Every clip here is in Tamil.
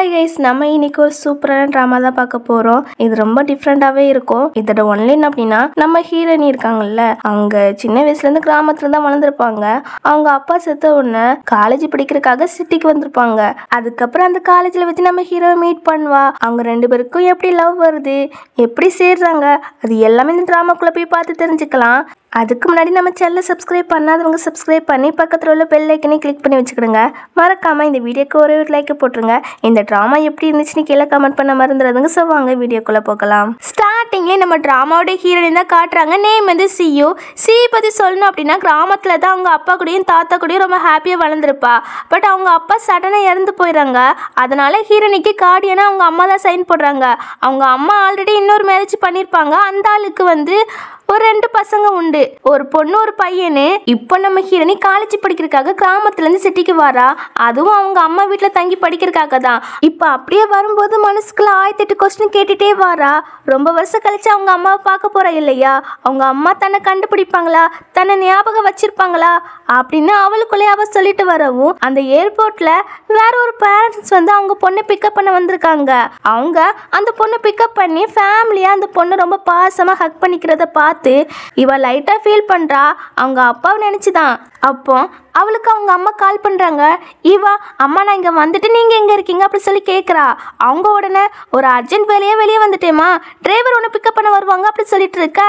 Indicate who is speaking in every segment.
Speaker 1: ஹாய் கைஸ், நம்ம இன்னைக்கு ஒரு சூப்பரான ட்ராமா தான் பார்க்க போறோம். இது ரொம்ப டிஃப்ரெண்டாவே இருக்கும். இதோட ஒன்லைன் அப்படின்னா, நம்ம ஹீரோயினி இருக்காங்கல்ல, அவங்க சின்ன வயசுல இருந்து கிராமத்துல தான் வளர்ந்துருப்பாங்க. அவங்க அப்பா செத்த உடனே காலேஜ் படிக்கிறதுக்காக சிட்டிக்கு வந்திருப்பாங்க. அதுக்கப்புறம் அந்த காலேஜ்ல வச்சு நம்ம ஹீரோவை மீட் பண்ணுவா. அவங்க ரெண்டு பேருக்கும் எப்படி லவ் வருது, எப்படி சேர்றாங்க, அது எல்லாமே இந்த ட்ராமாக்குள்ள போய் பார்த்து தெரிஞ்சுக்கலாம். அதுக்கு முன்னாடி நம்ம சேனலை சப்ஸ்கிரைப் பண்ணாதவங்க சப்ஸ்கிரைப் பண்ணி பக்கத்தில் உள்ள பெல் ஐக்கனை கிளிக் பண்ணி வச்சுக்கிடுங்க. மறக்காமல் இந்த வீடியோக்கு ஒரு லைக் போட்டுருங்க. இந்த ட்ராமா எப்படி இருந்துச்சுன்னு கீழே கமெண்ட் பண்ண மறந்துடாதுங்க. ஸோ வாங்க வீடியோக்குள்ளே போகலாம். ஸ்டார்டிங்லேயே நம்ம ட்ராமாவோட ஹீரோயின் தான் காட்டுறாங்க. நேம் வந்து சியு. சியு பற்றி சொல்லணும் அப்படின்னா, கிராமத்தில் தான் அவங்க அப்பா கூடயும் தாத்தா கூடயும் ரொம்ப ஹாப்பியாக வளர்ந்துருப்பா. பட் அவங்க அப்பா சடனாக இறந்து போயிடுறாங்க. அதனால ஹீரோனிக்கு கார்டியனாக அவங்க அம்மா தான் சைன் போடுறாங்க. அவங்க அம்மா ஆல்ரெடி இன்னொரு மேரேஜ் பண்ணியிருப்பாங்க. அந்த ஆளுக்கு வந்து ஒரு 2 பசங்க உண்டு, ஒரு பொண்ணு ஒரு பையனு. இப்போ நம்ம ஹீரோனி காலேஜ் படிக்கிறதுக்காக கிராமத்துலேருந்து சிட்டிக்கு வரா. அதுவும் அவங்க அம்மா வீட்டில் தங்கி படிக்கிறதுக்காக தான். இப்போ அப்படியே வரும்போது மனசுக்குள்ள 1008 கொஸ்டின் கேட்டுட்டே வரா. ரொம்ப வருஷம் கழிச்சு அவங்க அம்மாவை பார்க்க போறா இல்லையா, அவங்க அம்மா தன்னை கண்டுபிடிப்பாங்களா, தன்னை ஞாபகம் வச்சிருப்பாங்களா அப்படின்னு அவளுக்குள்ளே அவ சொல்லிட்டு வரவும், அந்த ஏர்போர்ட்ல வேற ஒரு பேரண்ட்ஸ் வந்து அவங்க பொண்ணை பிக்கப் பண்ண வந்திருக்காங்க. அவங்க அந்த பொண்ணை பிக்கப் பண்ணி ஃபேமிலியா அந்த பொண்ணு ரொம்ப பாசமா ஹக் பண்ணிக்கிறத பார்த்து இவ லைட்டா ஃபீல் பண்றா. அவங்க அப்பாவை நினைச்சுதான். அப்போ அவளுக்கு அவங்க அம்மா கால் பண்றாங்க. இவ அம்மா நான் இங்க வந்துட்டு நீங்க எங்க இருக்கீங்க அப்படி சொல்லி கேட்குறா. அவங்க உடனே ஒரு அர்ஜென்ட் வேலையே வெளியே வந்துட்டேமா, டிரைவர் உன்னை பிக்கப் பண்ண வருவாங்க அப்படி சொல்லிட்டு இருக்க.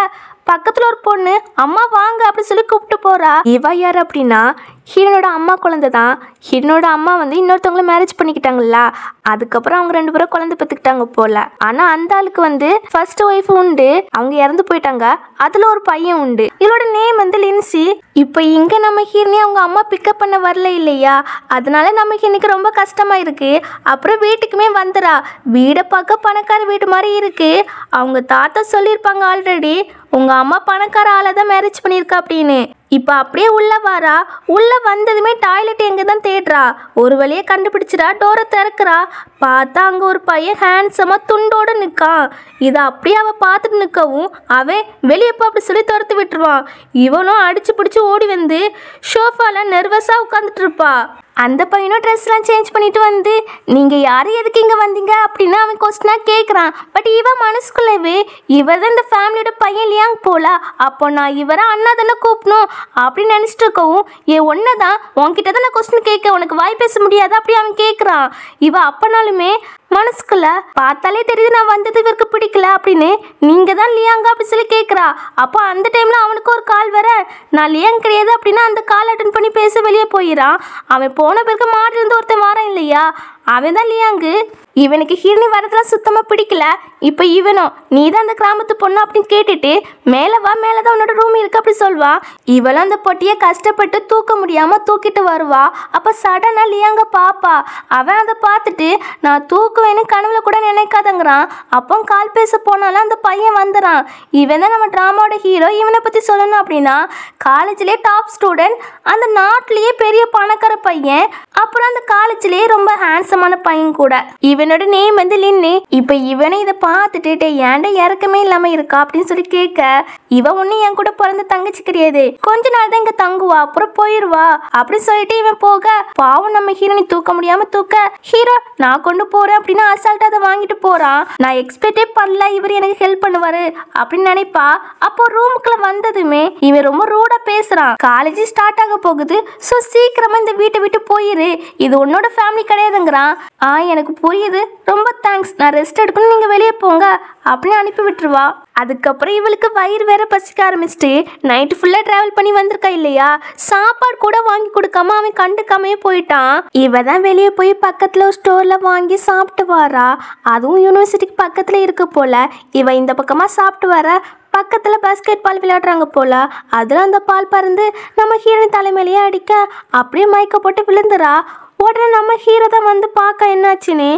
Speaker 1: பக்கத்துல ஒரு பொண்ணு அம்மா வாங்க அப்படி சொல்லி கூப்பிட்டு போறா. இவ யார் அப்படின்னா, ஹீரோனோட அம்மா குழந்தை தான். ஹீரோனோட அம்மா வந்து இன்னொருத்தவங்களை மேரேஜ் பண்ணிக்கிட்டாங்கல்ல, அதுக்கப்புறம் அவங்க 2 பேரும் குழந்தை பெற்றுக்கிட்டாங்க போல. ஆனா அந்த ஆளுக்கு வந்து ஃபர்ஸ்ட் ஒய்ஃப் உண்டு, அவங்க இறந்து போயிட்டாங்க. அதுல ஒரு பையன் உண்டு. இவளோட நேம் வந்து லின்சி. இப்போ இங்க நம்ம ஹீரோனி அவங்க அம்மா பிக்கப் பண்ண வரல இல்லையா, அதனால நமக்கு இன்னைக்கு ரொம்ப கஷ்டமா இருக்கு. அப்புறம் வீட்டுக்குமே வந்துடா. வீடை பார்க்க பணக்கார வீடு மாதிரி இருக்கு. அவங்க தாத்தா சொல்லியிருப்பாங்க ஆல்ரெடி, உங்க அம்மா பணக்கார ஆளை தான் மேரேஜ் பண்ணியிருக்கா அப்படின்னு. இப்போ அப்படியே உள்ள வாரா. உள்ள வந்ததுமே டாய்லெட் எங்கே தான் தேடுறா. ஒரு வழியை கண்டுபிடிச்சிடா. டோரை திறக்கிறா. பார்த்தா அங்கே ஒரு பையன் ஹேண்ட்ஸமாக துண்டோட நிற்கான். இதை அப்படியே அவள் பார்த்துட்டு நிற்கவும் அவன் வெளியே போ அப்படி சொல்லி துரத்து விட்டுருவான். இவனும் அடிச்சு பிடிச்சி ஓடி வந்து ஷோஃபால நர்வஸாக உட்காந்துட்டு இருப்பா. அந்த பையனும் ட்ரெஸ்லாம் சேஞ்ச் பண்ணிட்டு வந்து, நீங்கள் யாரும் எதுக்கு இங்கே வந்தீங்க அப்படின்னு அவன் கொஸ்டினாக கேட்குறான். பட் இவன் மனசுக்குள்ளவே இவர் தான் இந்த ஃபேமிலியோட பையன் லியாங் போல, அப்போ நான் இவரை அண்ணா தானே கூப்பிடணும் அப்படின்னு நினச்சிட்டு இருக்கவும், ஒன்று தான் உன்கிட்ட தான் நான் கொஸ்டின் கேட்க, உனக்கு வாய் பேச முடியாது அப்படி அவன் கேட்குறான். இவன் அப்பனாலுமே மனசுக்குள்ள பார்த்தாலே தெரியுது நான் வந்தது இவருக்கு பிடிக்கல அப்படின்னு, நீங்கள் தான் லியாங்க அப்படி சொல்லி கேட்குறா. அப்போ அந்த டைமில் அவனுக்கு ஒரு கால் வர, நான் லியாங் கிடையாது அப்படின்னா அந்த கால் அட்டன் பண்ணி பேச வெளியே போயிடான். அவன் போன பிறகு மாடிலிருந்து ஒருத்தன் வாரான் இல்லையா, அவன் தான் லியாங்கு. இவனுக்கு ஹீரோனி வரதெல்லாம் சுத்தமாக பிடிக்கல. இப்போ இவனும் நீ தான் அந்த கிராமத்து பொண்ணு அப்படின்னு கேட்டுட்டு மேலே வா, மேலே தான் உன்னோட ரூம் இருக்கு அப்படி சொல்வா. இவளும் அந்த பொட்டியை கஷ்டப்பட்டு தூக்க முடியாமல் தூக்கிட்டு வருவா. அப்போ சடனாக லியாங்க பாப்பா. அவன் அதை பார்த்துட்டு நான் தூக்குவேன்னு கனவுல கூட நினைக்காதங்கிறான். அப்போ கால் பேச போனாலும் அந்த பையன் வந்துடுறான். இவன் தான் நம்ம ட்ராமாவோட ஹீரோ. இவனை பற்றி சொல்லணும் அப்படின்னா, காலேஜ்லேயே டாப் ஸ்டூடெண்ட், அந்த நாட்டிலேயே பெரிய பணக்கார பையன், அப்புறம் அந்த காலேஜ்லேயே ரொம்ப ஹேண்ட்ஸமான பையன் கூட. இவனோட நேம் வந்து லின்னு. இப்போ இவனை இதை பார்த்துட்டு ஏன்டா இறக்கமே இல்லாமல் இருக்கா அப்படின்னு சொல்லி கேட்க, இவன் ஒன்று என் கூட பிறந்த தங்கச்சி கிடையாது, கொஞ்ச நாள் தான் இங்கே தங்குவா அப்புறம் போயிடுவா அப்படின்னு சொல்லிட்டு இவன் போக, பாவம் நம்ம ஹீரோனி தூக்க முடியாம தூக்க, ஹீரோ நான் கொண்டு போறேன் அப்படின்னு அசால்ட்டா அதை வாங்கிட்டு போறான். நான் எக்ஸ்பெக்டே பண்ணல இவர் எனக்கு ஹெல்ப் பண்ணுவாரு அப்படின்னு நினைப்பா. அப்போ ரூமுக்குள்ள வந்ததுமே இவன் ரொம்ப ரூடா பேசுறான். காலேஜ் ஸ்டார்ட் ஆக போகுது, ஸோ சீக்கிரமா இந்த வீட்டை விட்டு போயிரு, இது உன்னோட ஃபேமிலி கிடையாதுங்கிறான். எனக்கு புரியுது, ரொம்ப தேங்க்ஸ், நான் ரெஸ்ட் எடுக்கணும், நீங்க வெளியே போங்க அப்படின்னு அனுப்பி விட்டுருவா. அதுக்கப்புறம் இவளுக்கு வயிறு வேற பசிக்க ஆரம்பிச்சுட்டு நைட்டு ஃபுல்லாக ட்ராவல் பண்ணி வந்திருக்கா இல்லையா, சாப்பாடு கூட வாங்கி கொடுக்காம அவன் கண்டுக்காமே போயிட்டான். இவ தான் வெளியே போய் பக்கத்தில் ஒரு ஸ்டோரில் வாங்கி சாப்பிட்டு வரா. அதுவும் யூனிவர்சிட்டிக்கு பக்கத்தில் இருக்கு போல. இவ இந்த பக்கமாக சாப்பிட்டு வர, பக்கத்தில் பாஸ்கெட் பால் விளையாடுறாங்க போல. அதில் அந்த பால் பறந்து நம்ம ஹீரோனி தலைமையிலேயே அடிக்க அப்படியே மயக்க போட்டு விழுந்துறா. உடனே நம்ம ஹீரோ தான் வந்து பார்க்க என்னாச்சுன்னு.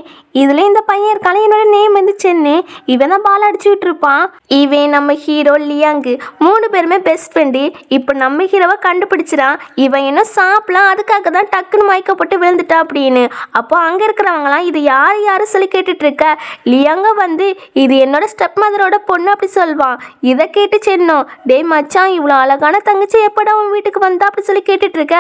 Speaker 1: இதுல இந்த பையன் இருக்கான, என்னோட நேம் வந்து சென்னு. இவன் தான் பால் அடிச்சுட்டு இருப்பான். இவன் நம்ம ஹீரோ லியாங்கு 3 பேருமே பெஸ்ட் ஃப்ரெண்டு. இப்போ நம்ம ஹீரோவை கண்டுபிடிச்சிடான். இவன் இன்னும் சாப்பிடலாம், அதுக்காக தான் டக்குன்னு மயக்கப்பட்டு விழுந்துட்டா அப்படின்னு. அப்போ அங்கே இருக்கிறவங்களாம் இது யார் யாரும் சொல்லி கேட்டுட்டு இருக்க. லியாங்க வந்து இது என்னோட ஸ்டெப் மதரோட பொண்ணு அப்படி சொல்வான். இதை கேட்டு சென்னோ, டே மச்சான் இவ்வளோ அழகான தங்கச்சி எப்படா உன் வீட்டுக்கு வந்தா அப்படி சொல்லி கேட்டுட்டு இருக்க.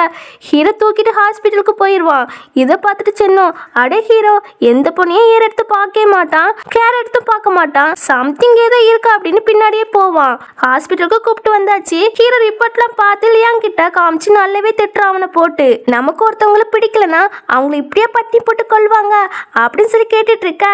Speaker 1: ஹீரோ தூக்கிட்டு ஹாஸ்பிட்டலுக்கு போயிடுவான். இதை பார்த்துட்டு சென்னோ, அடே ஹீரோ எந்த பொண்ணையும் ஏற எடுத்து பார்க்கவே மாட்டான், கேர் எடுத்து பார்க்க மாட்டான், சம்திங் ஏதோ இருக்கு அப்படின்னு பின்னாடியே போவான். ஹாஸ்பிட்டலுக்கு கூப்பிட்டு வந்தாச்சு. ஹீரோ ரிப்போர்ட்லாம் பார்த்து லியாங் கிட்ட காமிச்சு நல்லாவே திட்டுறான் அவனை போட்டு. நமக்கு ஒருத்தவங்களை பிடிக்கலனா அவங்களை இப்படியே பட்டி போட்டு கொள்வாங்க அப்படின்னு சொல்லி கேட்டுட்டு இருக்க.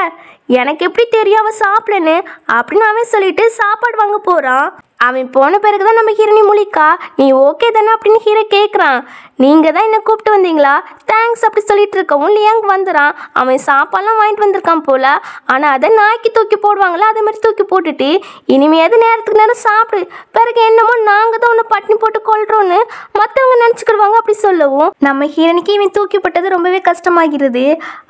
Speaker 1: எனக்கு எப்படி தெரியும் அவன் சாப்பிடலன்னு அப்படின்னு அவன் சொல்லிட்டு சாப்பாடு வாங்க போறான். அவன் போன பிறகுதான் நம்ம ஹீரோனி முழிக்கா, நீ ஓகே தானே அப்படின்னு ஹீரோ கேட்குறான். நீங்கள் தான் என்ன கூப்பிட்டு வந்தீங்களா, தேங்க்ஸ் அப்படி சொல்லிட்டு இருக்கவும் லியாங் வந்துறான். அவன் சாப்பாடுலாம் வாங்கிட்டு வந்திருக்கான் போல. ஆனால் அதை நாய்க்கு தூக்கி போடுவாங்களா அதே மாதிரி தூக்கி போட்டுட்டு இனிமேது நேரத்துக்கு நேரம் சாப்பிடு, பிறகு என்னமோ நாங்கள் தான் ஒன்று பட்டினி போட்டு கொள்றோன்னு மற்றவங்க நினச்சிக்கிடுவாங்க அப்படி சொல்லவும் நம்ம ஹீரோனிக்கு இவன் தூக்கி போட்டது ரொம்பவே கஷ்டமாகிறது.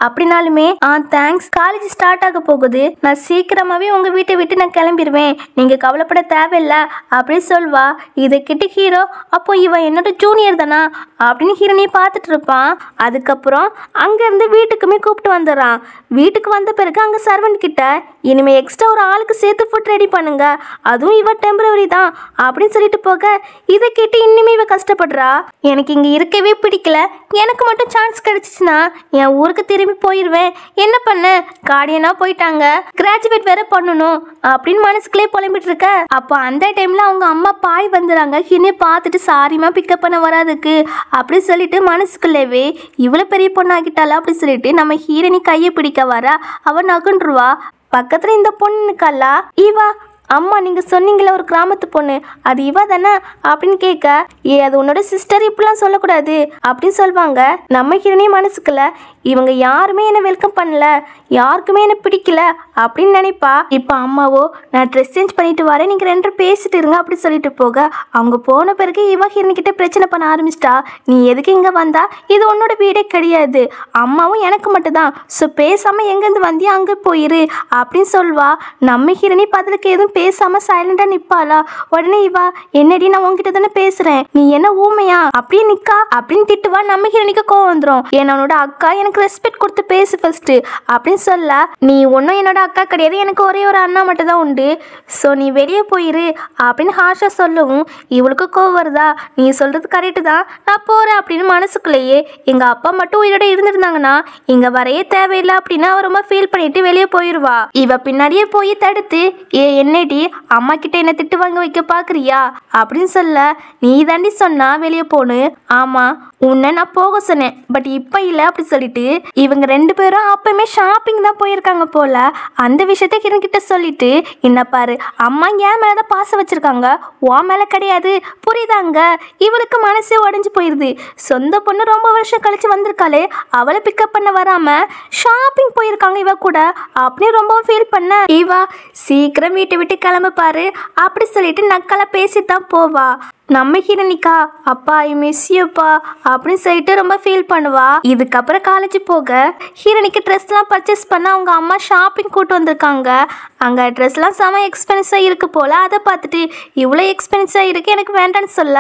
Speaker 1: அப்படின்னாலுமே தேங்க்ஸ், காலேஜ் ஸ்டார்ட் ஆக போகுது, நான் சீக்கிரமாகவே உங்கள் வீட்டை விட்டு நான் கிளம்பிடுவேன், நீங்கள் கவலைப்பட தேவையில்லை அப்படி சொல்வா. இதை கிட்ட ஹீரோ, அப்போ இவன் என்னோட ஜூனியர் தானா அப்படின்னு ஹீரோனியை பார்த்துட்டு இருப்பான். அதுக்கப்புறம் அங்கேருந்து வீட்டுக்குமே கூப்பிட்டு வந்துடுறான். வீட்டுக்கு வந்த பிறகு அங்கே சர்வன்ட் கிட்ட இனிமேல் எக்ஸ்ட்ரா ஒரு ஆளுக்கு சேர்த்து ஃபுட் ரெடி பண்ணுங்க, அதுவும் இவ டெம்பரவரி தான் அப்படின்னு சொல்லிட்டு போக இதை கேட்டு இன்னுமே இவ கஷ்டப்படுறா. எனக்கு இங்கே இருக்கவே பிடிக்கல, எனக்கு மட்டும் சான்ஸ் கிடைச்சிச்சுன்னா என் ஊருக்கு திரும்பி போயிடுவேன், என்ன பண்ண கார்டியனாக போயிட்டாங்க, கிராஜுவேட் வேற பண்ணணும் அப்படின்னு மனசுக்குள்ளே புலம்பிட்டு இருக்க. அப்போ அந்த டைம்ல அவங்க அம்மா பாய் வந்துடுறாங்க. ஹீரோனை பார்த்துட்டு சாரிமா பிக்கப் பண்ண வராதுக்கு அப்படி சொல்லிட்டு மனசுக்குள்ளேவே இவ்வளோ பெரிய பொண்ணாகிட்டாளா அப்படி சொல்லிட்டு நம்ம ஹீரோனி கையை பிடிக்க வர அவன் நகுன்றுவா. பக்கத்துல இந்த பொண்ணு இருக்கல்லா, இவா அம்மா நீங்கள் சொன்னீங்களே ஒரு கிராமத்து பொண்ணு, அது இவ தானே அப்படின்னு கேட்க, அது உன்னோட சிஸ்டர் இப்படிலாம் சொல்லக்கூடாது அப்படின்னு சொல்லுவாங்க. நம்ம ஹீரோனி மனசுக்குள்ள இவங்க யாருமே என்னை வெல்கம் பண்ணல, யாருக்குமே என்னை பிடிக்கல அப்படின்னு நினைப்பா. இப்போ அம்மாவோ நான் ட்ரெஸ் சேஞ்ச் பண்ணிட்டு வரேன், நீங்கள் ரெண்டு பேசிட்டு இருங்க அப்படி சொல்லிட்டு போக அவங்க போன பிறகு இவ ஹீரோனி கிட்ட பிரச்சனை பண்ண ஆரம்பிச்சிட்டா. நீ எதுக்கு இங்கே வந்தா, இது உன்னோட வீடே கிடையாது, அம்மாவும் எனக்கு மட்டும்தான், ஸோ பேசாமல் எங்கேருந்து வந்தியா அங்கே போயிரு அப்படின்னு சொல்வா. நம்ம ஹீரோனி பதிலுக்கு எதுவும் பேசாம சைலண்டா நிப்பாளா. உடனே இவா, என்னடி நான் உன்கிட்ட தானே பேசுறேன், நீ என்ன ஊமையா அப்படியே நிக்கா அப்படின்னு திட்டுவா. நம்ம ஹீரோனிக்கு கோவம் வந்துடும். என்னோட அக்கா எனக்கு ரெஸ்பெக்ட் கொடுத்து பேசு ஃபர்ஸ்ட் அப்படின்னு சொல்ல, நீ ஒன்றும் என்னோட அக்கா கிடையாது, எனக்கு ஒரே ஒரு அண்ணா மட்டும் தான் உண்டு, ஸோ நீ வெளியே போயிரு அப்படின்னு ஹாஷா சொல்லவும் இவளுக்கு கோவம் வருதா. நீ சொல்றது கரெக்டு தான், நான் போறேன் அப்படின்னு மனசுக்குள்ளேயே. எங்க அப்பா மட்டும் உயிரோட இருந்திருந்தாங்கன்னா இங்க வரையே தேவையில்லை அப்படின்னு அவ ரொம்ப ஃபீல் பண்ணிட்டு வெளியே போயிடுவா. இவ பின்னாடியே போய் தடுத்து, என்னடி அம்மா கிட்ட என்ன திட்டு வாங்க வைக்க பாக்குறியா அப்படின்னு சொல்ல, நீ தாண்டி சொன்னா வெளியே போனு, ஆமா உன்னை நான் போக சொன்னேன் பட் இப்ப இல்ல அப்படி சொல்லிட்டு இவங்க ரெண்டு பேரும் அப்பயுமே ஷாப்பிங் தான் போயிருக்காங்க போல. அந்த விஷயத்த கிரண் கிட்ட சொல்லிட்டு, என்ன பாரு அம்மா என் மேலதான் பாசம் வச்சிருக்காங்க, உன் மேல கிடையாது புரியுதாங்க. இவளுக்கு மனசே உடஞ்சு போயிருது. சொந்த பொண்ணு ரொம்ப வருஷம் கழிச்சு வந்திருக்காளே, அவளை பிக்கப் பண்ண வராம ஷாப்பிங் போயிருக்காங்க இவ கூட அப்படின்னு ரொம்ப ஃபீல் பண்ண. இவா சீக்கிரம் வீட்டை விட்டு கிளம்ப பாரு அப்படி சொல்லிட்டு நக்கலா பேசித்தான் போவா. நம்ம ஹீரோனிக்கா, அப்பா ஐ மிஸ் யூப்பா அப்படின்னு சொல்லிட்டு ரொம்ப ஃபீல் பண்ணுவா. இதுக்கப்புறம் காலேஜ் போக ஹீரோனிக்கு ட்ரெஸ்லாம் பர்ச்சேஸ் பண்ண அவங்க அம்மா ஷாப்பிங் கூட்டு வந்திருக்காங்க. அங்கே ட்ரெஸ்லாம் செம எக்ஸ்பென்சிவாக இருக்கு போல. அதை பார்த்துட்டு இவ்வளோ எக்ஸ்பென்சிவாக இருக்கு எனக்கு வேண்டான்னு சொல்ல,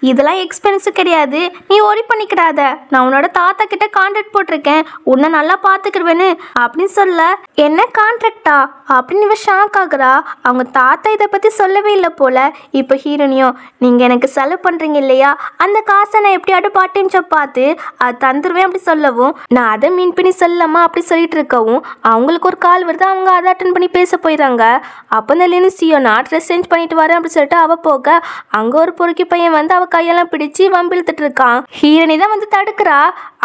Speaker 1: இதெல்லாம் எக்ஸ்பென்சிவ் கிடையாது, நீ ஒரி பண்ணிக்கிடாத, நான் உன்னோட தாத்தா கிட்ட கான்ட்ராக்ட் போட்டிருக்கேன், உன்னை நல்லா பார்த்துக்கிடுவேன்னு அப்படின்னு சொல்ல, என்ன கான்ட்ராக்டா அப்படின்னு இவ ஷாக் ஆகுறா. அவங்க தாத்தா இதை பற்றி சொல்லவே இல்லை போல. இப்போ ஹீரோனியும், நீங்கள் எனக்கு செலவு பண்ணுறீங்க இல்லையா, அந்த காசை நான் எப்படியாட்டும் பார்ட் டைம் ஜாப் பார்த்து அது தந்துடுவேன் அப்படி சொல்லவும், நான் அதை மீன் பண்ணி சொல்லலாமா அப்படி சொல்லிட்டு இருக்கவும் அவங்களுக்கு ஒரு கால் வருது. அவங்க அதை அட்டன் பண்ணி பேச போயிடறாங்க. அப்போ இந்த லினிசியோ நான் ட்ரெஸ் சேஞ்ச் பண்ணிட்டு வரேன் அப்படி சொல்லிட்டு அவள் போக அங்கே ஒரு பொறுக்கி பையன் வந்து அவள் கையெல்லாம் பிடிச்சி வம்பிழுத்துட்டு இருக்கான். ஹீரோனி தான் வந்து தடுக்கிறா.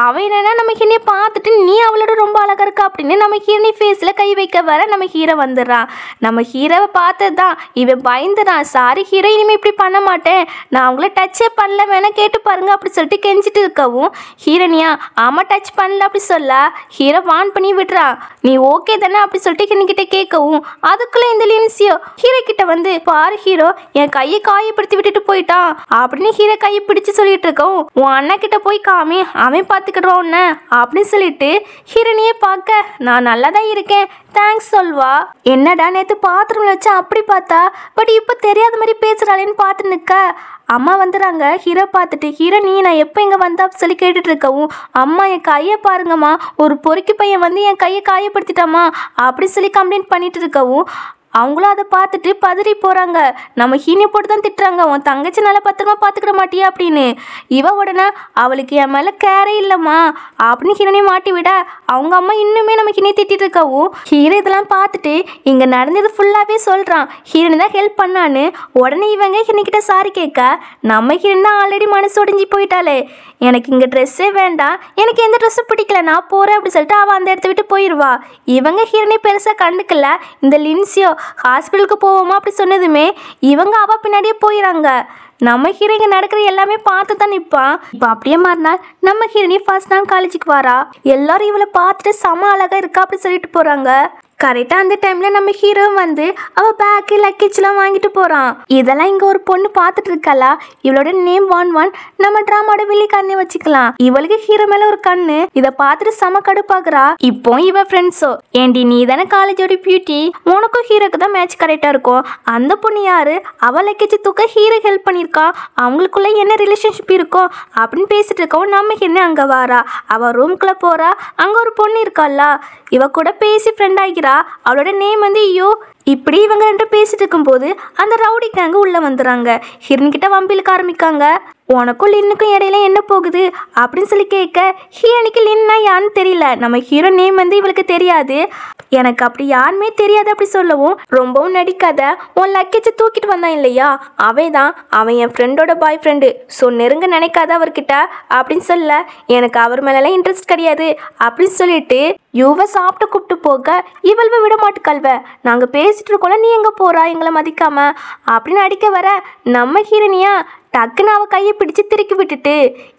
Speaker 1: அவன் என்னன்னா நம்ம ஹீரோனியை பார்த்துட்டு நீ அவளோட ரொம்ப அழகா இருக்கா அப்படின்னு நம்ம ஹீரோனி ஃபேஸில் கை வைக்க வர நம்ம ஹீரோ வந்துடுறான். நம்ம ஹீரோவை பார்த்தது தான் இவன் பயந்துறான். சாரி ஹீரோ, இனிமேல் இப்படி பண்ண மாட்டேன், நான் அவங்கள டச்சே பண்ணல, வேணா கேட்டு பாருங்க அப்படி சொல்லிட்டு கெஞ்சிட்டு இருக்கவும் ஹீரோனியா ஆமாம் டச் பண்ணல அப்படி சொல்ல ஹீரோ வான் பண்ணி விடுறா. நீ ஓகே தானே அப்படி சொல்லிட்டு கிட்ட கேட்கவும் அதுக்குள்ளே இந்த லினிசியோ ஹீரோ கிட்ட வந்து, பாரு ஹீரோ என் கையை காயப்படுத்தி விட்டுட்டு போயிட்டான் அப்படின்னு ஹீரோ கையை பிடிச்சு சொல்லிட்டு இருக்கவும், உன் அண்ணா கிட்ட போய் காமி, அவன் பார்த்துக்கிடுவான் உன்ன அப்படின்னு சொல்லிட்டு ஹீரோனியே பார்க்க நான் நல்லா தான் இருக்கேன் தேங்க்ஸ் சொல்வா. என்னடா நேற்று பாத்ரூம்ல வச்சா அப்படி பார்த்தா, பட் இப்போ தெரியாத மாதிரி பேசுறாளேன்னு பார்த்து நிற்க அம்மா வந்துடுறாங்க. ஹீரோ பார்த்துட்டு, ஹீரோ நீ நான் எப்போ இங்கே வந்தா சொல்லி கேட்டுட்டு இருக்கவும், அம்மா என் கையை பாருங்கம்மா, ஒரு பொறுக்கி பையன் வந்து என் கையை காயப்படுத்திட்டாமா அப்படி சொல்லி கம்ப்ளைண்ட் பண்ணிட்டு இருக்கவும் அவங்களும் அதை பார்த்துட்டு பதறி போகிறாங்க. நம்ம ஹீனை போட்டு தான் திட்டுறாங்க, உன் தங்கச்சி நல்லா பத்திரமா பார்த்துக்கிட மாட்டியா அப்படின்னு. இவ உடனே அவளுக்கு என் மேலே கேரே இல்லைம்மா அப்படின்னு ஹீரனை மாட்டி விட அவங்க அம்மா இன்னுமே நம்ம ஹீனை திட்டிட்டு இருக்கவும் ஹீரோ இதெல்லாம் பார்த்துட்டு இங்கே நடந்தது ஃபுல்லாகவே சொல்கிறான். ஹீரனை தான் ஹெல்ப் பண்ணான்னு. உடனே இவங்க ஹீரன்கிட்ட சாரி கேட்க நம்ம ஹீரன் தான் ஆல்ரெடி மனசு உடைஞ்சி போயிட்டாலே, எனக்கு இங்கே ட்ரெஸ்ஸே வேண்டாம், எனக்கு எந்த ட்ரெஸ்ஸும் பிடிக்கல, நான் போகிறேன் அப்படி சொல்லிட்டு அவள் அந்த இடத்த விட்டு போயிடுவா. இவங்க ஹீரனை பெருசாக கண்டுக்கல. இந்த லின்சியோ ஹாஸ்பிட்டலுக்கு போவோமா அப்படி சொன்னதுமே இவங்க அவள் பின்னாடியே போயிடறாங்க. நம்ம ஹீரோ இங்கே நடக்கிற எல்லாமே பார்த்து தான் நிற்பான். இப்போ அப்படியே மாறினால் நம்ம ஹீரோனி ஃபர்ஸ்ட் நாள் காலேஜுக்கு வரா. எல்லாரும் இவளை பார்த்துட்டு செம அழகாக இருக்கா அப்படி சொல்லிட்டு போகிறாங்க. கரெக்டாக அந்த டைமில் நம்ம ஹீரோ வந்து அவள் பேக்கு லக்கேஜ்லாம் வாங்கிட்டு போகிறான். இதெல்லாம் இங்கே ஒரு பொண்ணு பார்த்துட்டு இருக்காளா. இவளோட நேம் வான். நம்ம ட்ராமாவோட வில்லிக்காரனே வச்சுக்கலாம். இவளுக்கு ஹீரோ மேலே ஒரு கண்ணு. இதை பார்த்துட்டு செம கடுப்பாக்குறா. இப்போ இவ ஃப்ரெண்ட்ஸோ, ஏண்டி நீ தானே காலேஜோட பியூட்டி, உனக்கும் ஹீரோக்கு தான் மேட்ச் கரெக்டாக இருக்கும். அந்த பொண்ணு யாரு, அவள் லக்கேஜ் தூக்க ஹீரோ ஹெல்ப் பண்ணியிருக்கா, அவங்களுக்குள்ள என்ன ரிலேஷன்ஷிப் இருக்கும் அப்படின்னு பேசிட்டு இருக்கவும் நம்ம என்ன அங்கே வாரா. அவள் ரூம்குள்ளே போகிறா. அங்கே ஒரு பொண்ணு இருக்காளா, இவ கூட பேசி ஃப்ரெண்ட் ஆகிறா. அவளோட நேம் வந்து ஐயோ. இப்படி இவங்க ரெண்டு பேசிட்டு இருக்கும்போது அந்த ரவுடி கேங்க உள்ள வந்துடுறாங்க. ஹீரோன் கிட்ட வம்பிலுக்கு ஆரம்பிக்காங்க. உனக்கும் லின்னுக்கும் இடையில என்ன போகுது அப்படின்னு சொல்லி கேட்க ஹீரோனுக்கு லின்னா யான்னு தெரியல. நம்ம ஹீரோ நேம் வந்து இவளுக்கு தெரியாது. எனக்கு அப்படி யாருமே தெரியாது அப்படி சொல்லவும் ரொம்பவும் நடிக்காத, உன் லக்கேஜை தூக்கிட்டு வந்தான் இல்லையா அவன் என் ஃப்ரெண்டோட பாய் ஃப்ரெண்டு, ஸோ நெருங்க நினைக்காத அவர்கிட்ட அப்படின்னு சொல்ல எனக்கு அவர் மேலெல்லாம் இன்ட்ரெஸ்ட் கிடையாது அப்படின்னு சொல்லிட்டு யுவை சாப்பிட்டு கூப்பிட்டு போக இவள்வை விட மாட்டுக்கல்வ. நாங்கள் பேசிட்டு இருக்கோம்ல, நீ எங்கே போகிறா எங்களை மதிக்காம அப்படின்னு அடிக்க வர நம்ம ஹீரோனியா டக்குன்னு அவள் கையை பிடிச்சி திருக்கி விட்டுட்டு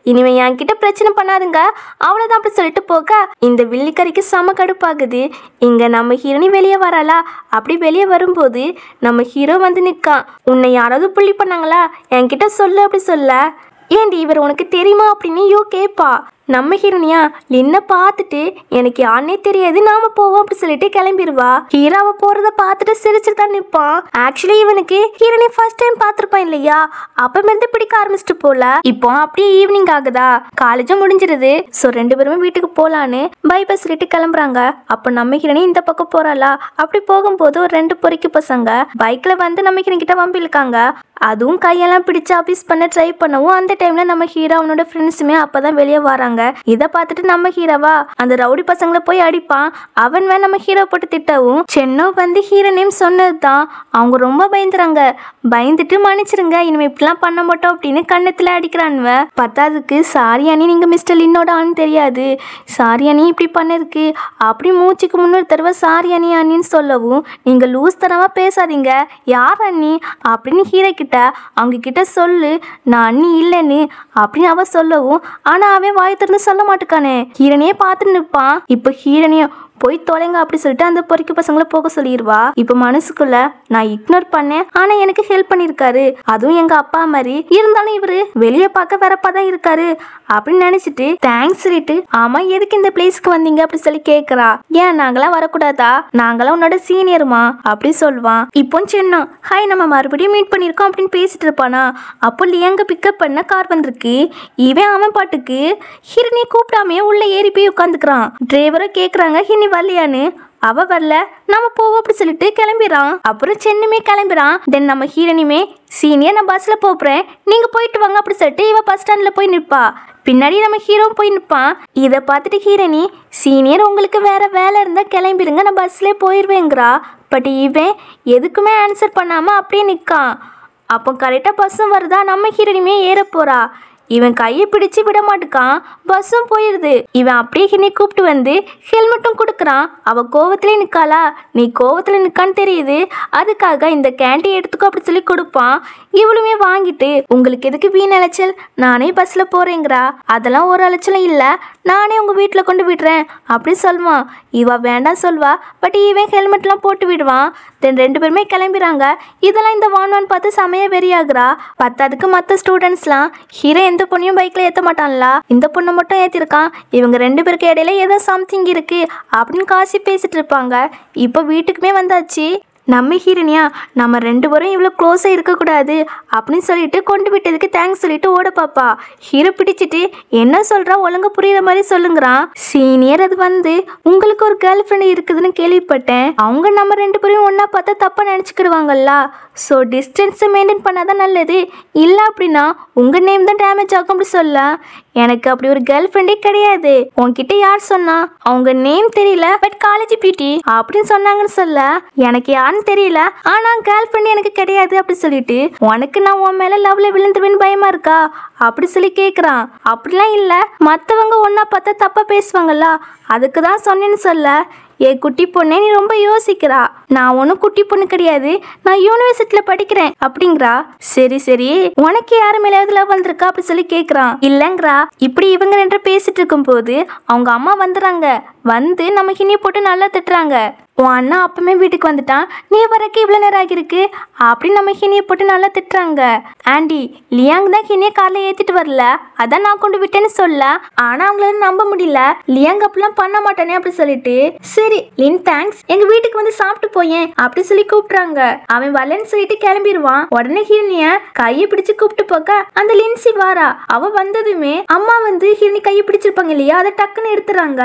Speaker 1: இனிமே என்கிட்ட பிரச்சனை பண்ணாதுங்க அவ்வளோதான் அப்படி சொல்லிட்டு போக இந்த வில்லிக்கறிக்கு செம கடுப்பாகுது. இங்கே நம்ம ஹீரோனி வெளியே வராளா. அப்படி வெளியே வரும்போது நம்ம ஹீரோ வந்து நிற்கான். உன்னை யாராவது புள்ளி பண்ணாங்களா, என்கிட்ட சொல்லு அப்படி சொல்ல. ஏண்டி இவர் உனக்கு தெரியுமா அப்படின்னு யோ கேட்பா. நம்ம ஹீரோனியா லின்னை பார்த்துட்டு எனக்கு யாருன்னே தெரியாது, நாம போவோம் அப்படி சொல்லிட்டு கிளம்பிடுவா. ஹீரோவை போறத பார்த்துட்டு சிரிச்சுட்டு தான் நிற்பான். ஆக்சுவலி இவனுக்கு ஹீரோனி ஃபர்ஸ்ட் டைம் பார்த்துருப்பான் இல்லையா, அப்பமேருந்து பிடிக்க ஆரம்பிச்சிட்டு போல. இப்போ அப்படியே ஈவினிங் ஆகுதா, காலேஜும் முடிஞ்சிருது. ஸோ ரெண்டு பேருமே வீட்டுக்கு போகலான்னு பை பஸ் சொல்லிட்டு கிளம்புறாங்க. அப்போ நம்ம ஹீரோனி இந்த பக்கம் போறாளா. அப்படி போகும்போது ஒரு ரெண்டு பொறுக்கி பசங்க பைக்ல வந்து நம்ம ஹீரோன் கிட்ட வம்பிருக்காங்க. அதுவும் கையெல்லாம் பிடிச்சு ஆபீஸ் பண்ண ட்ரை பண்ணவும் அந்த டைம்ல நம்ம ஹீரோ அவனோட ஃப்ரெண்ட்ஸுமே அப்பதான் வெளியே வராங்க. இதை பார்த்துட்டு நம்ம ஹீரோவா அந்த ரவுடி பசங்களை போய் அடிப்பான். அவன் நம்ம ஹீரோ போட்டு திட்டவும் சென்னோ வந்து ஹீரோ நேம் சொன்னதுதான். அவங்க ரொம்ப பயந்துறாங்க. பயந்துட்டு மன்னிச்சிருங்க, இனிமே இப்படிலாம் பண்ண மாட்டோம் அப்படின்னு கண்ணத்துல அடிக்கிறான்வ. பத்தாவதுக்கு சாரி அண்ணி, நீங்க மிஸ்டர் லின்னோட ஆன்னு தெரியாது, சாரி அண்ணி இப்படி பண்ணதுக்கு அப்படி மூச்சுக்கு முன்னொரு தடவை சாரி அண்ணி அண்ணின்னு சொல்லவும் நீங்க லூஸ் தரமா பேசாதீங்க, யார் அண்ணி அப்படின்னு ஹீரோ கிட்ட அவங்க கிட்ட சொல்லு, நான் அண்ணி இல்லைன்னு அப்படின்னு அவ சொல்லவும் ஆனா அவன் வாய் திறந்து சொல்ல மாட்டுக்கானே. ஹீரோனையே பார்த்துட்டு நிற்பான். இப்போ ஹீரோனையும் போய் தொலைங்க அப்படி சொல்லிட்டு அந்த பொறுக்கி பசங்களை போக சொல்லிடுவா. இப்போ மனசுக்குள்ள நான் இக்னோர் பண்ணேன், ஆனா எனக்கு ஹெல்ப் பண்ணிருக்காரு, அதுவும் எங்க அப்பா மாதிரி, இருந்தாலும் இவரு வெளியே பார்க்க வரப்பா தான் இருக்காரு அப்படின்னு நினைச்சிட்டு தேங்க்ஸ் சொல்லிட்டு ஆமா எதுக்கு இந்த பிளேஸ்க்கு வந்தீங்க அப்படி சொல்லி கேட்கறா. ஏன் நாங்களாம் வரக்கூடாதா, நாங்களாம் உன்னோட சீனியருமா அப்படி சொல்வான். இப்போ சின்ன ஹாய் நம்ம மறுபடியும் மீட் பண்ணிருக்கோம் அப்படின்னு பேசிட்டு இருப்பானா. அப்போ லியாங்க பிக்கப் பண்ண கார் வந்திருக்கு. இவன் அவன் பாட்டுக்கு ஹீரோனியை கூப்பிடாமே உள்ள ஏறி போய் உட்காந்துக்கிறான். டிரைவரை கேட்கறாங்க ஹீரோனி வரலையான்னு. அவ வரல, நம்ம போவோம் அப்படி சொல்லிட்டு கிளம்பிறான். அப்புறம் சென்னுமே கிளம்பிறான். தென் நம்ம ஹீரோனியுமே சீனியர் நான் பஸ்ல போறேன், நீங்க போயிட்டு வாங்க அப்படி சொல்லிட்டு இவ பஸ் ஸ்டாண்ட்ல போய் நிற்பா. பின்னாடி நம்ம ஹீரோ போய் நிற்பான். இதை பார்த்துட்டு ஹீரோனி சீனியர் உங்களுக்கு வேற வேலை இருந்தா கிளம்பிடுங்க, நான் பஸ்லேயே போயிடுவேங்கிறா. பட் இவன் எதுக்குமே ஆன்சர் பண்ணாம அப்படியே நிற்கான். அப்போ கரெக்டாக பஸ்ஸும் வருதா. நம்ம ஹீரோனியுமே ஏற போறா. இவன் கையை பிடிச்சு விட மாட்டுக்கான். பஸ்ஸும் போயிடுது. இவன் அப்படியே ஹீரோனை கூப்பிட்டு வந்து ஹெல்மெட்டும் கொடுக்குறான். அவ கோவத்திலே நிற்காளா. நீ கோவத்தில் நிற்கான்னு தெரியுது, அதுக்காக இந்த கேண்டி எடுத்துக்கோ அப்படி சொல்லி கொடுப்பான். இவளுமே வாங்கிட்டு உங்களுக்கு எதுக்கு வீண் அலைச்சல், நானே பஸ்ஸில் போகிறேங்கிறா. அதெல்லாம் ஒரு அலைச்சலும் இல்லை, நானே உங்கள் வீட்டில் கொண்டு விடுறேன் அப்படி சொல்லுவான். இவ வேண்டாம் சொல்வா. பட் இவன் ஹெல்மெட்லாம் போட்டு விடுவான். தென் ரெண்டு பேருமே கிளம்பிறாங்க. இதெல்லாம் இந்த வான் பார்த்து செமையா வெறியாகிறா. பத்தாதுக்கு மற்ற ஸ்டூடெண்ட்ஸ்லாம் ஹீரோ எந்த பொண்ணையும் பைக்கில் ஏற்ற மாட்டான்ல, இந்த பொண்ணை மட்டும் ஏற்றிருக்கான். இவங்க ரெண்டு பேருக்கு இடையில ஏதோ சம்திங் இருக்கு அப்படின்னு காசி பேசிட்டு இருப்பாங்க. இப்போ வீட்டுக்குமே வந்தாச்சு. நம்ம ஹீரோனியா நம்ம 2 பேரும் இவ்வளோ க்ளோஸாக இருக்கக்கூடாது அப்படின்னு சொல்லிட்டு கொண்டு விட்டதுக்கு தேங்க்ஸ் சொல்லிட்டு ஓட பாப்பா. ஹீரோ பிடிச்சிட்டு என்ன சொல்கிறா ஒழுங்கு புரியுற மாதிரி சொல்லுங்கிறான். சீனியர் அது வந்து உங்களுக்கு ஒரு கேர்ள் ஃப்ரெண்ட் இருக்குதுன்னு கேள்விப்பட்டேன். அவங்க நம்ம 2 பேரும் ஒன்றா பார்த்தா தப்பாக நினச்சிக்கிடுவாங்கல்ல. ஸோ டிஸ்டன்ஸை மெயின்டைன் பண்ணாதான் நல்லது. இல்லை அப்படின்னா உங்கள் நேம் தான் டேமேஜ் ஆகும் அப்படி சொல்ல. எனக்கு அப்படி ஒரு கேர்ள் ஃப்ரெண்டே கிடையாது. உன்கிட்ட யார் சொன்னா? அவங்க நேம் தெரியல, பட் காலேஜ் பியூட்டி அப்படின்னு சொன்னாங்கன்னு சொல்ல. எனக்கு யாருன்னு தெரியல, ஆனா கேர்ள் ஃப்ரெண்ட் எனக்கு கிடையாது அப்படி சொல்லிட்டு உனக்கு நான் உன் மேல லவ்ல விழுந்துருவேன்னு பயமா இருக்கா அப்படி சொல்லி கேட்குறான். அப்படிலாம் இல்லை, மற்றவங்க ஒன்றா பார்த்தா தப்பாக பேசுவாங்கல்ல, அதுக்கு தான் சொன்னேன்னு சொல்ல. ஏ குட்டி பொண்ணே நீ ரொம்ப யோசிக்கிறா. நான் ஒன்றும் குட்டி பொண்ணு கிடையாது, நான் யூனிவர்சிட்டியில் படிக்கிறேன் அப்படிங்கிறா. சரி சரி உனக்கு யாரு மேலேயாவது லவ் வந்திருக்கா அப்படி சொல்லி கேட்குறான். இல்லைங்கிறா. இப்படி இவங்க 2 பேசிட்டு இருக்கும் போது அவங்க அம்மா வந்துடுறாங்க. வந்து நம்ம ஹினியை போட்டு நல்லா திட்டுறாங்க. உன் அண்ணா அப்பவுமே வீட்டுக்கு வந்துட்டான், நீ வரக்கு இவ்வளோ நேரம் ஆகிருக்கு அப்படின்னு நம்ம ஹினியை போட்டு நல்லா திட்டுறாங்க. ஆண்டி லியாங் தான் ஹினியை காரில் ஏற்றிட்டு வரல, அதான் நான் கொண்டு விட்டேன்னு சொல்ல. ஆனால் அவங்களால நம்ப முடியல, லியாங் அப்படிலாம் பண்ண மாட்டானே அப்படி சொல்லிட்டு சரி லின் தேங்க்ஸ், எங்கள் வீட்டுக்கு வந்து சாப்பிட்டு போயேன் அப்படி சொல்லி கூப்பிட்றாங்க. அவன் வரலன்னு சொல்லிட்டு கிளம்பிடுவான். உடனே ஹிரணிய கையை பிடிச்சு கூப்பிட்டு போக்க அந்த லின்சி வாரா. அவ வந்ததுமே அம்மா வந்து ஹிரணி கையை பிடிச்சிருப்பாங்க இல்லையா, அதை டக்குன்னு எடுத்துறாங்க.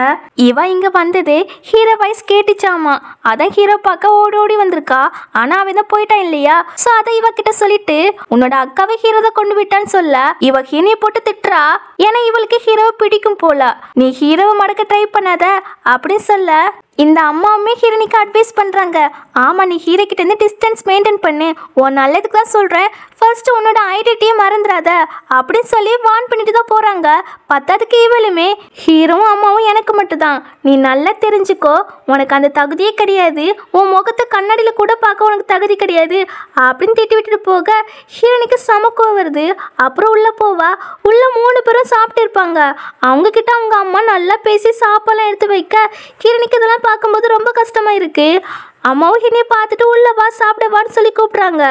Speaker 1: இவ இங்க வந்தது ஹீரோ வாய்ஸ் கேட்டுச்சாமா. அதான் ஹீரோ பார்க்க ஓடி ஓடி வந்திருக்கா. ஆனா அவன் தான் போயிட்டான் இல்லையா. சோ அதை இவ கிட்ட சொல்லிட்டு உன்னோட அக்காவை ஹீரோ தான் கொண்டு விட்டான்னு சொல்ல. இவ ஹீரோயை போட்டு திட்டுறா. ஏன்னா இவளுக்கு ஹீரோவை பிடிக்கும் போல. நீ ஹீரோவை மடக்க ட்ரை பண்ணாத அப்படின்னு சொல்ல. இந்த அம்மாவுமே ஹீரோனிக்கு அட்வைஸ் பண்ணுறாங்க. ஆமாம் நீ ஹீரோ கிட்ட இருந்து டிஸ்டன்ஸ் மெயின்டைன் பண்ணு, உன் நல்லதுக்கு தான் சொல்கிறேன், ஃபர்ஸ்ட் உன்னோட ஐடென்டிட்டியை மறந்துடாத அப்படின்னு சொல்லி வார்ன் பண்ணிட்டு தான் போகிறாங்க. பத்தாதுக்கு இவளுமே ஹீரோவும் அம்மாவும் எனக்கு மட்டும்தான், நீ நல்லா தெரிஞ்சுக்கோ, உனக்கு அந்த தகுதியே கிடையாது, உன் முகத்தை கண்ணாடியில் கூட பார்க்க உனக்கு தகுதி கிடையாது அப்படின்னு திட்டி விட்டுட்டு போக ஹீரோனிக்கு சமக்கம் வருது. அப்புறம் உள்ளே போவா. உள்ள 3 பேரும் சாப்பிட்டு இருப்பாங்க. அவங்க கிட்ட அவங்க அம்மா நல்லா பேசி சாப்பாடுலாம் எடுத்து வைக்க ஹீரோனிக்கு இதெல்லாம் பார்க்கும்போது ரொம்ப கஷ்டமா இருக்கு. அம்மாவும் ஹினியை பார்த்துட்டு உள்ள வா சாப்பிடவான்னு சொல்லி கூப்பிட்றாங்க.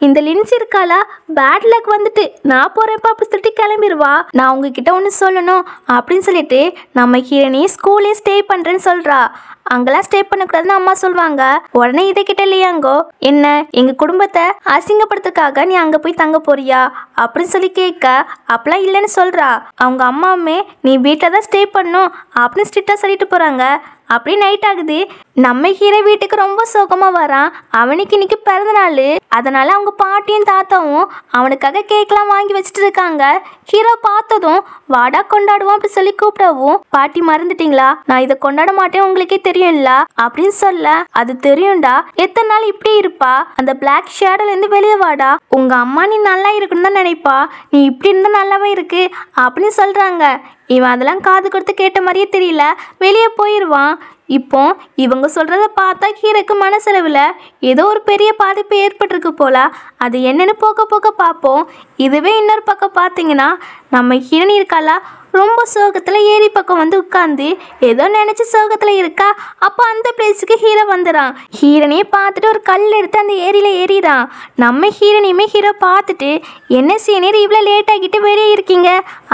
Speaker 1: இந்த லின்ஸ் இருக்காளா, பேட் லக் வந்துட்டு நான் போகிறேன்ப்பா அப்படி சொல்லிட்டு கிளம்பிடுவா. நான் உங்ககிட்ட ஒன்று சொல்லணும் அப்படின்னு சொல்லிட்டு நம்ம ஹீரோனி ஸ்கூலே ஸ்டே பண்ணுறேன்னு சொல்கிறா. அங்கெல்லாம் ஸ்டே பண்ணக்கூடாதுன்னு அம்மா சொல்லுவாங்க. உடனே இதை கிட்ட இல்லையாங்கோ, என்ன எங்கள் குடும்பத்தை அசிங்கப்படுத்துக்காக நீ அங்கே போய் தங்க போறியா அப்படின்னு சொல்லி கேட்க, அப்பெல்லாம் இல்லைன்னு சொல்கிறா. அவங்க அம்மாவுமே நீ வீட்டில் தான் ஸ்டே பண்ணும் அப்படின்னு ஸ்ட்ரிக்டாக சொல்லிட்டு போகிறாங்க. அப்படி நைட் ஆகுது. நம்ம ஹீரோ வீட்டுக்கு ரொம்ப சோகமாக வரான். அவனுக்கு இன்னைக்கு பிறந்த நாள். அதனால அவங்க பாட்டியும் தாத்தாவும் அவனுக்காக கேக்லாம் வாங்கி வச்சுட்டு இருக்காங்க. ஹீரோ பார்த்ததும் வாடா கொண்டாடுவோம் அப்படி சொல்லி கூப்பிடவும், பாட்டி மறந்துட்டீங்களா, நான் இதை கொண்டாட மாட்டேன் உங்களுக்கே தெரியும்ல அப்படின்னு சொல்ல. அது தெரியும்டா, எத்தனை நாள் இப்படி இருப்பா, அந்த பிளாக் ஷேடோல இருந்து வெளியே வாடா, உங்க அம்மா நீ நல்லா இருக்குன்னு தான் நினைப்பா, நீ இப்படி இருந்தா நல்லாவே இருக்கு அப்படின்னு சொல்றாங்க. இவன் அதெல்லாம் காது கொடுத்து கேட்ட மாதிரியே தெரியல, வெளியே போயிடுவான். இப்போ இவங்க சொல்கிறத பார்த்தா ஹீரோக்கு மனசளவில் ஏதோ ஒரு பெரிய பாதிப்பு ஏற்பட்டிருக்கு போல. அது என்னென்னு போக போக பார்ப்போம். இதுவே இன்னொரு பக்கம் பார்த்தீங்கன்னா நம்ம ஹீரோனி இருக்காளா, ரொம்ப சோகத்தில் ஏரி பக்கம் வந்து உட்காந்து ஏதோ நினச்சி சோகத்தில் இருக்கா. அப்போ அந்த பிளேஸுக்கு ஹீரோ வந்துடான். ஹீரோனையே பார்த்துட்டு ஒரு கல் எடுத்து அந்த ஏரியில் ஏறிடான். நம்ம ஹீரோனையுமே ஹீரோ பார்த்துட்டு என்ன சீனியர் இவ்வளோ லேட் ஆகிட்டு வெளியே இருக்கீங்க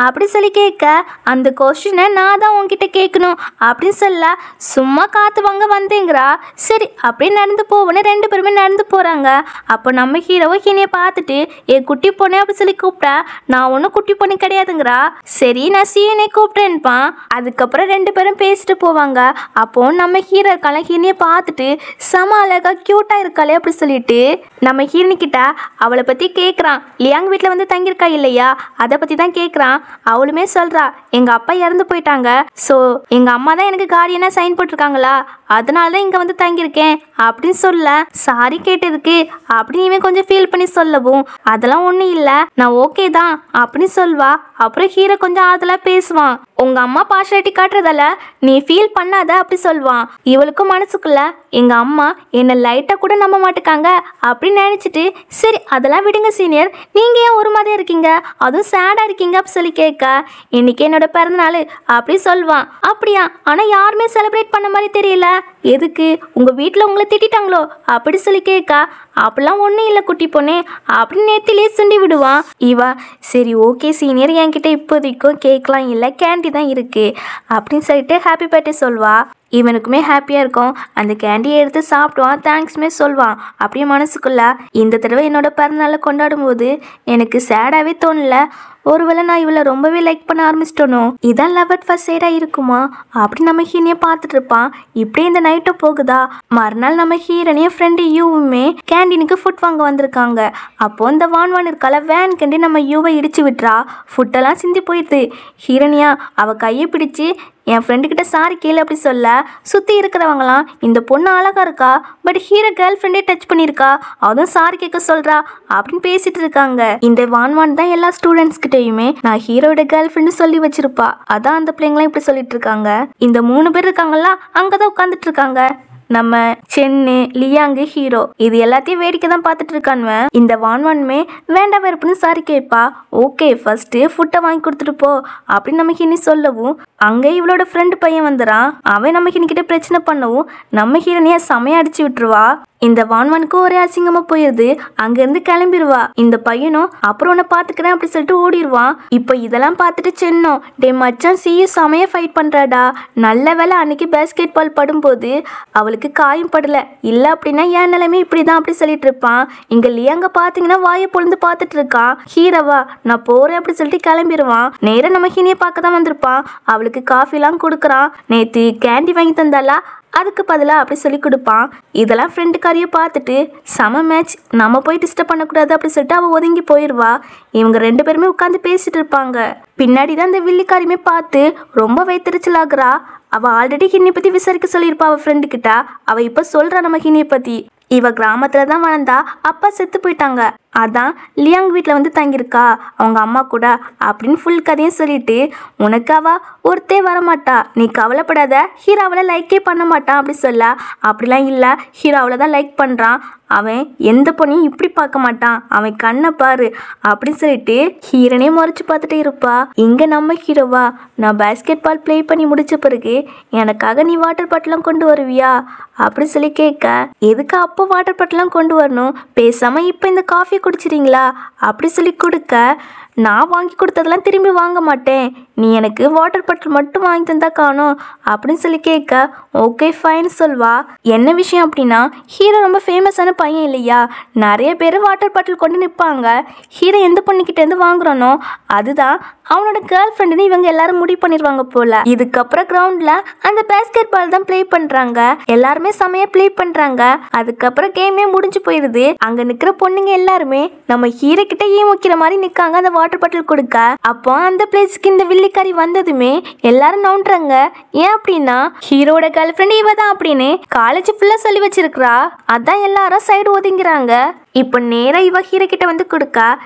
Speaker 1: அப்படி சொல்லி கேட்க, அந்த கொஸ்டினை நான் தான் உங்ககிட்ட கேட்கணும் அப்படின்னு சொல்ல, சும்மா காற்று வாங்க வந்தேங்கிறா. சரி அப்படியே நடந்து போவோன்னு 2 பேருமே நடந்து போகிறாங்க. அப்போ நம்ம ஹீரோவை ஹீரோயை பார்த்துட்டு ஏ குட்டி பொண்ணு அப்படி சொல்லி கூப்பிட்டா, நான் ஒன்றும் குட்டி பொண்ணு கிடையாதுங்கிறா. சரி நான் சீனை கூப்பிட்டேன்பான். அதுக்கப்புறம் 2 பேரும் பேசிட்டு போவாங்க. அப்போ நம்ம ஹீரோ இருக்கால ஹீரோயை பார்த்துட்டு செம அழகா க்யூட்டாக இருக்காளே அப்படி சொல்லிட்டு நம்ம ஹீரோனிக்கிட்ட அவளை பற்றி கேட்குறான். லியாங் வீட்டில் வந்து தங்கியிருக்கா இல்லையா, அதை பற்றி தான் கேட்குறான். அவளுமே சொல்கிறா, எங்கள் அப்பா இறந்து போயிட்டாங்க, ஸோ எங்கள் அம்மா தான் எனக்கு கார்டியனாக சைன் போட்டிருக்காங்களா, அதனால தான் இங்கே வந்து தங்கியிருக்கேன் அப்படின்னு சொல்ல. சாரி கேட்டதுக்கு அப்படின்னு இவன் கொஞ்சம் ஃபீல் பண்ணி சொல்லவும், அதெல்லாம் ஒன்றும் இல்லை நான் ஓகே தான் அப்படின்னு சொல்வா. அப்புறம் ஹீரோ கொஞ்சம் ஆறுதலாக பேசுவான். உங்கள் அம்மா பார்ஷாலிட்டி காட்டுறதால நீ ஃபீல் பண்ணாத அப்படி சொல்வான். இவளுக்கும் மனசுக்குள்ள எங்கள் அம்மா என்னை லைட்டாக கூட நம்ப மாட்டேக்காங்க அப்படின்னு நினச்சிட்டு, சரி அதெல்லாம் விடுங்க சீனியர், நீங்கள் ஏன் ஒரு மாதிரி இருக்கீங்க, அதுவும் சேடாக இருக்கீங்க அப்படி சொல்லி கேட்க, இன்னைக்கு என்னோட பிறந்தநாள் அப்படி சொல்வான். அப்படியா, ஆனால் யாருமே செலிப்ரேட் பண்ண மாதிரி தெரியல, எதுக்கு உங்கள் வீட்டில் உங்களை திட்டாங்களோ அப்படி சொல்லி கேட்க, அப்படிலாம் ஒன்றும் இல்லை குட்டி பொண்ணே அப்படின்னு நேத்திலே சுண்டி விடுவான். இவா சரி ஓகே சீனியர், என்கிட்ட இப்போதைக்கும் கேட்கலாம் இல்லை, கேண்டி தான் இருக்குது அப்படின்னு சொல்லிட்டு ஹாப்பி பர்த்டே சொல்வா. இவனுக்குமே ஹாப்பியாக இருக்கும். அந்த கேண்டியை எடுத்து சாப்பிடுவான், தேங்க்ஸ்மே சொல்வான். அப்படியே மனசுக்குள்ள இந்த தடவை என்னோட பிறந்தநாளை கொண்டாடும் போது எனக்கு சேடாகவே தோணல, ஒருவேளை நான் இவளை ரொம்பவே லைக் பண்ண ஆரம்பிச்சிட்டோனோ, இதான் லவ் அட் ஃபர்ஸ்ட் சைடாக இருக்குமா அப்படி நம்ம ஹீரனியை பார்த்துட்டு இருப்பான். இப்படியே இந்த நைட்டை போகுதா. மறுநாள் நம்ம ஹீரனியும் ஃப்ரெண்டு யூவுமே கேண்டீனுக்கு ஃபுட் வாங்க வந்திருக்காங்க. அப்போ இந்த வான் இருக்கால வேன் கண்டி நம்ம யூவை இடிச்சு விட்டுறா. ஃபுட்டெல்லாம் சிந்தி போயிடுது. ஹீரனியா அவள் கையை பிடிச்சி என் ஃப்ரெண்டுக்கிட்ட சாரி கேளு அப்படி சொல்ல, சுற்றி இருக்கிறவங்களாம் இந்த பொண்ணு அழகா இருக்கா, பட் ஹீரோ கேர்ள் ஃப்ரெண்டே டச் பண்ணியிருக்கா, அதுவும் சாரி கேட்க சொல்கிறா அப்படின்னு பேசிட்டு இருக்காங்க. இந்த வான் தான் எல்லா ஸ்டூடெண்ட்ஸ் கிட்டையுமே நான் ஹீரோட கேர்ள் ஃப்ரெண்டு சொல்லி வச்சிருப்பா. அதான் அந்த பிள்ளைங்களாம் இப்படி சொல்லிட்டு இருக்காங்க. இந்த 3 பேர் இருக்காங்களா அங்கே தான் உட்காந்துட்டு இருக்காங்க. நம்ம சென்னு, லியாங்கு, ஹீரோ இது எல்லாத்தையும் வேடிக்கை தான் பார்த்துட்டு இருக்கானுவன். இந்த வான்மே வேண்டாம் வெறுப்புன்னு சாரி கேட்பா. ஓகே ஃபர்ஸ்ட் ஃபுட்டை வாங்கி கொடுத்துட்டு போ அப்படின்னு நம்ம ஹீனி சொல்லவும், அங்கே இவளோட ஃப்ரெண்டு பையன் வந்துடான். அவன் நம்ம ஹீனிக்கிட்ட பிரச்சனை பண்ணவும் நம்ம ஹீரனியை செமையா அடிச்சு விட்டுருவா. இந்த வான்வானுக்கு ஒரே அசிங்கமா போயிருது. அங்கேருந்து கிளம்பிடுவா. இந்த பையனும் அப்புறம் உன்னை பார்த்துக்கிறேன் அப்படி சொல்லிட்டு ஓடிடுவான். இப்போ இதெல்லாம் பார்த்துட்டு சென்னோம், டே மச்சான் சியும் செமையா ஃபைட் பண்ணுறாடா, நல்ல வேலை அன்னைக்கு பேஸ்கெட் பால் படும்போது அவளுக்கு காயம் படலை, இல்லை அப்படின்னா என் நிலைமை இப்படி தான் அப்படி சொல்லிட்டு இருப்பான். இங்கே லியாங்க பார்த்தீங்கன்னா வாயை பொழுந்து பார்த்துட்டு இருக்கான். ஹீரோவா நான் போகிறேன் அப்படி சொல்லிட்டு கிளம்பிடுவான். நேராக நம்ம ஹீனியை பார்க்க தான் வந்திருப்பான். அவளுக்கு காஃபிலாம் கொடுக்குறான். நேற்று கேண்டி வாங்கி தந்தாலா அதுக்கு பதிலாக அப்படி சொல்லி கொடுப்பான். இதெல்லாம் ஃப்ரெண்டுக்காரியை பார்த்துட்டு செம மேட்ச், நம்ம போய் டிஸ்டர்ப் பண்ணக்கூடாது அப்படி சொல்லிட்டு அவள் ஒதுங்கி போயிடுவா. இவங்க 2 பேருமே உட்காந்து பேசிட்டு இருப்பாங்க. பின்னாடி தான் இந்த வில்லிக்காரியுமே பார்த்து ரொம்ப வைத்தறிச்சலாகிறா. அவள் ஆல்ரெடி ஹினியை பற்றி விசாரிக்க சொல்லியிருப்பா அவள் ஃப்ரெண்டு கிட்ட. அவள் இப்போ சொல்கிறா நம்ம ஹினியை பற்றி. இவ கிராமத்தில் தான் வளர்ந்தா, அப்பா செத்து போயிட்டாங்க, அதான் லியாங் வீட்டில் வந்து தங்கியிருக்கா அவங்க அம்மா கூட அப்படின்னு ஃபுல் கதையும் சொல்லிட்டு, உனக்கு அவ ஒருத்தே வரமாட்டா, நீ கவலைப்படாத, ஹீரோ அவளை லைக்கே பண்ண மாட்டான் அப்படி சொல்ல. அப்படிலாம் இல்லை, ஹீரோ அவளை தான் லைக் பண்ணுறான், அவன் எந்த பொண்ணையும் இப்படி பார்க்க மாட்டான், அவன் கண்ணை பாரு அப்படின்னு சொல்லிட்டு ஹீரோனே முறைச்சு பார்த்துட்டே இருப்பா. இங்கே நம்ம ஹீரோவா, நான் பேஸ்கெட் பால் ப்ளே பண்ணி முடிச்ச பிறகு எனக்காக நீ வாட்டர் பாட்டிலாம் கொண்டு வருவியா அப்படி சொல்லி கேட்க, எதுக்கு அப்போ வாட்டர் பாட்டிலாம் கொண்டு வரணும், பேசாமல் இப்போ இந்த காஃபி குடிச்சிடுங்களா அப்படி சொல்லி கொடுக்க, நான் வாங்கி கொடுத்ததெல்லாம் திரும்பி வாங்க மாட்டேன், நீ எனக்கு வாட்டர் பாட்டில் மட்டும் வாங்கி தந்தா காணும் அப்படின்னு சொல்லி கேட்க, ஓகே ஃபைன் சொல்வா. என்ன விஷயம் அப்படின்னா, ஹீரோ ரொம்ப ஃபேமஸான பையன் இல்லையா, நிறைய பேர் வாட்டர் பாட்டில் கொண்டு நிற்பாங்க. ஹீரோ எந்த பொண்ணுக்கிட்டேருந்து வாங்குறானோ அதுதான் அவனோட கேர்ள் ஃப்ரெண்டுன்னு இவங்க எல்லாரும் முடிவு பண்ணிடுவாங்க போல. இதுக்கப்புறம் கிரவுண்டில் அந்த பேஸ்கெட் பால் தான் ப்ளே பண்ணுறாங்க. எல்லாருமே செமையாக ப்ளே பண்ணுறாங்க. அதுக்கப்புறம் கேமே முடிஞ்சு போயிடுது. அங்கே நிற்கிற பொண்ணுங்க எல்லாருமே நம்ம ஹீரோ கிட்ட வைக்கிற மாதிரி நிற்காங்க அந்த வாட்டர் பாட்டில் கொடுக்க. அப்போ அந்த பிளேஸ்க்கு இந்த வில்லிக்காரி வந்ததுமே எல்லாரும் நோண்டுறாங்க. ஏன் அப்படின்னா, ஹீரோட கேர்ள் ஃப்ரெண்ட் இவ தான் அப்படின்னு காலேஜ் ஃபுல்லாக சொல்லி வச்சிருக்கிறா. அதான் எல்லாரும் சைடு ஒதுங்கிறாங்க. இப்போ நேராக இவ ஹீரோ கிட்ட வந்து கொடுக்க,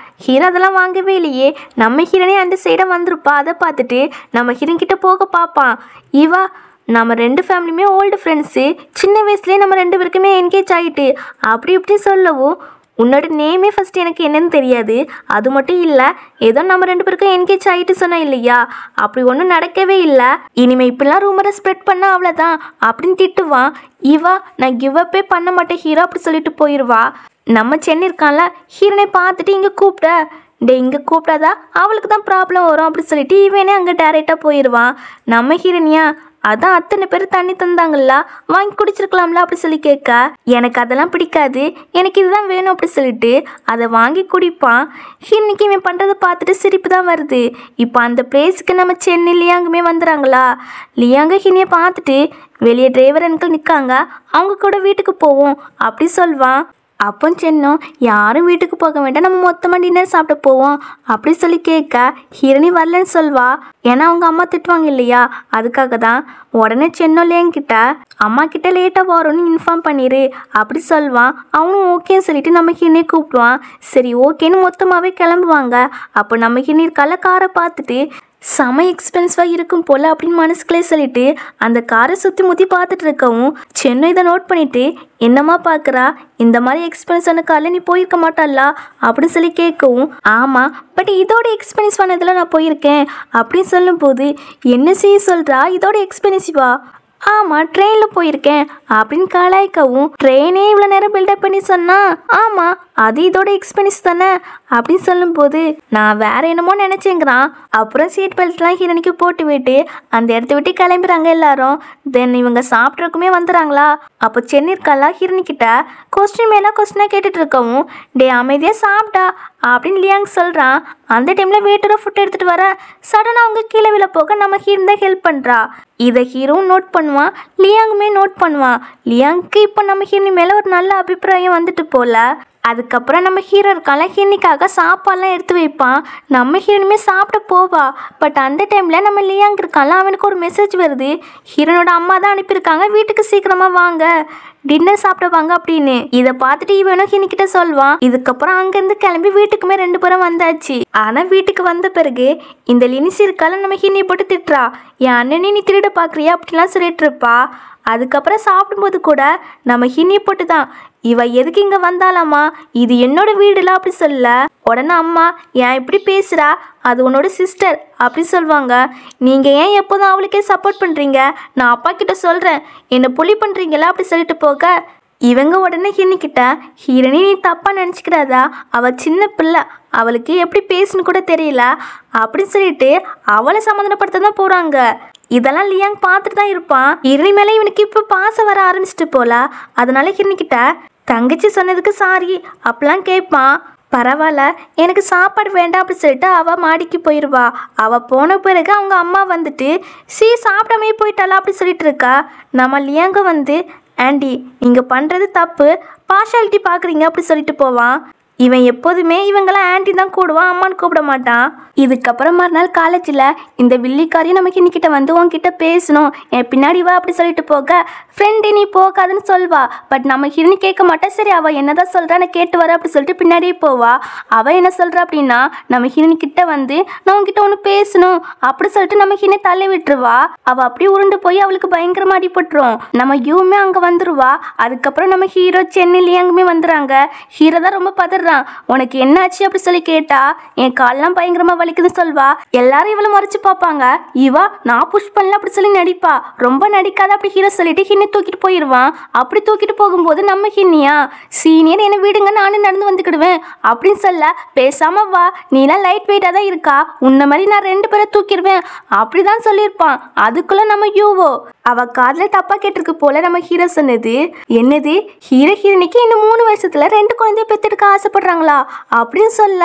Speaker 1: ஹீரோ அதெல்லாம் வாங்கவே இல்லையே, நம்ம ஹீரோனே அந்த சைடை வந்திருப்பா. அதை பார்த்துட்டு நம்ம ஹீரோன் கிட்ட போக பார்ப்பான். இவா நம்ம 2 ஃபேமிலியுமே ஓல்டு ஃப்ரெண்ட்ஸு, சின்ன வயசுலேயே நம்ம 2 பேருக்குமே என்கேஜ் ஆகிட்டு அப்படி இப்படி சொல்லவும், உன்னோட நேமே ஃபஸ்ட் எனக்கு என்னன்னு தெரியாது, அது மட்டும் இல்லை ஏதோ நம்ம 2 பேருக்கும் என்கேஜ் ஆகிட்டு சொன்னா இல்லையா, அப்படி ஒன்றும் நடக்கவே இல்லை, இனிமே இப்படிலாம் ரூமரை ஸ்ப்ரெட் பண்ண அவ்வளோதான் அப்படின்னு திட்டுவான். இவா நான் கிவ் அப்பே பண்ண மாட்டேன் ஹீரோ அப்படி சொல்லிட்டு போயிடுவா. நம்ம சென்னை இருக்கான்ல, ஹீரோனை பார்த்துட்டு இங்கே கூப்பிட, டே இங்கே கூப்பிடாதா அவளுக்கு தான் ப்ராப்ளம் வரும் அப்படி சொல்லிட்டு இவனே அங்கே டேரெக்டாக போயிடுவான். நம்ம ஹீரோனியா, அதான் அத்தனை பேர் தண்ணி தந்தாங்களா, வாங்கி குடிச்சிருக்கலாம்ல அப்படி சொல்லி கேட்க, எனக்கு அதெல்லாம் பிடிக்காது, எனக்கு இதுதான் வேணும் அப்படி சொல்லிட்டு அதை வாங்கி குடிப்பான். இன்னைக்கு இவன் பண்ணுறதை பார்த்துட்டு சிரிப்பு தான் வருது. இப்போ அந்த பிளேஸுக்கு நம்ம சென்னை லியாங்குமே வந்துடுறாங்களா. லியாங்க ஹினியை பார்த்துட்டு வெளியே டிரைவர் அங்கிள் நிற்காங்க, அவங்க கூட வீட்டுக்கு போவோம் அப்படி சொல்வான். அப்போ சென்னோம், யாரும் வீட்டுக்கு போக வேண்டாம், நம்ம மொத்தமாக டின்னர் சாப்பிட போவோம் அப்படி சொல்லி கேட்க, ஹீரோனி வரலன்னு சொல்வா. ஏன்னா அவங்க அம்மா திட்டுவாங்க இல்லையா, அதுக்காக தான். உடனே சென்னோ லேங்கிட்ட அம்மா கிட்ட லேட்டாக வரோன்னு இன்ஃபார்ம் பண்ணிடு அப்படி சொல்வான். அவனும் ஓகேன்னு சொல்லிட்டு நம்ம ஹீரோனே கூப்பிடுவான். சரி ஓகேன்னு மொத்தமாகவே கிளம்புவாங்க. அப்போ நம்ம ஹீரோனி இருக்கால காரை பார்த்துட்டு செம எக்ஸ்பென்சிவாக இருக்கும் போல் அப்படின்னு மனசுக்குள்ளே சொல்லிட்டு அந்த காரை சுற்றி முற்றி பார்த்துட்டு இருக்கவும், சென்னை இதை நோட் பண்ணிவிட்டு, என்னம்மா பார்க்குறா, இந்த மாதிரி எக்ஸ்பென்ஸான காரில் நீ போயிருக்க மாட்டாளா அப்படின்னு சொல்லி கேட்கவும், ஆமாம் பட் இதோட எக்ஸ்பென்சிவானதில் நான் போயிருக்கேன் அப்படின்னு சொல்லும்போது, என்ன செய்ய சொல்கிறா, இதோட எக்ஸ்பென்சிவா ஆமாம் ட்ரெயினில் போயிருக்கேன் அப்படின்னு கலாய்க்கவும், ட்ரெயினே இவ்வளோ நேரம் பில்டப் பண்ணி சொன்னா ஆமாம் அது இதோட எக்ஸ்பென்ஸ் தானே அப்படின்னு சொல்லும்போது நான் வேற என்னமோ நினச்சேங்கிறான். அப்புறம் சீட் பெல்ட்லாம் ஹீரோனிக்கு போட்டு விட்டு அந்த இடத்த விட்டு கிளம்புறாங்க எல்லாரும். தென் இவங்க சாப்பிட்றக்குமே வந்துடுறாங்களா. அப்போ சென்னை இருக்காலாம் ஹீரோனிக்கிட்ட கொஸ்டின் மேலே கொஸ்டினாக கேட்டுட்டு இருக்கவும், டே அமைதியாக சாப்பிட்டா அப்படின்னு லியாங் சொல்கிறான். அந்த டைமில் வெயிட்டரை ஃபுட் எடுத்துகிட்டு வர சடனாக அவங்க கீழே விழ போக நம்ம ஹீரோ தான் ஹெல்ப் பண்ணுறா. இதை ஹீரோவும் நோட் பண்ணுவான், லியாங்குமே நோட் பண்ணுவான். லியாங்க்கு இப்போ நம்ம ஹீரோனி மேலே ஒரு நல்ல அபிப்பிராயம் வந்துட்டு போல. அதுக்கப்புறம் நம்ம ஹீரோ இருக்கால ஹீரோனிக்காக சாப்பாடெலாம் எடுத்து வைப்பான். நம்ம ஹீரோனுமே சாப்பிட போவா. பட் அந்த டைமில் நம்ம லியாங் இருக்கால அவனுக்கு ஒரு மெசேஜ் வருது. ஹீரோனோட அம்மா தான் அனுப்பியிருக்காங்க, வீட்டுக்கு சீக்கிரமாக வாங்க, டின்னர் சாப்பிடுவாங்க அப்படின்னு. இதை பார்த்துட்டு இவனும் ஹீரோனிக்கிட்ட சொல்வான். இதுக்கப்புறம் அங்கேருந்து கிளம்பி வீட்டுக்குமே 2 பேரும் வந்தாச்சு. ஆனால் வீட்டுக்கு வந்த பிறகு இந்த லினிசி இருக்கால நம்ம ஹீரோனியை போட்டு திட்டுறா. என் அண்ணனே நீ திருட பார்க்குறியா அப்படிலாம் சொல்லிட்டு இருப்பா. அதுக்கப்புறம் சாப்பிடும்போது கூட நம்ம ஹீரோனியை போட்டு தான், இவ எதுக்கு இங்கே வந்தாலாமா, இது என்னோட வீடுல அப்படி சொல்ல. உடனே அம்மா ஏன் இப்படி பேசுகிறா, அது உன்னோட சிஸ்டர் அப்படி சொல்லுவாங்க. நீங்கள் ஏன் எப்போதும் அவளுக்கே சப்போர்ட் பண்ணுறீங்க, நான் அப்பா கிட்ட சொல்கிறேன், என்னை புலி பண்ணுறீங்களா அப்படி சொல்லிட்டு போக இவங்க உடனே ஹீரோனிக்கிட்ட, ஹீரோனி நீ தப்பாக நினச்சிக்கிறாதா, அவள் சின்ன பிள்ளை, அவளுக்கு எப்படி பேசுன்னு கூட தெரியல அப்படின்னு சொல்லிட்டு அவளை சமாதானப்படுத்த தான் போகிறாங்க. இதெல்லாம் லியாங் பார்த்துட்டு தான் இருப்பான். ஹீரோனி மேலே இவனுக்கு இப்போ பாசம் வர ஆரம்பிச்சிட்டு போல. அதனால ஹீரோனிக்கிட்ட தங்கச்சி சொன்னதுக்கு சாரி அப்படிலாம் கேட்பான். பரவாயில்ல எனக்கு சாப்பாடு வேண்டாம் அப்படி சொல்லிட்டு அவள் மாடிக்கு போயிடுவா. அவள் போன பிறகு அவங்க அம்மா வந்துட்டு சாப்பிடாமே போயிட்டாளா அப்படி சொல்லிட்டு இருக்கா. நம்ம லியாங்க வந்து, ஆண்டி நீங்கள் பண்ணுறது தப்பு, பார்ஷாலிட்டி பார்க்குறீங்க அப்படி சொல்லிட்டு போவான். இவன் எப்போதுமே இவங்களாம் ஆண்டி தான் கூடுவான், அம்மான்னு கூப்பிட மாட்டான். இதுக்கப்புறம் மறுநாள் காலேஜில் இந்த வில்லிக்காரையும் நமக்கு இன்னிக்கிட்ட வந்து உன்கிட்ட பேசணும், என் பின்னாடி வா அப்படி சொல்லிட்டு போக, ஃப்ரெண்டு நீ போகாதுன்னு சொல்வா. பட் நம்ம ஹீரோனி கேட்க மாட்டா. சரி அவள் என்னதான் சொல்கிறான்னு கேட்டு வர அப்படி சொல்லிட்டு பின்னாடியே போவா. அவள் என்ன சொல்கிறா அப்படின்னா, நம்ம ஹீரோனி கிட்ட வந்து நான் உன்கிட்ட ஒன்று பேசணும் அப்படி சொல்லிட்டு நம்ம ஹீரோனை தள்ளி விட்டுருவா. அவள் அப்படியே உருண்டு போய் அவளுக்கு பயங்கரமாக அடிபட்டுரும். நம்ம யூமே அங்கே வந்துருவா. அதுக்கப்புறம் நம்ம ஹீரோ சென்னையிலேயே அங்குமே வந்துடுறாங்க. ஹீரோ தான் ரொம்ப பதறான். உனக்கு என்ன ஆச்சு அப்படி சொல்லி கேட்டா, என் கால்லாம் பயங்கரமா வலிக்குதுன்னு சொல்வா. எல்லாரும் இவளை மறைச்சு பார்ப்பாங்க. இவா நான் புஷ் பண்ணல அப்படி சொல்லி நடிப்பா. ரொம்ப நடிக்காத அப்படி ஹீரோ சொல்லிட்டு ஹின்னை தூக்கிட்டு போயிடுவான். அப்படி தூக்கிட்டு போகும்போது நம்ம ஹின்னியா, சீனியர் என்ன விடுங்க நானும் நடந்து வந்துக்கிடுவேன் அப்படின்னு சொல்ல, பேசாம வா நீலாம் லைட் வெயிட்டாக தான் இருக்கா, உன்ன மாதிரி நான் 2 பேரை தூக்கிடுவேன் அப்படிதான் சொல்லியிருப்பான். அதுக்குள்ள நம்ம யூவோ அவ காதுல தப்பா கேட்டிருக்கு போல. நம்ம ஹீரோ சொன்னது என்னது, ஹீரோனிக்கு இன்னும் 3 வருஷத்துல 2 குழந்தைய பெற்றெடுக்க ஆசைப்படுறாங்களா அப்படின்னு சொல்ல,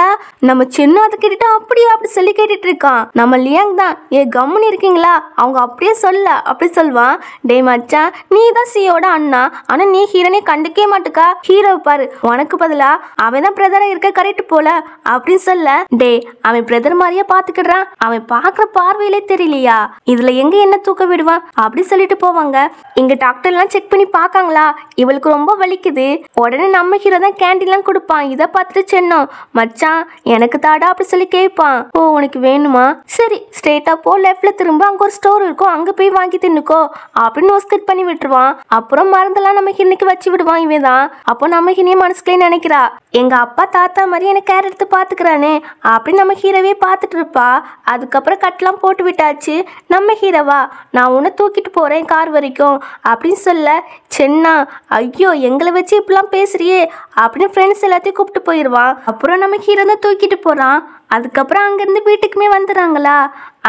Speaker 1: நம்ம சின்ன அதை கேட்டுட்டு அப்படியே அப்படி சொல்லி கேட்டுட்டு இருக்கான். நம்ம லியாங் தான், ஏ கம்முன்னு இருக்கீங்களா, அவங்க அப்படியே சொல்ல அப்படி சொல்வான். டே மச்சான் நீ தான் சியோட அண்ணா, ஆனா நீ ஹீரோனை கண்டுக்கவே மாட்டுக்கா, ஹீரோ பாரு உனக்கு பதிலா அவன் தான் பிரதரா இருக்க கரெக்ட் போல அப்படின்னு சொல்ல, டே அவன் பிரதர் மாதிரியா பாத்துக்கிடுறான், அவன் பாக்குற பார்வையிலே தெரியலையா, இதுல எங்க என்ன தூக்க விடுவான் அப்படி சொல்லிட்டு போவாங்க. எங்க டாக்டர் எல்லாம் செக் பண்ணி பாக்காங்களா, இவளுக்கு ரொம்ப வலிக்குது. உடனே நம்ம ஹீரோ தான் கேண்டீன்லாம் கொடுப்பான். இதை பார்த்துட்டு சென்னோம், மச்சான் எனக்கு தாடா அப்படி சொல்லி கேட்பான். ஓ உனக்கு வேணுமா, சரி ஸ்ட்ரெயிட்டா போ, லெஃப்ட்ல திரும்ப அங்க ஒரு ஸ்டோர் இருக்கும், அங்க போய் வாங்கி தின்னுக்கோ அப்படின்னு ஒஸ்கட் பண்ணி விட்டுருவான். அப்புறம் மருந்தெல்லாம் நம்ம ஹின்னுக்கு வச்சு விடுவான் இவன் தான். அப்போ நம்ம ஹினிய மனசுக்குள்ளே நினைக்கிறா, எங்க அப்பா தாத்தா மாதிரி எனக்கு கேர் எடுத்து பாத்துக்கிறானே அப்படின்னு நம்ம ஹீரோவே பார்த்துட்டு இருப்பா. அதுக்கப்புறம் கட்டெல்லாம் போட்டு விட்டாச்சு. நம்ம ஹீரோவா, நான் உன்னை தூக்கிட்டு போறேன் கார் வரைக்கும் அப்படின்னு சொல்ல, சென்னா ஐயோ எங்களை வச்சு இப்படிலாம் பேசுறியே அப்படின்னு ஃப்ரெண்ட்ஸ் எல்லாத்தையும் கூப்பிட்டு போயிடுவான். அப்புறம் நம்ம ஹீரோ தான் தூக்கிட்டு போறான். அதுக்கப்புறம் அங்கேருந்து வீட்டுக்குமே வந்துடுறாங்களா.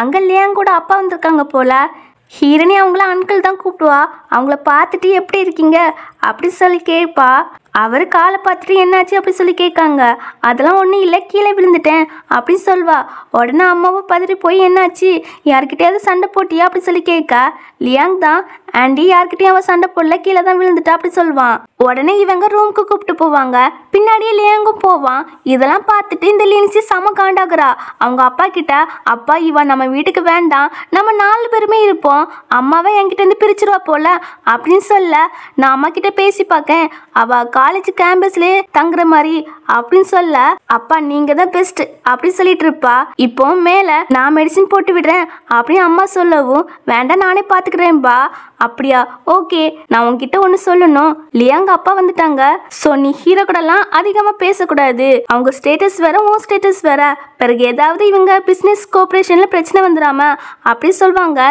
Speaker 1: அங்கே லியாங் கூட அப்பா வந்திருக்காங்க போல. ஹீரோனி அவங்கள அங்கிள் தான் கூப்பிடுவா. அவங்கள பார்த்துட்டு எப்படி இருக்கீங்க அப்படி சொல்லி கேட்பா. அவர் காலை பார்த்துட்டு என்னாச்சு அப்படி சொல்லி கேட்காங்க. அதெல்லாம் ஒன்றும் இல்லை, கீழே விழுந்துட்டேன் அப்படின்னு சொல்வா. உடனே அம்மாவும் பதறி போய் என்னாச்சு, யார்கிட்டயாவது சண்டை போட்டியா அப்படி சொல்லி கேட்க, லியாங் தான், ஆண்டி யார்கிட்டயும் அவன் சண்டை போடல, கீழே தான் விழுந்துட்டா அப்படி சொல்வான். உடனே இவங்க ரூமுக்கு கூப்பிட்டு போவாங்க. பின்னாடியே லியாங்கும் போவான். இதெல்லாம் பார்த்துட்டு இந்த லினிசி செம காண்டாகிறா. அவங்க அப்பா கிட்ட, அப்பா இவன் நம்ம வீட்டுக்கு வேண்டாம், நம்ம 4 பேருமே இருப்போம், அம்மாவை என்கிட்ட இருந்து பிரிச்சிருவா போல அப்படின்னு சொல்ல, நான் அம்மா கிட்ட பேசி பார்க்கேன், அவ காலேஜ் கேம்பஸ்லேயே தங்குற மாதிரி அப்படின்னு சொல்ல, அப்பா நீங்க தான் பெஸ்ட் அப்படி சொல்லிட்டு இருப்பா. இப்போ மேல நான் மெடிசின் போட்டு விடுறேன் அப்படின்னு அம்மா சொல்லவும், வேண்டாம் நானே பாத்துக்கிறேன்பா. அப்படியா, ஓகே, நான் உன்கிட்ட ஒன்று சொல்லணும், லியாங்க அப்பா வந்துட்டாங்க, ஸோ நீ ஹீரோ கூடலாம் அதிகமாக பேசக்கூடாது, அவங்க ஸ்டேட்டஸ் வேற உன் ஸ்டேட்டஸ் வேற, பிறகு ஏதாவது இவங்க பிஸ்னஸ் கோஆப்ரேஷனில் பிரச்சனை வந்துடாம அப்படி சொல்லுவாங்க.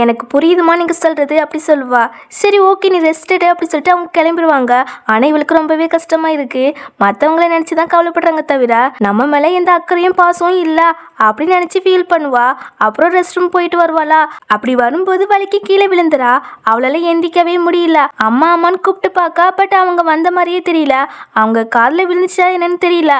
Speaker 1: எனக்கு புரியுதுமா நீங்கள் சொல்கிறது அப்படி சொல்லுவா. சரி ஓகே நீ ரெஸ்ட் எடு அப்படி சொல்லிட்டு அவங்க கிளம்பிடுவாங்க. ஆனால் இவளுக்கு ரொம்பவே கஷ்டமாக இருக்குது. மற்றவங்கள நினச்சி தான் கவலைப்படுறாங்க தவிர நம்ம மேலே எந்த அக்கறையும் பாசமும் இல்லை அப்படின்னு நினச்சி ஃபீல் பண்ணுவா. அப்புறம் ரெஸ்ட் ரூம் போயிட்டு வருவாளா. அப்படி வரும்போது வலிக்கு கீழே விழுந்துறா. அவளால் எந்திக்கவே முடியல. அம்மா அம்மான்னு கூப்பிட்டு பார்க்க பட் அவங்க வந்த மாதிரியே தெரியல. அவங்க காலில் விழுந்துச்சா என்னன்னு தெரியல.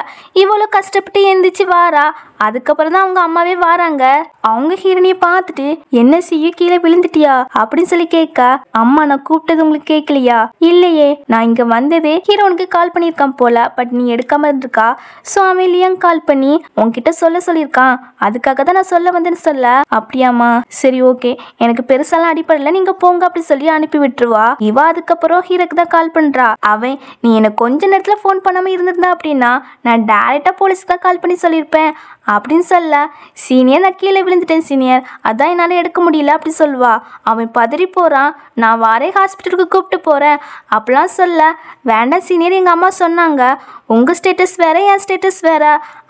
Speaker 1: இவ்வளோ கஷ்டப்பட்டு எந்திரிச்சு வாரா. அதுக்கப்புறம் தான் அவங்க அம்மாவே வராங்க. அவங்க ஹீரோனியை பார்த்துட்டு என்ன செய்ய கீழே விழுந்துட்டியா அப்படின்னு சொல்லி கேட்க, அம்மா நான் கூப்பிட்டது உங்களுக்கு கேட்கலையா? இல்லையே, நான் இங்க வந்ததே ஹீரோனுக்கு கால் பண்ணியிருக்கான் போல, பட் நீ எடுக்காம இருந்திருக்கா. ஸோ அவன் லியாங் கால் பண்ணி உன்கிட்ட சொல்லியிருக்கான். அதுக்காக தான் நான் சொல்ல வந்தேன்னு சொல்ல. அப்படியாம்மா, சரி ஓகே, எனக்கு பெருசாலாம் அடிப்படையில் நீங்க போங்க அப்படி சொல்லி அனுப்பி விட்டுருவா. இவ அதுக்கப்புறம் ஹீரோக்கு தான் கால் பண்றா. அவன் நீ எனக்கு கொஞ்ச நேரத்துல ஃபோன் பண்ணாம இருந்திருந்தா அப்படின்னா நான் டைரக்டா போலீஸ் தான் கால் பண்ணி சொல்லியிருப்பேன் அப்படின்னு சொல்ல, சீனியர் நான் கீழே விழுந்துட்டேன் சீனியர், அதான் என்னால் எடுக்க முடியல அப்படி சொல்வா. அவன் பதறி போகிறான். நான் வாரே ஹாஸ்பிட்டலுக்கு கூப்பிட்டு போகிறேன் அப்படிலாம் சொல்ல, வேண்டாம் சீனியர் எங்கள் அம்மா சொன்னாங்க உங்கள் ஸ்டேட்டஸ் வேற என் ஸ்டேட்டஸ் வேற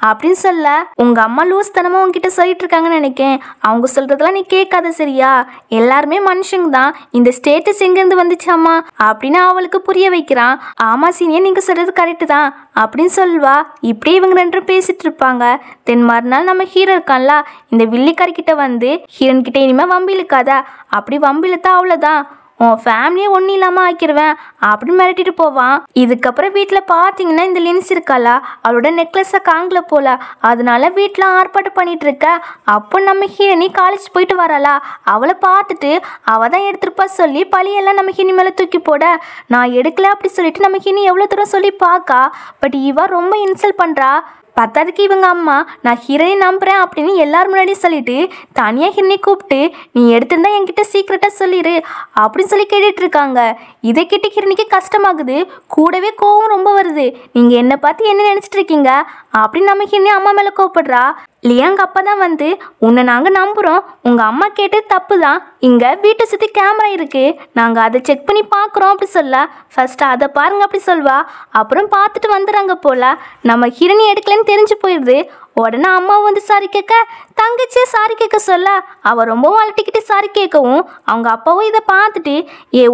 Speaker 1: அப்படின்னு சொல்ல, உங்கள் அம்மா லூஸ் தனமாக உங்ககிட்ட சொல்லிட்டு இருக்காங்கன்னு நினைக்கேன். அவங்க சொல்கிறதெல்லாம் நீ கேட்காத சரியா? எல்லாருமே மனுஷங்க தான். இந்த ஸ்டேட்டஸ் எங்கேருந்து வந்துச்சாம்மா அப்படின்னு அவளுக்கு புரிய வைக்கிறான். ஆமாம் சீனியர் நீங்கள் சொல்கிறது கரெக்டு தான் அப்படின்னு சொல்வா. இப்படியே இவங்க ரெண்டு பேசிட்டு இருப்பாங்க. தென் மறுநாள் நம்ம ஹீரோ இருக்கான்ல, இந்த வில்லிக்காரிக்கிட்ட வந்து ஹீரோன் கிட்ட இனிமேல் வம்பி இழுக்காத, அப்படி வம்பி இழுத்தா அவ்வளோதான், உன் ஃபேமிலியே ஒன்றும் இல்லாமல் ஆக்கிடுவேன் அப்படின்னு மிரட்டிட்டு போவான். இதுக்கப்புறம் வீட்டில் பார்த்தீங்கன்னா இந்த லின்ஸ் இருக்காளா, அவளோட நெக்லஸை காங்கல போல, அதனால வீட்டில் ஆர்ப்பாட்டம் பண்ணிட்டு இருக்க. அப்போ நம்ம ஹீரோனி காலேஜ் போயிட்டு வராளா, அவளை பார்த்துட்டு அவள் தான் எடுத்துருப்பா சொல்லி பழியெல்லாம் நம்ம ஹீனி மேலே தூக்கி போட, நான் எடுக்கல அப்படி சொல்லிட்டு நம்ம ஹீனி எவ்வளோ தூரம் சொல்லி பார்க்கா. பட் இவ ரொம்ப இன்சல்ட் பண்ணுறா. பத்தாதுக்கு இவங்க அம்மா நான் ஹீரோனை நம்புகிறேன் அப்படின்னு எல்லாரும் முன்னாடி சொல்லிட்டு தனியாக ஹீரோனை கூப்பிட்டு நீ எடுத்திருந்தா என்கிட்ட சீக்கிரட்டாக சொல்லிடு அப்படின்னு சொல்லி கேட்டுட்டு இருக்காங்க. இதை கேட்டு ஹீரோனிக்கு கஷ்டமாகுது. கூடவே கோவம் ரொம்ப வருது. நீங்கள் என்னை பார்த்து என்ன நினச்சிட்டு இருக்கீங்க அப்படின்னு நம்ம ஹீரோனி அம்மா மேலே கோவப்படுறா. லியாங் அப்பா தான் வந்து உன்னை நாங்கள் நம்புகிறோம், உங்கள் அம்மா கேட்டது தப்பு தான், இங்கே வீட்டை சுற்றி கேமரா இருக்குது, நாங்கள் அதை செக் பண்ணி பார்க்குறோம் அப்படி சொல்ல, ஃபஸ்ட்டு அதை பாருங்க அப்படி சொல்வா. அப்புறம் பார்த்துட்டு வந்துடுறாங்க போல். நம்ம ஹீரோனி எடுக்கலன்னு தெரிஞ்சு போயிடுது. உடனே அம்மா வந்து சாரி கேட்க, தங்கச்சியே சாரி கேட்க சொல்ல, அவள் ரொம்பவும் அலட்டிக்கிட்டு சாரி கேட்கவும் அவங்க அப்பாவும் இதை பார்த்துட்டு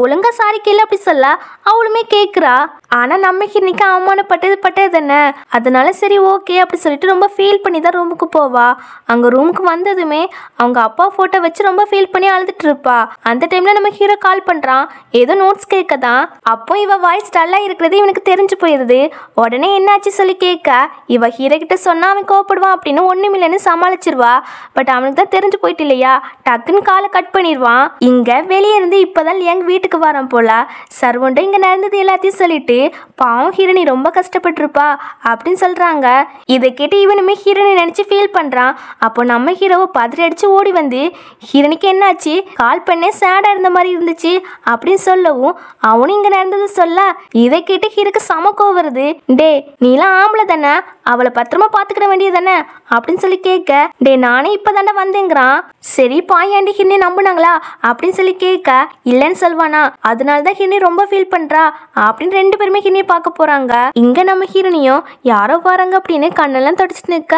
Speaker 1: ஒழுங்கா சாரி கேட்கல அப்படி சொல்ல அவளுமே கேட்குறா. ஆனால் நம்ம ஹீரோனிக்கு அவமானப்பட்டது தானே, அதனால சரி ஓகே அப்படி சொல்லிட்டு ரொம்ப ஃபீல் பண்ணி தான் ரூமுக்கு போவா. அங்கே ரூமுக்கு வந்ததுமே அவங்க அப்பா ஃபோட்டோ வச்சு ரொம்ப ஃபீல் பண்ணி அழுதுட்டு இருப்பா. அந்த டைமில் நம்ம ஹீரோ கால் பண்ணுறான், ஏதோ நோட்ஸ் கேட்க தான். அப்போ இவ வாய்ஸ் டல்லாக இருக்கிறது இவனுக்கு தெரிஞ்சு போயிடுது. உடனே என்னாச்சு சொல்லி கேட்க, இவ ஹீரோ கிட்ட சொன்னா அவன் கோவப்படுவான் அப்படின்னு ஒன்றுமில்லைன்னு சமாளிச்சிருவா. பட் அவனுக்கு தான் தெரிஞ்சு போயிட்டு இல்லையா, டக்குன்னு காலை கட் பண்ணிடுவான். இங்கே வெளியே இருந்து இப்போதான் லியாங் வீட்டுக்கு வரான் போல. சர்வன்ட்டு இங்கே நடந்தது எல்லாத்தையும் சொல்லிட்டு பாவம் ஹீரோனி ரொம்ப கஷ்டப்பட்டுருப்பா அப்படின்னு சொல்கிறாங்க. இதை கேட்டு இவனுமே ஹீரோனை நினச்சி ஃபீல் பண்ணுறான். அப்போ நம்ம ஹீரோவை பதறி அடித்து ஓடி வந்து ஹீரோனிக்கு என்னாச்சு, கால் பண்ணே சேடாக இருந்த மாதிரி இருந்துச்சு அப்படின்னு சொல்லவும் அவனும் இங்கே நடந்தது சொல்ல, இதை கேட்டு ஹீரோக்கு சமக்கோ வருது. டே நீலாம் ஆம்பளை தானே, அவளை பத்திரமா பார்த்துக்கிட வேண்டியது தானே அப்படின்னு சொல்லி கேட்க, டே நானே இப்போ தாண்டா வந்தேங்கிறான். சரி பாயாண்டி ஹின்னி நம்புனாங்களா அப்படின்னு சொல்லி கேட்க, இல்லைன்னு சொல்வானா, அதனால தான் ஹின்னி ரொம்ப ஃபீல் பண்ணுறா அப்படின்னு ரெண்டு பேருமே ஹின்னியை பார்க்க போகிறாங்க. இங்கே நம்ம ஹீரோனியும் யாரோ வராங்க அப்படின்னு கண்ணெல்லாம் தொடச்சிட்டு நிற்க,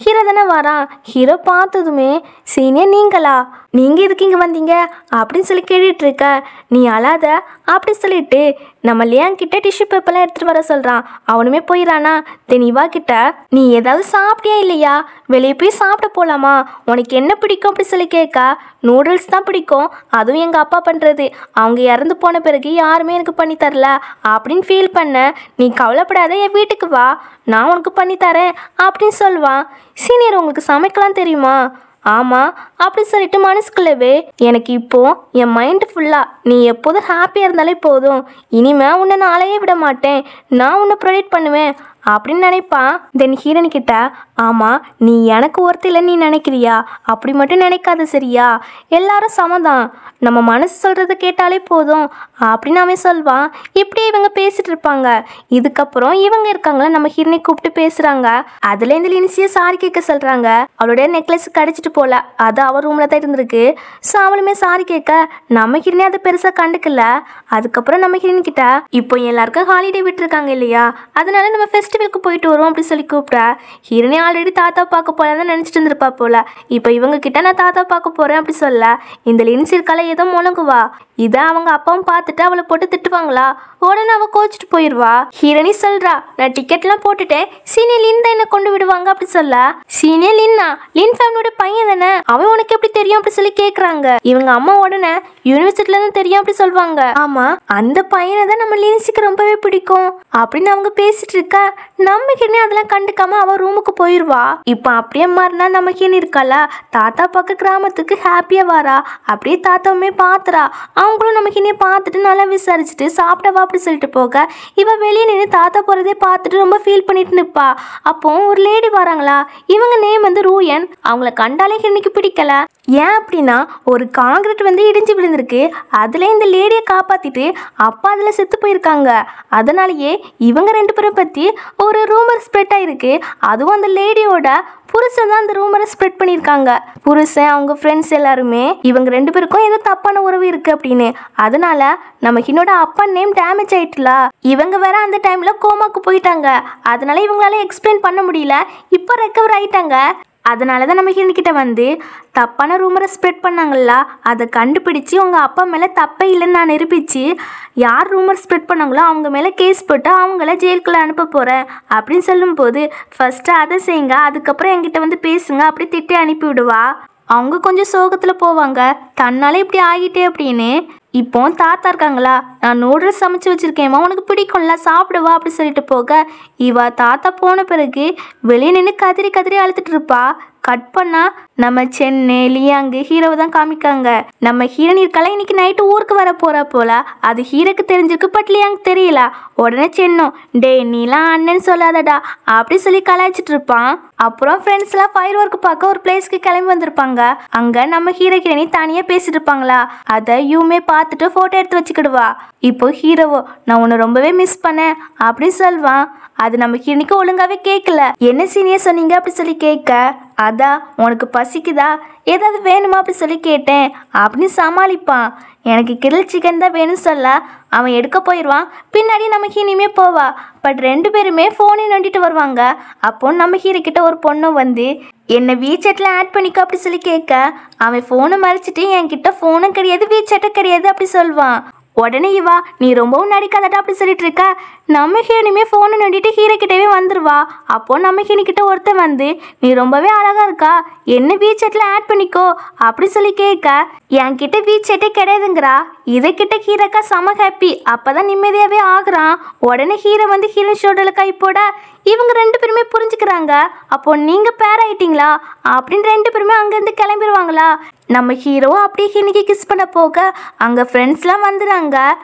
Speaker 1: ஹீரோ தானே வரான். ஹீரோ பார்த்ததுமே சீனியர் நீங்களா, நீங்கள் எதுக்கு இங்கே வந்தீங்க அப்படின்னு சொல்லி கேட்டுட்டு இருக்க, நீ அழாத அப்படி சொல்லிட்டு நம்ம லியாங் கிட்ட டிஷ்யூ பேப்பர்லாம் எடுத்துகிட்டு வர சொல்கிறான். அவனுமே போயிடறானா. தென் இவா கிட்ட நீ ஏதாவது சாப்பிட்டியா இல்லையா, வெளியே போய் சாப்பிட போகலாமா, உனக்கு என்ன பிடிக்கும் அப்படி சொல்லி கேட்க, நூடுல்ஸ் தான் பிடிக்கும், அதுவும் எங்கள் அப்பா பண்ணுறது, அவங்க இறந்து போன பிறகு யாருமே எனக்கு பண்ணி தரல அப்படின்னு ஃபீல் பண்ண, நீ கவலைப்படாத என் வீட்டுக்கு வா, நான் உனக்கு பண்ணித்தரேன் அப்படின்னு சொல்லுவான். சீனியர் உங்களுக்கு சமைக்கலாம் தெரியுமா? ஆமாம் அப்படி சொல்லிட்டு மனசுக்குள்ளவே எனக்கு இப்போ என் மைண்டு ஃபுல்லாக நீ எப்போதும் ஹாப்பியாக இருந்தாலே போதும், இனிமேல் உன்னை நான் அலைய விட மாட்டேன், நான் உன்னை ப்ரொவைட் பண்ணுவேன் அப்படின்னு நினைப்பான். தென் ஹீரோன் கிட்ட, ஆமாம் நீ எனக்கு ஒருத்தில நீ நினைக்கிறியா, அப்படி மட்டும் நினைக்காத சரியா, எல்லாரும் சமதான், நம்ம மனசு சொல்கிறத கேட்டாலே போதும் அப்படின்னு அவன் சொல்வான். இப்படியே இவங்க பேசிகிட்டு இருப்பாங்க. இதுக்கப்புறம் இவங்க இருக்காங்களா நம்ம ஹீரோனை கூப்பிட்டு பேசுகிறாங்க. அதுலேருந்து லின்சியை சாரி கேட்க சொல்கிறாங்க. அவளுடைய நெக்லஸ் கடிச்சிட்டு போல, அது அவள் ரூமில் தான் இருந்திருக்கு. ஸோ அவளுமே சாரி கேட்க நம்ம ஹீரோனே அதை பெருசாக கண்டுக்கல. அதுக்கப்புறம் நம்ம ஹீரோன் கிட்ட, இப்போ எல்லாருக்கும் ஹாலிடே விட்டுருக்காங்க இல்லையா, அதனால நம்ம ஃபெஸ்டிவல் ஃபெஸ்டிவலுக்கு போயிட்டு வரும் அப்படி சொல்லி கூப்பிட்டா ஹீரோனி ஆல்ரெடி தாத்தா பார்க்க போலான்னு நினச்சிட்டு இருந்திருப்பா போல. இப்போ இவங்க கிட்ட நான் தாத்தா பார்க்க போகிறேன் அப்படி சொல்ல இந்த லின்ஸ் இருக்கால ஏதோ முழங்குவா. இதை அவங்க அப்பாவும் பார்த்துட்டு அவளை போட்டு திட்டுவாங்களா. உடனே அவள் கோச்சிட்டு போயிடுவா. ஹீரோனி சொல்றா நான் டிக்கெட்லாம் போட்டுட்டேன், சீனியர் லின் தான் என்ன கொண்டு விடுவாங்க அப்படி சொல்ல சீனியர் லின்னா லின் ஃபேமிலியோட பையன் தானே, அவன் உனக்கு எப்படி தெரியும் அப்படி சொல்லி கேட்குறாங்க. இவங்க அம்மா உடனே யூனிவர்சிட்டில தான் தெரியும் அப்படி சொல்லுவாங்க. ஆமா அந்த பையனை தான் நம்ம லின்ஸுக்கு ரொம்பவே பிடிக்கும் அப்படின்னு அவங்க பேசிட்டு இருக்கா. நம்ம ஹீரோனி அதெல்லாம் கண்டுக்காம அவ ரூமுக்கு போயிடுவா. இப்போ அப்படியே மாறினா நம்ம ஹீரோனி இருக்கால தாத்தா பார்க்க கிராமத்துக்கு ஹாப்பியா வாரா. அப்படியே தாத்தாவுமே பாத்துறா. அவங்களும் நம்ம ஹீரோனியை பார்த்துட்டு நல்லா விசாரிச்சுட்டு சாப்பிட்டவா அப்படி சொல்லிட்டு போக இவ வெளியே நின்று தாத்தா போறதே பார்த்துட்டு ரொம்ப ஃபீல் பண்ணிட்டு நிற்பா. அப்போ ஒரு லேடி வராங்களா. இவங்க நேம் வந்து ரூயன். அவங்கள கண்டாலே ஹீரோனிக்கு பிடிக்கல. ஏன் அப்படின்னா ஒரு காங்கிரீட் வந்து இடிஞ்சு விழுந்திருக்கு. அதில் இந்த லேடியை காப்பாற்றிட்டு அப்பா அதில் செத்து போயிருக்காங்க. அதனாலேயே இவங்க ரெண்டு பேரும் பற்றி ஒரு ரூமர் ஸ்ப்ரெட் ஆகிருக்கு. அதுவும் அந்த லேடியோட புருஷன் தான் அந்த ரூமரை ஸ்ப்ரெட் பண்ணியிருக்காங்க. புருஷன் அவங்க ஃப்ரெண்ட்ஸ் எல்லாருமே இவங்க ரெண்டு பேருக்கும் ஏதோ தப்பான உறவு இருக்குது அப்படின்னு. அதனால நம்ம ஹீரோட அப்பா நேம் டேமேஜ் ஆயிட்டுல. இவங்க வேற அந்த டைமில் கோமாக்கு போயிட்டாங்க. அதனால இவங்களால எக்ஸ்பிளைன் பண்ண முடியல. இப்போ ரெக்கவர் ஆயிட்டாங்க. அதனால தான் நம்ம ஹீரோக்கிட்ட வந்து தப்பான ரூமரை ஸ்ப்ரெட் பண்ணாங்கல்ல, அதை கண்டுபிடிச்சி உங்கள் அப்பா மேலே தப்பே இல்லைன்னு நான் நிரூபித்து யார் ரூமர் ஸ்ப்ரெட் பண்ணாங்களோ அவங்க மேலே கேஸ் போட்டு அவங்கள ஜெயிலுக்குள்ளே அனுப்ப போகிறேன் அப்படின்னு சொல்லும்போது ஃபஸ்ட்டு அதை செய்யுங்க, அதுக்கப்புறம் என்கிட்ட வந்து பேசுங்க அப்படி திட்டி அனுப்பி விடுவா. அவங்க கொஞ்சம் சோகத்தில் போவாங்க, தன்னாலே இப்படி ஆகிட்டே அப்படின்னு. இப்போ தாத்தா இருக்காங்களா, நான் நூடுல்ஸ் சமைச்சு வச்சுருக்கேம்மா உனக்கு பிடிக்கும்ல சாப்பிடுவா அப்படி சொல்லிட்டு போக இவ தாத்தா போன பிறகு வெளியே நின்று கதறி கதறி அழுத்துட்டு இருப்பா. கட் பண்ணா நம்ம சென்னை லியாங்கு ஹீரோவை தான் காமிக்காங்க. நம்ம ஹீரோனி இருக்கால இன்னைக்கு நைட்டு ஊருக்கு வர போறா போல. அது ஹீரோக்கு தெரிஞ்சிருக்கு, பட் லியாங்கு தெரியல. உடனே சென்னும் டே நீலாம் அண்ணன் சொல்லாதடா அப்படி சொல்லி கலாய்ச்சிட்டு இருப்பான். அப்புறம் ஃப்ரெண்ட்ஸ்லாம் ஃபயர் ஒர்க் பார்க்க ஒரு பிளேஸ்க்கு கிளம்பி வந்திருப்பாங்க. அங்க நம்ம ஹீரோ ஹீரோனி தனியா பேசிட்டு இருப்பாங்களா. அதை யூமே பார்த்துட்டு போட்டோ எடுத்து வச்சுக்கிடுவா. இப்போ ஹீரோவோ நான் உன்னை ரொம்பவே மிஸ் பண்ணேன் அப்படி சொல்வான். அது நம்ம ஹீரோனிக்கு ஒழுங்காவே கேட்கல. என்ன சீனியர் சொன்னீங்க அப்படி சொல்லி கேட்க அதான் உனக்கு பசிக்குதா ஏதாவது வேணுமா அப்படி சொல்லி கேட்டேன் அப்படின்னு சமாளிப்பான். எனக்கு கிரில் சிக்கன் தான் வேணும்னு சொல்ல அவன் எடுக்க போயிடுவான். பின்னாடி நம்ம ஹீனியுமே போவா. பட் ரெண்டு பேருமே ஃபோனை நோண்டிட்டு வருவாங்க. அப்போ நம்ம ஹீரோக்கிட்ட ஒரு பொண்ணு வந்து என்னை வீச்சேட்டில் ஆட் பண்ணிக்கோ அப்படி சொல்லி கேட்க அவன் ஃபோனை மறைச்சிட்டு என்கிட்ட ஃபோனும் கிடையாது வீச்சேட்டும் கிடையாது அப்படி சொல்வான். உடனே இவா நீ ரொம்பவும் நடிக்காதடா அப்படி சொல்லிட்டு இருக்க. நம்ம ஹீரோனியுமே ஃபோனை நோண்டிட்டு ஹீரோ கிட்டவே வந்துடுவா. அப்போ நம்ம ஹீரோக்கிட்ட ஒருத்தன் வந்து நீ ரொம்பவே அழகா இருக்கா என்ன வீச்சேட்டில் ஆட் பண்ணிக்கோ அப்படி சொல்லி கேட்க என்கிட்ட வீச்சேட்டே கிடையாதுங்கிறா. இதைக்கிட்ட ஹீரோக்கா செம ஹாப்பி. அப்போதான் நிம்மதியாகவே ஆகுறான். உடனே ஹீரோ வந்து ஹீரோ ஷோல்டரில் கை போட இவங்க ரெண்டு பேருமே புரிஞ்சுக்கிறாங்க. அப்போ நீங்கள் பேர் ஆயிட்டீங்களா அப்படின்னு ரெண்டு பேருமே அங்கேருந்து கிளம்பிடுவாங்களா. நம்ம ஹீரோவும் அப்படியே ஹீரோனிக்கு கிஸ் பண்ண போக அங்கே ஃப்ரெண்ட்ஸ்லாம் வந்துடுறாங்க.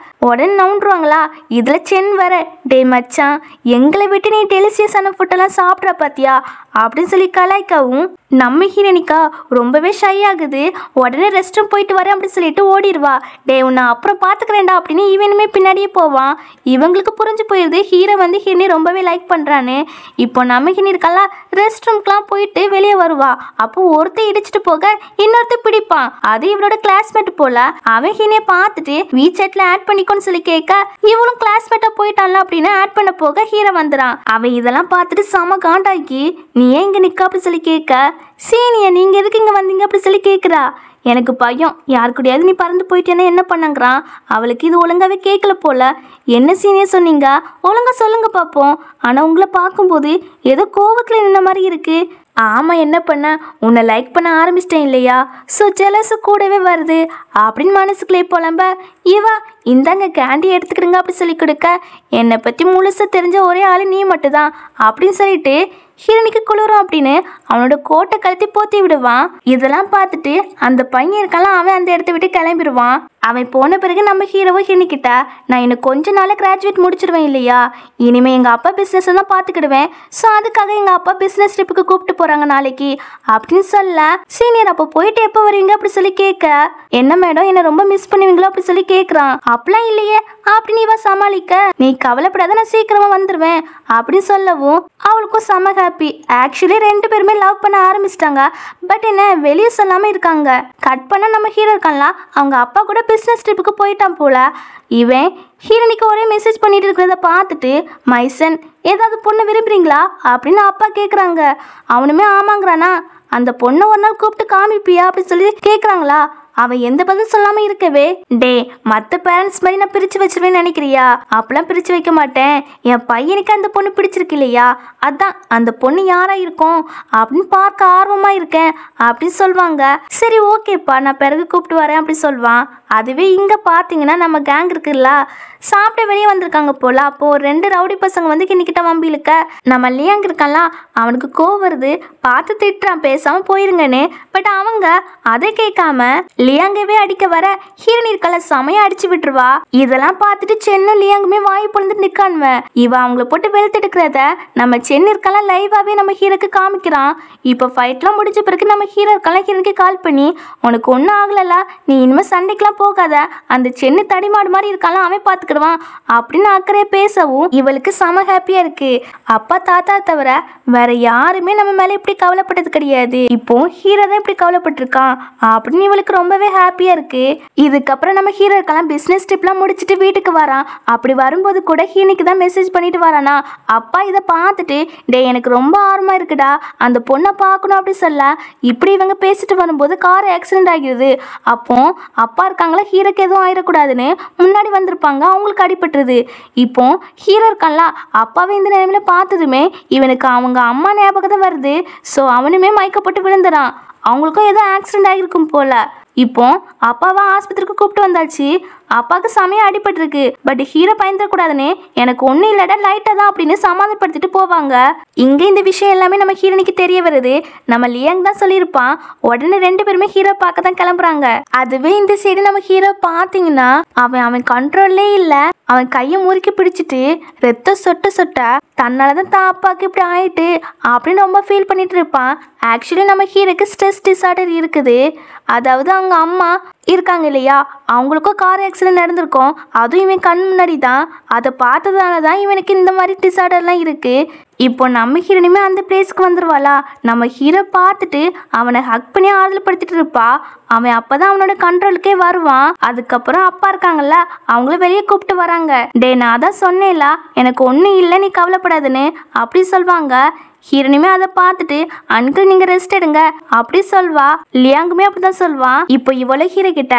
Speaker 1: உடனே நவுண்டுருவாங்களா. இதில் சென் வர டே மச்சான் எங்களை விட்டு நீ டெலிசியஸான ஃபுட்டெல்லாம் சாப்பிட்ற பார்த்தியா அப்படின்னு சொல்லி கலாய்க்கவும் நம்ம ஹீரோனிக்கா ரொம்பவே ஷை ஆகுது. உடனே ரெஸ்ட் ரூம் போயிட்டு வரேன் அப்படின்னு சொல்லிட்டு ஓடிடுவா. டே உன்னை அப்புறம் பார்த்துக்கிறேன்டா அப்படின்னு இவனுமே பின்னாடியே போவான். இவங்களுக்கு புரிஞ்சு போயிடுது ஹீரோ வந்து ஹீரோனி ரொம்பவே லைக் பண்ணுறான்னு. இப்போ நம்ம ஹீரோனி இருக்கால ரெஸ்ட் ரூம்க்குலாம் போயிட்டு வெளியே வருவா. அப்போ ஒருத்தர் இடிச்சிட்டு போக இன்னொருத்தர் பிடிப்பான். அது இவளோட கிளாஸ்மேட் போல. அவன் ஹீரோனியை பார்த்துட்டு வீச்சேட்டில் ஆட் பண்ணிக்கோன்னு சொல்லி கேட்க இவளும் கிளாஸ்மேட்டாக போயிட்டான்ல அப்படின்னு ஆட் பண்ண போக ஹீரோ வந்துடான். அவன் இதெல்லாம் பார்த்துட்டு செம காண்டாக்கி நீ ஏன் இங்கே நிற்க அப்படி சொல்லி கேட்க சீனியர் நீங்கள் எதுக்கு இங்கே வந்தீங்க அப்படி சொல்லி கேட்குறா. எனக்கு பயம் யார் கூடயாவது நீ பறந்து போயிட்டேன்னா என்ன பண்ணாங்கிறான். அவளுக்கு இது ஒழுங்காவே கேட்கல போல. என்ன சீனியர் சொன்னீங்க ஒழுங்கா சொல்லுங்க பார்ப்போம். ஆனால் உங்களை பார்க்கும்போது ஏதோ கோவத்தில் நின்ன மாதிரி இருக்கு. ஆமாம் என்ன பண்ண உன்னை லைக் பண்ண ஆரம்பிச்சிட்டேன் இல்லையா ஸோ ஜெலஸு கூடவே வருது அப்படின்னு மனசுக்குள்ளே புலம்ப இவா இந்தாங்க கேண்டி எடுத்துக்கிடுங்க அப்படி சொல்லி கொடுக்க என்னை பற்றி முழுசாக தெரிஞ்ச ஒரே ஆள் நீ மட்டும்தான் அப்படின்னு சொல்லிட்டு ஹீரோனிக்கு குளிரும் அப்படின்னு அவனோட கோட்டை கழுத்தி போத்தி விடுவான். இதெல்லாம் பார்த்துட்டு அந்த பையன் இருக்கலாம் அவன் அந்த இடத்த விட்டு கிளம்பிடுவான். அவன் போன பிறகு நம்ம ஹீரோவை ஹீரோனிக்கிட்ட நான் இன்னும் கொஞ்ச நாள் கிராஜுவேட் முடிச்சிடுவேன் இல்லையா இனிமேல் எங்கள் அப்பா பிஸ்னஸ் தான் பார்த்துக்கிடுவேன். ஸோ அதுக்காக எங்கள் அப்பா பிஸ்னஸ் ட்ரிப்புக்கு கூப்பிட்டு போகிறாங்க நாளைக்கு அப்படின்னு சொல்ல சீனியர் அப்போ போயிட்டு எப்போ வருவீங்க அப்படி சொல்லி கேட்க
Speaker 2: என்ன மேடம் என்ன ரொம்ப மிஸ் பண்ணுவீங்களோ அப்படி சொல்லி கேட்குறான். அப்படிலாம் இல்லையே அப்படின்னு இவ சமாளிக்க, நீ கவலைப்படாத நான் சீக்கிரமா வந்துடுவேன் அப்படின்னு சொல்லவும் அவளுக்கும் செம ஹாப்பி. ஆக்சுவலி 2 பேருமே லவ் பண்ண ஆரம்பிச்சிட்டாங்க. பட் என்ன வெளியே சொல்லாம இருக்காங்க. கட் பண்ண நம்ம ஹீரோ இருக்கான்ல, அவங்க அப்பா கூட பிஸ்னஸ் ட்ரிப்புக்கு போயிட்டான் போல. இவன் ஹீரோனிக்கு ஒரே மெசேஜ் பண்ணிட்டு இருக்கிறத பார்த்துட்டு, மைசன் ஏதாவது பொண்ணு விரும்புறீங்களா அப்படின்னு அப்பா கேட்குறாங்க. அவனுமே ஆமாங்கிறானா. அந்த பொண்ணை ஒரு நாள் கூப்பிட்டு காமிப்பியா அப்படின்னு சொல்லி கேட்குறாங்களா. அவன் எந்த பதில் சொல்லாம இருக்கவே, டே மற்ற பேரண்ட்ஸ் மாதிரி நான் பிரிச்சு வச்சிருவேன்னு நினைக்கிறியா? அப்பெல்லாம் பிரிச்சு வைக்க மாட்டேன். என் பையனுக்கு அந்த பொண்ணு பிடிச்சிருக்கு இல்லையா, அதான் அந்த பொண்ணு யாரா இருக்கும் அப்படின்னு பார்க்க ஆர்வமா இருக்கேன் அப்படின்னு சொல்லுவாங்க. சரி ஓகேப்பா நான் பிறகு கூப்பிட்டு வரேன் அப்படி சொல்லுவான். அதுவே இங்க பாத்தீங்கன்னா நம்ம கேங் இருக்குல்ல, சாப்பிட்ட வெளியே வந்திருக்காங்க போல. அப்போ 2 ரவுடி பசங்க வந்து கிட்ட வம்பிலுக்க நம்ம லியாங் இருக்கான்ல, அவனுக்கு கோவம் வருது. பார்த்து திட்டுறான் பேசாம போயிருங்கன்னு. பட் அவங்க அதை கேட்காம லியாங்கவே அடிக்க வர ஹீரோனி இருக்கல செமையா அடிச்சு விட்டுருவா. இதெல்லாம் பார்த்துட்டு சென்னும் லியாங்குமே வாய் பொழுந்துட்டு நிக்கானுவன். இவ அவங்கள போட்டு வெளுத்து எடுக்கிறத நம்ம சென்னு இருக்கலாம் லைவாவே நம்ம ஹீரோக்கு காமிக்கிறான். இப்போ ஃபைட்லாம் முடிஞ்ச பிறகு நம்ம ஹீரோ இருக்கலாம் ஹீரோனுக்கு கால் பண்ணி, உனக்கு ஒன்றும் ஆகலல, நீ இனிமே சண்டைக்கெல்லாம் போகாத, அந்த சென்னு தடிமாடு மாதிரி இருக்காலாம் அவன் பார்த்துக்கிடுவான் அப்படின்னு அக்கறையா பேசவும் இவளுக்கு செம ஹாப்பியா இருக்கு. அப்பா தாத்தா தவிர வேற யாருமே நம்ம மேல இப்படி கவலைப்பட்டது கிடையாது. இப்போ ஹீரோ தான் இப்படி கவலைப்பட்டிருக்கான் அப்படின்னு இவளுக்கு ரொம்பவே ஹாப்பியா இருக்கு. இதுக்கப்புறம் நம்ம ஹீரோ இருக்கலாம் பிசினஸ் ட்ரிப்லாம் முடிச்சுட்டு வீட்டுக்கு வரான். அப்படி வரும்போது கூட ஹீரோனிக்கு தான் மெசேஜ் பண்ணிட்டு வரானா. அப்பா இதை பார்த்துட்டு, டே எனக்கு ரொம்ப ஆர்வமா இருக்குடா அந்த பொண்ணை பார்க்கணும் அப்படி சொல்ல, இப்படி இவங்க பேசிட்டு வரும்போது கார் ஆக்சிடென்ட் ஆகிடுது. அப்போ அப்பா இருக்காங்களா ஹீரோக்கு எதுவும் ஆயிடக்கூடாதுன்னு முன்னாடி வந்திருப்பாங்க, அவங்களுக்கு அடிபட்டுருது. இப்போ ஹீரோ இருக்கான்ல, அப்பாவை இந்த நிலைமையில பார்த்ததுமே இவனுக்கு அவங்க அம்மா ஞாபகம் தான் வருது. ஸோ அவனுமே மயக்கப்பட்டு விழுந்துறான். அவங்களுக்கும் ஏதோ ஆக்சிடென்ட் ஆகிருக்கும் போல. இப்போ அப்பாவை ஆஸ்பத்திரிக்கு கூப்பிட்டு வந்தாச்சு. அப்பாவுக்கு செமையா அடிபட்டிருக்கு. பட் ஹீரோ பயந்துடக்கூடாதுன்னு, எனக்கு ஒன்றும் இல்லடா லைட்டாக தான் அப்படின்னு சமாதானப்படுத்திட்டு போவாங்க. இங்கே இந்த விஷயம் எல்லாமே நம்ம ஹீரோனிக்கு தெரிய வருது. நம்ம லியாங் தான் சொல்லியிருப்பான். உடனே 2 பேருமே ஹீரோ பார்க்க தான் கிளம்புறாங்க. அதுவே இந்த சைடு நம்ம ஹீரோ பார்த்தீங்கன்னா அவன் கண்ட்ரோல்லே இல்லை. அவன் கையை முறுக்கி பிடிச்சிட்டு ரத்தம் சொட்ட சொட்ட தன்னால தான் அப்பாவுக்கு இப்படி ஆயிட்டு அப்படின்னு ரொம்ப ஃபீல் பண்ணிட்டு இருப்பான். ஆக்சுவலி நம்ம ஹீரோக்கு ஸ்ட்ரெஸ் டிஸார்டர் இருக்குது. அதாவது அவங்க அம்மா இருக்காங்க இல்லையா, அவங்களுக்கும் கார் ஆக்சிடென்ட் நடந்திருக்கும். அதுவும் இவன் கண் முன்னாடி தான். அதை பார்த்ததால தான் இவனுக்கு இந்த மாதிரி டிஸார்டர்லாம் இருக்கு. இப்போ நம்ம ஹீரோனுமே அந்த பிளேஸ்க்கு வந்துருவாளா. நம்ம ஹீரோ பார்த்துட்டு அவனை ஹக் பண்ணி ஆறுதல் படுத்திட்டு இருப்பா. அவன் அப்பதான் அவனோட கண்ட்ரோலுக்கே வருவான். அதுக்கப்புறம் அப்பா இருக்காங்கல்ல, அவங்கள வெளியே கூப்பிட்டு வராங்க. டே நான் தான் சொன்னேன்ல எனக்கு ஒன்றும் இல்லை நீ கவலைப்படாதுன்னு அப்படி சொல்வாங்க. ஹீரோனுமே அதை பார்த்துட்டு, அங்கிள் நீங்க ரெஸ்ட் எடுங்க அப்படி சொல்வா. லியாங்குமே அப்படிதான் சொல்வான். இப்போ இவ்வளோ ஹீரோ கிட்ட,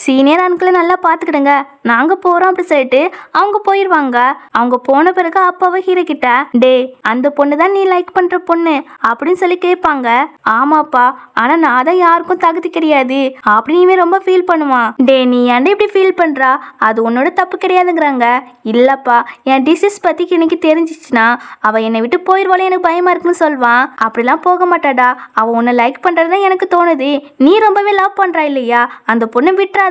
Speaker 2: சீனியர் அங்கிளை நல்லா பார்த்துக்கிடுங்க நாங்க போறோம் அப்படி சொல்லிட்டு அவங்க போயிடுவாங்க. அவங்க போன பிறகு அப்பாவை ஹீரோ கிட்ட, டே அந்த பொண்ணு தான் நீ லைக் பண்ற பொண்ணு அப்படின்னு சொல்லி கேட்பாங்க. ஆமாப்பா, ஆனா நான் தான் யாருக்கும் தகுதி கிடையாது அப்படின்னு ரொம்ப ஃபீல் பண்ணுவான். டே நீ ஏன்டா இப்படி ஃபீல் பண்றா, அது உன்னோட தப்பு கிடையாதுங்கிறாங்க. இல்லப்பா என் டிசீஸ் பத்தி எனக்கு தெரிஞ்சிச்சுன்னா அவ என்னை விட்டு போயிடுவாளே எனக்கு பயமா இருக்குன்னு சொல்வான். அப்படிலாம் போக மாட்டாடா, அவ உன்னை லைக் பண்றதுதான் எனக்கு தோணுது. நீ ரொம்பவே லவ் பண்றா இல்லையா, அந்த பொண்ணை விட்டுறாத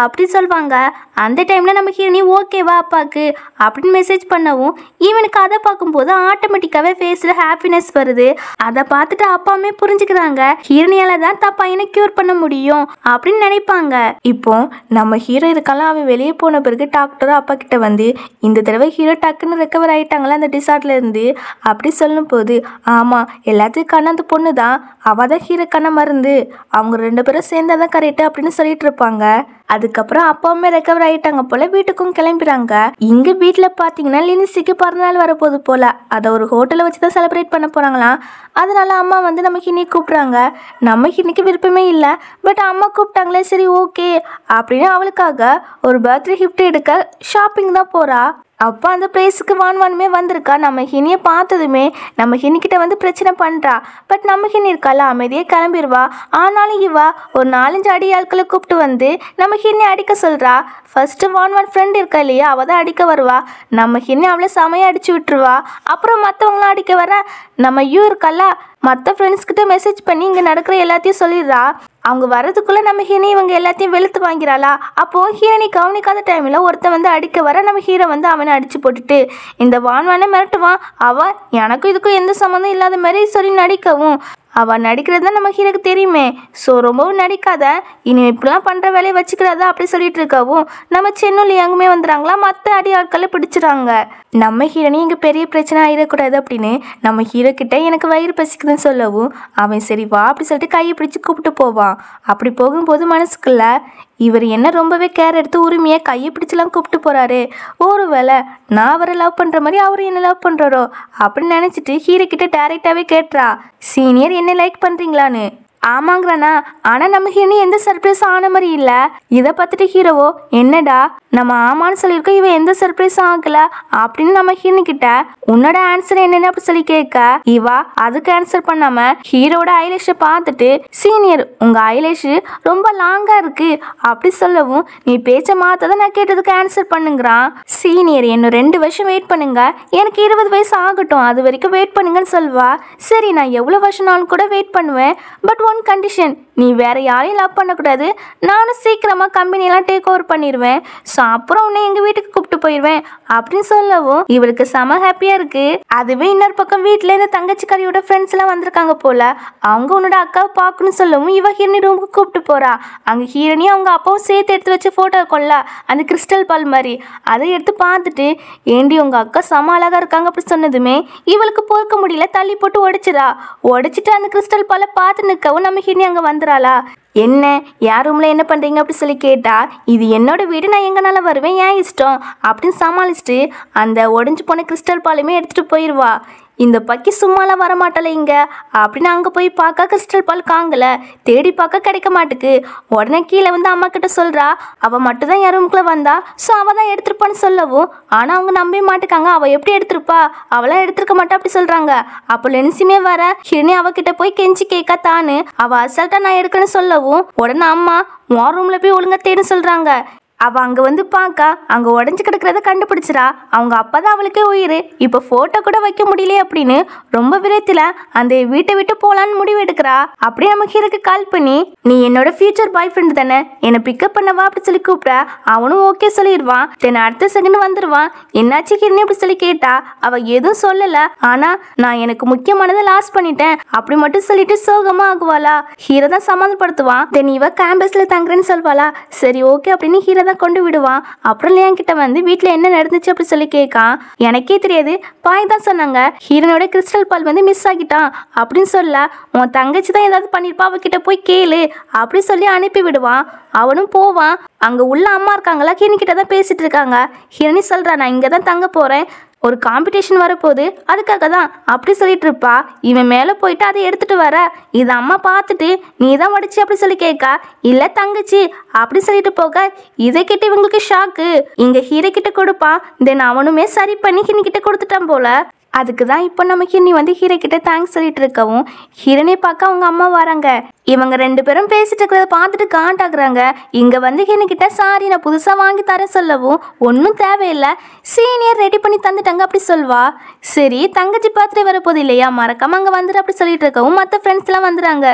Speaker 2: அப்படி சொல்வாங்க. அந்த டைம்ல நம்ம ஹீரோனி ஓகேவா அப்பாக்கு அப்படின்னு மெசேஜ் பண்ணவும் இவனுக்கு அதை பார்க்கும்போது ஆட்டோமேட்டிக்காவே ஃபேஸ்ல ஹாப்பினஸ் வருது. அதை பார்த்துட்டு அப்பாவுமே புரிஞ்சுக்கிறாங்க, ஹீரோனியால தான் தான் பையனை கியூர் பண்ண முடியும் அப்படின்னு நினைப்பாங்க. இப்போ நம்ம ஹீரோ இருக்கலாம், அவன் வெளியே போன பிறகு டாக்டரும் அப்பா கிட்ட வந்து, இந்த தடவை ஹீரோ டக்குன்னு ரெக்கவர் ஆயிட்டாங்களா அந்த டிசார்ட்ல இருந்து அப்படி சொல்லும் போது, ஆமா எல்லாத்துக்கான அந்த பொண்ணு தான், அவ தான் ஹீரோக்கான மருந்து, அவங்க 2 பேரும் சேர்ந்தாதான் கரெக்ட் அப்படின்னு சொல்லிட்டு இருப்பாங்க. அதுக்கப்புறம் அப்பாவுமே ரெக்கவர் ஆயிட்டாங்க போல, வீட்டுக்கும் கிளம்பிடுறாங்க. இங்க வீட்டுல பாத்தீங்கன்னா லினிசிக்கு பிறந்தநாள் வரப்போகுது போல. அதை ஒரு ஹோட்டலை வச்சுதான் செலிப்ரேட் பண்ண போறாங்களாம். அதனால அம்மா வந்து நம்ம ஹினி கூப்பிடுறாங்க. நம்ம ஹினிக்கு விருப்பமே இல்லை. பட் அம்மா கூப்பிட்டாங்களே சரி ஓகே அப்படின்னு அவளுக்காக ஒரு பர்த்டே கிஃப்ட் எடுக்க ஷாப்பிங் தான் போறா. அப்போ அந்த பிளேஸுக்கு வான்வானுமே வந்திருக்கா. நம்ம ஹினியை பார்த்ததுமே நம்ம ஹினிக்கிட்ட வந்து பிரச்சனை பண்ணுறா. பட் நம்ம ஹினி இருக்கால அமைதியே கிளம்பிடுவா. ஆனாலும் இவா ஒரு 4-5 அடி ஆட்களை கூப்பிட்டு வந்து நம்ம ஹினி அடிக்க சொல்கிறா. ஃபர்ஸ்ட்டு வான் ஃப்ரெண்ட் இருக்கா இல்லையா, அவள் தான் அடிக்க வருவா. நம்ம ஹினி அவளை செமையாக அடிச்சு விட்டுருவா. அப்புறம் மற்றவங்களாம் அடிக்க வர நம்ம யூ இருக்கல்ல, மற்ற ஃப்ரெண்ட்ஸ்கிட்ட மெசேஜ் பண்ணி இங்கே நடக்கிற எல்லாத்தையும் சொல்லிடுறா. அவங்க வர்றதுக்குள்ளே நம்ம ஹீரோனி இவங்க எல்லாத்தையும் வெளுத்து வாங்கிறாளா. அப்போது ஹீரோனி கவனிக்காத டைமில் ஒருத்தன் வந்து அடிக்க வர நம்ம ஹீரோ வந்து அவனை அடித்து போட்டுட்டு இந்த வான்வானே மிரட்டுவான். அவள் எனக்கும் இதுக்கும் எந்த சம்மந்தம் இல்லாத மாதிரி சொல்லி நடிக்கவும் அவள் நடிக்கிறது தான் நம்ம ஹீரோக்கு தெரியுமே. ஸோ ரொம்பவும் நடிக்காத, இனி இப்படிலாம் பண்ணுற வேலையை வச்சுக்கிறாதா அப்படி சொல்லிட்டு இருக்கவும் நம்ம சென்னும் லியாங்குமே வந்துடுறாங்களா. மற்ற அடி ஆட்களை பிடிச்சிறாங்க. நம்ம ஹீரோனி இங்கே பெரிய பிரச்சனை ஆகிடக்கூடாது அப்படின்னு நம்ம ஹீரோ கிட்ட எனக்கு வயிறு பசிக்குதுன்னு சொல்லவும் அவன் சரி வா அப்படி சொல்லிட்டு கையை பிடிச்சி கூப்பிட்டு போவான். அப்படி போகும்போது மனசுக்குள்ள இவர் என்ன ரொம்பவே கேர் எடுத்து உரிமையாக கையை பிடிச்சலாம் கூப்பிட்டு போகிறாரு, ஒருவேளை நான் அவரை லவ் பண்ணுற மாதிரி அவரு என்ன லவ் பண்ணுறாரோ அப்படின்னு நினச்சிட்டு ஹீரோ கிட்ட டேரெக்டாகவே கேட்டுறா, சீனியர் என்ன லைக் பண்ணுறீங்களான்னு. ஆமாங்கிறானா. ஆனால் நம்ம ஹீரோனி எந்த சர்ப்ரைஸும் ஆன மாதிரி இல்லை. இதை பார்த்துட்டு ஹீரோவோ என்னடா நம்ம ஆமான்னு சொல்லியிருக்கோம், இவன் எந்த சர்ப்ரைஸும் ஆகல அப்படின்னு நம்ம ஹீரோனி கிட்ட உன்னோட ஆன்சர் என்னன்னு அப்படி சொல்லி கேட்க இவா அதுக்கு ஆன்சர் பண்ணாம ஹீரோட ஐலேஷை பார்த்துட்டு சீனியர் உங்க ஐலேஷ் ரொம்ப லாங்கா இருக்கு அப்படி சொல்லவும் நீ பேச்ச மாத்ததை நான் கேட்டதுக்கு ஆன்சர் பண்ணுங்கிறான். சீனியர் இன்னும் 2 வருஷம் வெயிட் பண்ணுங்க, எனக்கு 20 வயசு ஆகட்டும், அது வரைக்கும் வெயிட் பண்ணுங்கன்னு சொல்வா. சரி நான் எவ்வளோ வருஷம்னாலும் கூட வெயிட் பண்ணுவேன், பட் ஒன் கண்டிஷன், நீ வேற யாரையும் லவ் பண்ணக்கூடாது, நானும் சீக்கிரமா கம்பெனியெல்லாம் டேக் ஓவர் பண்ணிடுவேன், ஸோ அப்புறம் உன்னை எங்கள் வீட்டுக்கு கூப்பிட்டு போயிடுவேன் அப்படின்னு சொல்லவும் இவளுக்கு செம ஹாப்பியாக இருக்கு. அதுவே இன்னொரு பக்கம் வீட்டில் இந்த தங்கச்சிக்காரியோட ஃப்ரெண்ட்ஸ் எல்லாம் வந்திருக்காங்க போல. அவங்க உன்னோட அக்காவை பார்க்கணும்னு சொல்லவும் இவ ஹீரோனி ரூமுக்கு கூப்பிட்டு போறா. அங்கே ஹீரோனி அவங்க அப்பாவும் சேர்த்து எடுத்து வச்ச ஃபோட்டோ கொள்ள அந்த கிறிஸ்டல் பால் மாதிரி அதை எடுத்து பார்த்துட்டு ஏண்டி உங்க அக்கா செம அழகா இருக்காங்க அப்படி சொன்னதுமே இவளுக்கு பொறுக்க முடியல, தள்ளி போட்டு உடைச்சிட்டு அந்த கிறிஸ்டல் பாலை பார்த்து நிற்கவும் நம்ம ஹீரோனி அங்கே வந்துடுறாளா. என்ன யார் ரூமில் என்ன பண்ணுறீங்க அப்படி சொல்லி கேட்டா இது என்னோட வீடு, நான் எங்கனால வருவேன், ஏன் இஷ்டம் அப்படின்னு சமாளிச்சுட்டு அந்த உடஞ்சி போன கிறிஸ்டல் பாலுமே எடுத்துகிட்டு போயிடுவா. இந்த பக்கி சும்மாலாம் வரமாட்டல இங்கே அப்படின்னு அங்கே போய் பார்க்க கிறிஸ்டல் பால் காங்கல, தேடி பார்க்க கிடைக்க மாட்டுக்கு. உடனே கீழே வந்து அம்மா கிட்ட சொல்கிறா அவள் மட்டும்தான் என் ரூமுக்குள்ளே வந்தா, ஸோ அவள் தான் எடுத்துருப்பான்னு சொல்லவும் ஆனால் அவங்க நம்பவே மாட்டுக்காங்க. அவள் எப்படி எடுத்திருப்பா, அவளாம் எடுத்துருக்க மாட்டா அப்படி சொல்கிறாங்க. அப்போ லென்ஸுமே வர ஹிரணி அவகிட்ட போய் கெஞ்சி கேட்க தானு அவள் அசால்ட்டாக நான் எடுக்கணும்னு சொல்லவும் உடனே அம்மா உன் ரூமில் போய் ஒழுங்கா தேடுன்னு சொல்கிறாங்க. அவள் அங்கே வந்து பார்க்க அங்கே உடஞ்சி கிடக்கிறத கண்டுபிடிச்சிடா. அவங்க அப்பா தான் அவளுக்கே உயிர், இப்போ ஃபோட்டோ கூட வைக்க முடியலையே அப்படின்னு ரொம்ப விரத்தில் அந்த வீட்டை விட்டு போகலான்னு முடிவு எடுக்கிறா. அப்படியே நம்ம ஹீரோக்கு கால் பண்ணி நீ என்னோட ஃபியூச்சர் பாய் ஃப்ரெண்டு தானே, என்னை பிக்கப் பண்ணவா அப்படி சொல்லி கூப்பிட அவனும் ஓகே சொல்லிடுவான். தென் அடுத்த செகண்ட் வந்துடுவான். என்னாச்சு ஹீரோனி அப்படி சொல்லி கேட்டா அவள் எதுவும் சொல்லலை, ஆனால் நான் எனக்கு முக்கியமானதை லாஸ் பண்ணிட்டேன் அப்படி மட்டும் சொல்லிட்டு சோகமாக ஆகுவாளா. ஹீரோ தான் சமாதானப்படுத்துவான். தென் இவ கேம்பஸில் தங்குறேன்னு சொல்வாளா. சரி ஓகே அப்படின்னு ஹீரோ கொண்டு விடுவான். அப்புறம் என்கிட்ட வந்து வீட்டில் என்ன நடந்துச்சு அப்படி சொல்லி கேட்கான். எனக்கே தெரியாது, பாய் தான் சொன்னாங்க ஹீரோனோட கிறிஸ்டல் பால் வந்து மிஸ் ஆகிட்டான் அப்படின்னு சொல்ல உன் தங்கச்சி தான் ஏதாவது பண்ணிருப்பா, அவகிட்ட போய் கேளு அப்படி சொல்லி அனுப்பி விடுவான். அவனும் போவான். அங்கே உள்ள அம்மா இருக்காங்களா, ஹீரோனி கிட்ட தான் பேசிட்டு இருக்காங்க. ஹீரோனி சொல்றா நான் இங்கே தான் தங்க போறேன், ஒரு காம்படிஷன் வரப்போகுது அதுக்காக தான் அப்படி சொல்லிட்டு இருப்பா. இவன் மேலே போயிட்டு அதை எடுத்துட்டு வர இதை அம்மா பார்த்துட்டு நீ தான் உடைச்சி அப்படி சொல்லி கேட்கா. இல்லை தங்கச்சி அப்படி சொல்லிட்டு போக இதை கிட்ட இவங்களுக்கு ஷாக்கு. இங்கே ஹீரோ கிட்ட கொடுப்பான். தென் அவனுமே சரி பண்ணி ஹீரோனி கிட்ட கொடுத்துட்டான் போல. அதுக்கு தான் இப்போ நம்ம ஹீரோனி வந்து ஹீரோ கிட்ட தேங்க்ஸ் சொல்லிட்டு இருக்கவும் ஹீரோனை பார்க்க அவங்க அம்மா வராங்க. இவங்க 2 பேரும் பேசிட்டு இருக்கிறத பார்த்துட்டு காண்டாக்குறாங்க. இங்கே வந்து ஹீரோனி கிட்ட சாரி நான் புதுசாக வாங்கி தரேன் சொல்லவும் ஒன்றும் தேவையில்லை, சீனியர் ரெடி பண்ணி தந்துட்டாங்க அப்படி சொல்வா. சரி தங்கச்சி பார்த்துட்டு வரப்போது இல்லையா, மறக்காம அங்கே வந்துடு அப்படி சொல்லிட்டு இருக்கவும் மற்ற ஃப்ரெண்ட்ஸ்லாம் வந்துடுறாங்க.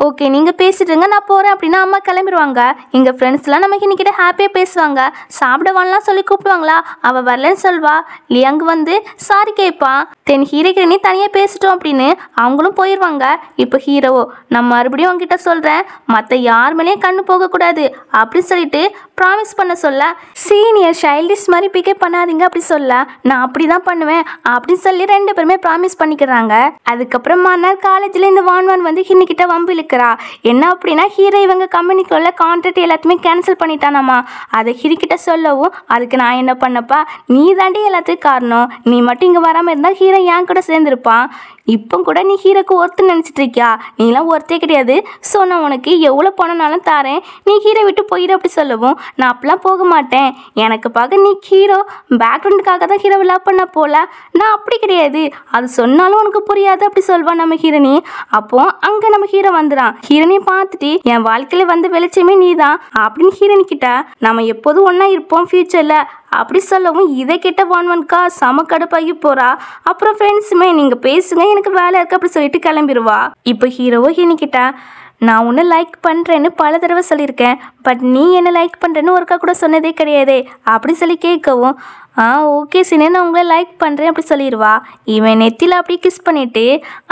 Speaker 2: ஓகே நீங்கள் பேசிட்டுருங்க நான் போகிறேன் அப்படின்னா அம்மா கிளம்பிடுவாங்க. எங்கள் ஃப்ரெண்ட்ஸ்லாம் நமக்கு இன்னைக்கிட்ட ஹாப்பியாக பேசுவாங்க, சாப்பிடுவான்லாம் சொல்லி கூப்பிடுவாங்களா. அவள் வரலன்னு சொல்வா. லியாங் வந்து சாரி கேட்பான். தென் ஹீரோ ஹீரோனி தனியாக பேசிட்டோம் அப்படின்னு அவங்களும் போயிடுவாங்க. இப்போ ஹீரோவோ நான் மறுபடியும் அவங்ககிட்ட சொல்கிறேன் மற்ற யார் மேலேயும் கண்ணு போகக்கூடாது அப்படின்னு சொல்லிட்டு ப்ராமிஸ் பண்ண சொல்ல சீனியர் சைல்டிஷ் மாதிரி பிக்கப் பண்ணாதீங்க அப்படி சொல்ல நான் அப்படி தான் பண்ணுவேன் அப்படின்னு சொல்லி 2 பேருமே ப்ராமிஸ் பண்ணிக்கிறாங்க. அதுக்கப்புறம் மறுநாள் காலேஜில் இந்த வான் வந்து ஹின்னிக்கிட்ட வம்பு இழுக்கிறா. என்ன அப்படின்னா ஹீரோ இவங்க கம்பெனிக்குள்ள கான்ட்ராக்ட் எல்லாத்தையுமே கேன்சல் பண்ணிட்டானாமா. அதை ஹீரோக்கிட்ட சொல்லவும் அதுக்கு நான் என்ன பண்ணப்பா, நீ தாண்டி எல்லாத்துக்கும் காரணம், நீ மட்டும் இங்கே வராமல் இருந்தால் ஹீரோ என் கூட சேர்ந்துருப்பான். இப்போ கூட நீ ஹீரோக்கு ஒருத்தர் நினச்சிட்டு இருக்கியா, நீலாம் ஒருத்தே கிடையாது, ஸோ நான் உனக்கு எவ்வளோ பணம்னாலும் தாரேன், நீ ஹீரோ விட்டு போயிடு அப்படி சொல்லவும் நான் அப்பெல்லாம் போக மாட்டேன், எனக்கு பார்க்க நீ ஹீரோ பேக்ரவுண்டுக்காக தான் ஹீரோ லவ் பண்ண போல, நான் அப்படி கிடையாது, அது சொன்னாலும் உனக்கு புரியாது அப்படி சொல்வான் நம்ம ஹீரோனி. அப்போ அங்கே நம்ம ஹீரோ வந்துடான். ஹீரோனி பார்த்துட்டு என் வாழ்க்கையில் வந்து வெளிச்சமே நீ தான் அப்படின்னு ஹீரோனி கிட்ட நம்ம எப்போதும் ஒன்றா இருப்போம் ஃபியூச்சரில் அப்படி சொல்லவும் இதை கிட்ட வான்வன்கா செம கடுப்பாகி போறா. அப்புறம் ஃப்ரெண்ட்ஸுமே நீங்கள் பேசுங்க எனக்கு வேலை இருக்கு அப்படி சொல்லிட்டு கிளம்பிடுவா. இப்போ ஹீரோவோ ஹீரோனி கிட்ட நான் உன்னை லைக் பண்ணுறேன்னு பல தடவை சொல்லியிருக்கேன், பட் நீ என்ன லைக் பண்ணுறேன்னு ஒருக்கா கூட சொன்னதே கிடையாதே அப்படி சொல்லி கேட்கவும் ஓகே சீனியர், நான் உங்களை லைக் பண்ணுறேன் அப்படி சொல்லிடுவா. இவன் நெத்தியில் அப்படியே கிஸ் பண்ணிட்டு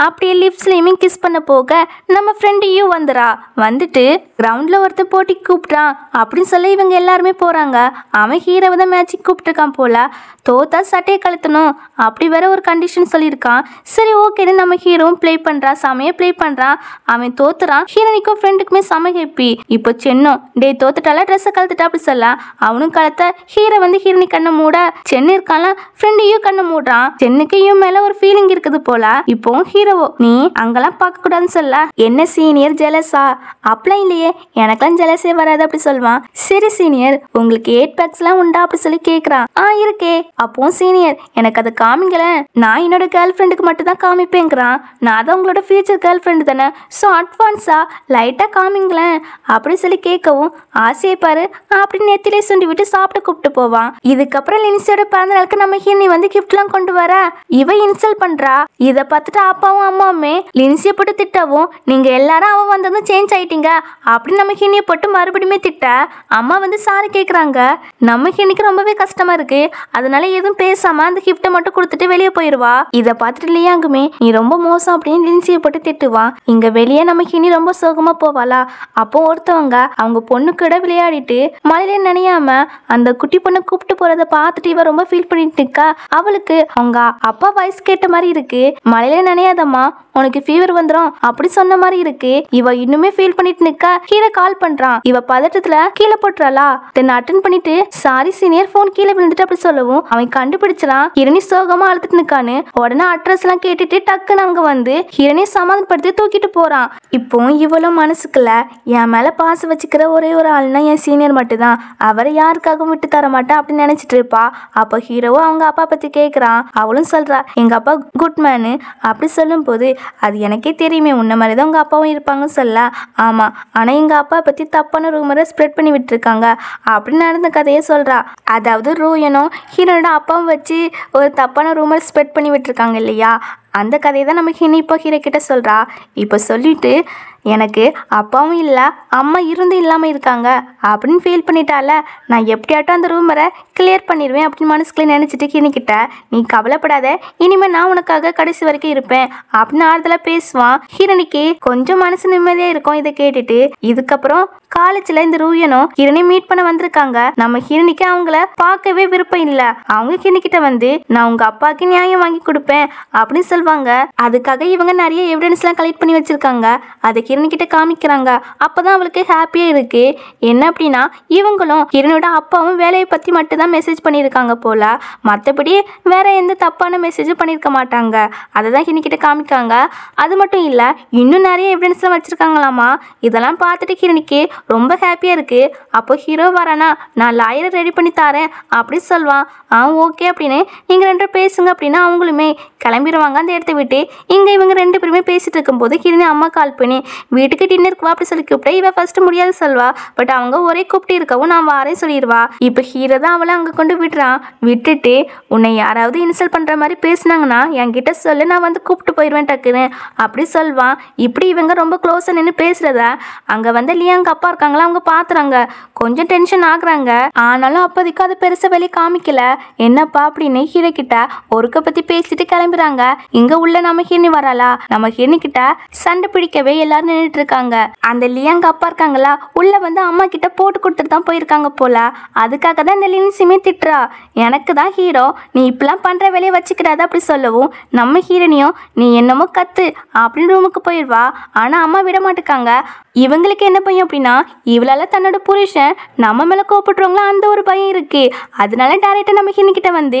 Speaker 2: அப்படியே லிப்ஸ்லேயுமே கிஸ் பண்ண போக நம்ம ஃப்ரெண்டையும் வந்துட்டு கிரவுண்டில் ஒருத்தர் போட்டிக்கு கூப்பிட்றான் அப்படின்னு சொல்லி இவங்க எல்லாருமே போகிறாங்க. அவன் ஹீரோவை தான் மேட்சுக்கு கூப்பிட்டுருக்கான் போல. தோத்தா சட்டையை கழுத்தணும் அப்படி வேற ஒரு கண்டிஷன் சொல்லியிருக்கான். சரி ஓகேன்னு நம்ம ஹீரோவும் ப்ளே பண்ணுறான், செமையாக ப்ளே பண்ணுறான். அவன் தோத்துறான். ஹீரோனிக்கும் ஃப்ரெண்டுக்குமே செம ஹேப்பி. இப்போ சென்னும் டே தோத்துட்டால ட்ரெஸ்ஸை கழுத்துட்டா அப்படி சொல்ல அவனும் கழுத்த ஹீரோ ஹீரோனி கண்ணை மூட சென்னு இருக்கான்ல ஃப்ரெண்டையும் கண்ணை மூடுறான். சென்னுக்கு இவன் மேல ஒரு ஃபீலிங் இருக்குது போல. இப்போ ஹீரோவோ நீ அங்கெல்லாம் பார்க்க கூடாதுன்னு சொல்ல என்ன சீனியர் ஜெலஸா? அப்பலாம் இல்லையே, எனக்கெல்லாம் ஜெலஸே வராது அப்படி சொல்லுவான். சரி சீனியர், உங்களுக்கு 8 பேக்ஸ்லாம் உண்டா அப்படி சொல்லி கேட்குறான். இருக்கே. அப்போ சீனியர் எனக்கு அதை காமிங்கல, நான் என்னோட கேர்ள் ஃப்ரெண்டுக்கு மட்டும் தான் காமிப்பேங்கிறான். நான் தான் உங்களோட ஃபியூச்சர் கேர்ள் ஃப்ரெண்டு தானே, ஸோ அட்வான்ஸா லைட்டாக காமிங்களேன் அப்படி சொல்லி கேட்கவும் ஆசையை பாரு அப்படின்னு நெத்திலே சுண்டி விட்டு சாப்பிட கூப்பிட்டு போவான். இதுக்கப்புறம் லின்சியோட பிறந்த நாளுக்கு நம்ம ஹீரோனி கிஃப்ட்லாம் கொண்டு வர இவ இன்சல்ட் பண்றா. இதை பார்த்துட்டு அப்பாவும் அம்மாவுமே லின்சியை போட்டு திட்டவும் நீங்க எல்லாரும் அவன் வந்ததும் சேஞ்ச் ஆயிட்டீங்க அப்படின்னு நம்ம ஹீரோனியை போட்டு மறுபடியுமே திட்ட அம்மா சாரி கேட்குறாங்க. நம்ம ஹீரோனிக்கு ரொம்பவே கஷ்டமா இருக்கு. அதனால எதுவும் பேசாம அந்த கிஃப்ட்டை மட்டும் கொடுத்துட்டு வெளியே போயிடுவா. இதை பார்த்துட்டு லியாங்குமே நீ ரொம்ப மோசம் அப்படின்னு லின்சியை போட்டு திட்டுவான். இங்க வெளியே நம்ம ஹீரோனி ரொம்ப சோகமா போவாளா. அப்போ ஒருத்தவங்க அவங்க பொண்ணு கூட விளையாடிட்டு மழையில நினையாம அந்த குட்டி பொண்ணை கூப்பிட்டு போறத பார்த்துட்டு இவ ரொம்ப ஃபீல் பண்ணிட்டு இருக்கா. அவளுக்கு அவங்க அப்பா வாய்ஸ் கேட்ட மாதிரி இருக்கு. மழையில நினையாதம்மா உனக்கு ஃபீவர் வந்துடும் அப்படி சொன்ன மாதிரி இருக்கு. இவ இன்னுமே ஃபீல் பண்ணிட்டு நிக்கா. கீழே கால் பண்றான். இவ பதட்டத்துல கீழே போட்டுறாளா. தென் அட்டன் பண்ணிட்டு சாரி சீனியர் போன் கீழே விழுந்துட்டு அப்படி சொல்லவும் அவன் கண்டுபிடிச்சான் ஹீரோனி சோகமா அழுத்துட்டு நிக்கான்னு. உடனே அட்ரஸ் எல்லாம் கேட்டுட்டு டக்குன்னு அங்க ஹீரோனி சமாதானப்படுத்தி தூக்கிட்டு போறான். இப்போ இவளும் மனசுக்குள்ள என் மேல பாசம் வச்சுக்கிற ஒரே ஒரு ஆள்னா என் சீனியர் மட்டும் தான், அவரை யாருக்காகவும் விட்டு தர மாட்டேன் அப்படின்னு நினைச்சிட்டு இருப்பா. அப்போ ஹீரோவும் அவங்க அப்பா பத்தி கேட்குறான். அவளும் சொல்றா எங்க அப்பா குட் மேனு அப்படி சொல்லும் போது அது எனக்கே தெரியுமே உன்ன மாதிரி தான் உங்க அப்பாவும் இருப்பாங்கன்னு சொல்ல. ஆமா, ஆனா எங்க அப்பா பத்தி தப்பான ரூமரை ஸ்ப்ரெட் பண்ணி விட்டுருக்காங்க அப்படின்னு நடந்த கதையை சொல்றா. அதாவது ரூயனும் ஹீரோனோட அப்பாவும் வச்சு ஒரு தப்பான ரூமர் ஸ்ப்ரெட் பண்ணி விட்டுருக்காங்க இல்லையா, அந்த கதையை தான் நம்ம இப்போ ஹீரோ கிட்ட சொல்றா. இப்போ சொல்லிட்டு எனக்கு அப்பாவும் இல்லை அம்மா இருந்து இல்லாமல் இருக்காங்க அப்படின்னு ஃபீல் பண்ணிட்டால, நான் எப்படியாட்டும் அந்த ரூமரை கிளியர் பண்ணிடுவேன் அப்படின்னு மனசுக்குள்ளே நினச்சிட்டு ஹீரோனிக்கிட்ட நீ கவலைப்படாத இனிமேல் நான் உனக்காக கடைசி வரைக்கும் இருப்பேன் அப்படின்னு ஆறுதலாக பேசுவான். ஹீரோனிக்கு கொஞ்சம் மனசு நிம்மதியாக இருக்கும் இதை கேட்டுட்டு. இதுக்கப்புறம் காலேஜில் இந்த ரூயனும் ஹீரோனி மீட் பண்ண வந்திருக்காங்க. நம்ம ஹீரோனிக்கு அவங்கள பார்க்கவே விருப்பம் இல்லை. அவங்க ஹீரோனிக்கிட்ட நான் உங்க அப்பாவுக்கு நியாயம் வாங்கி கொடுப்பேன் அப்படின்னு சொல்லுவாங்க. அதுக்காக இவங்க நிறைய எவிடன்ஸ்லாம் கலெக்ட் பண்ணி வச்சிருக்காங்க. அதை ஹீரோனிக்கிட்ட காமிக்கிறாங்க. அப்போதான் அவளுக்கு ஹாப்பியாக இருக்கு. என்ன அப்படின்னா இவங்களும் ஹீரோனோட அப்பாவும் வேலையை பற்றி மட்டும்தான் மெசேஜ் பண்ணியிருக்காங்க போல, மற்றபடி வேற எந்த தப்பான மெசேஜும் பண்ணியிருக்க மாட்டாங்க. அதை தான் ஹீரோனிக்கிட்ட காமிக்காங்க. அது மட்டும் இல்லை இன்னும் நிறைய எவிடன்ஸ்லாம் வச்சிருக்காங்களாமா. இதெல்லாம் பார்த்துட்டு ஹீரோனிக்கு ரொம்ப ஹாப்பியாக இருக்கு. அப்போ ஹீரோ வரானா நான் லாயரை ரெடி பண்ணி தரேன் அப்படி சொல்லுவான். ஓகே அப்படின்னு நீங்கள் 2 பேசுங்க அப்படின்னா அவங்களுமே கிளம்பிடுவாங்க அந்த இடத்த விட்டு. இங்கே இவங்க 2 பேருமே பேசிட்டு இருக்கும்போது ஹீரோனி அம்மா கால் பண்ணி வீட்டுக்கு டின்னருக்கு வா அப்படி சொல்லி கூப்பிட்டா இவ ஃபர்ஸ்ட் முடியாது சொல்வா. பட் அவங்க ஒரே கூப்பிட்டு இருக்கவும் நான் வாரேன் சொல்லிடுவா. இப்போ ஹீரோ தான் அவளை அங்கே கொண்டு விடுறான். விட்டுட்டு உன்னை யாராவது இன்சல்ட் பண்ணுற மாதிரி பேசினாங்கன்னா என்கிட்ட சொல்லு, நான் கூப்பிட்டு போயிடுவேன் டக்குன்னு அப்படி சொல்வான். இப்படி இவங்க ரொம்ப க்ளோஸாக நின்று பேசுறத அங்கே லியாங்க அப்பா இருக்காங்களா அவங்க பார்த்துறாங்க. கொஞ்சம் டென்ஷன் ஆகுறாங்க. ஆனாலும் அப்போதைக்கு அது பெருசாக வெளியே காமிக்கல. என்னப்பா அப்படின்னு ஹீரோ கிட்ட ஒருக்க பற்றி பேசிட்டு கிளம்புறாங்க. இங்கே உள்ள நம்ம ஹீரோனி வராளா. நம்ம ஹீரோனி கிட்ட சண்டை பிடிக்கவே எல்லாரும் நின்றுட்டு இருக்காங்க. அந்த லியாங்க அப்பா இருக்காங்களா உள்ள அம்மா கிட்ட போட்டு கொடுத்துட்டு தான் போயிருக்காங்க போல. அதுக்காக தான் இந்த லின்சியுமே திட்டுறா. எனக்கு தான் ஹீரோ நீ இப்பெல்லாம் பண்ற வேலையை வச்சுக்கிறாத அப்படி சொல்லவும் நம்ம ஹீரோனியும் நீ என்னமோ கத்து அப்படின்னு ரூமுக்கு போயிடுவா. ஆனா அம்மா விட மாட்டேக்காங்க. இவங்களுக்கு என்ன பையன் அப்படின்னா இவளால தன்னோட புருஷன் நம்ம மேல கோபப்படுறவங்களா அந்த ஒரு பையன் இருக்கு. அதனால டேரக்டா நம்ம ஹீரோகிட்ட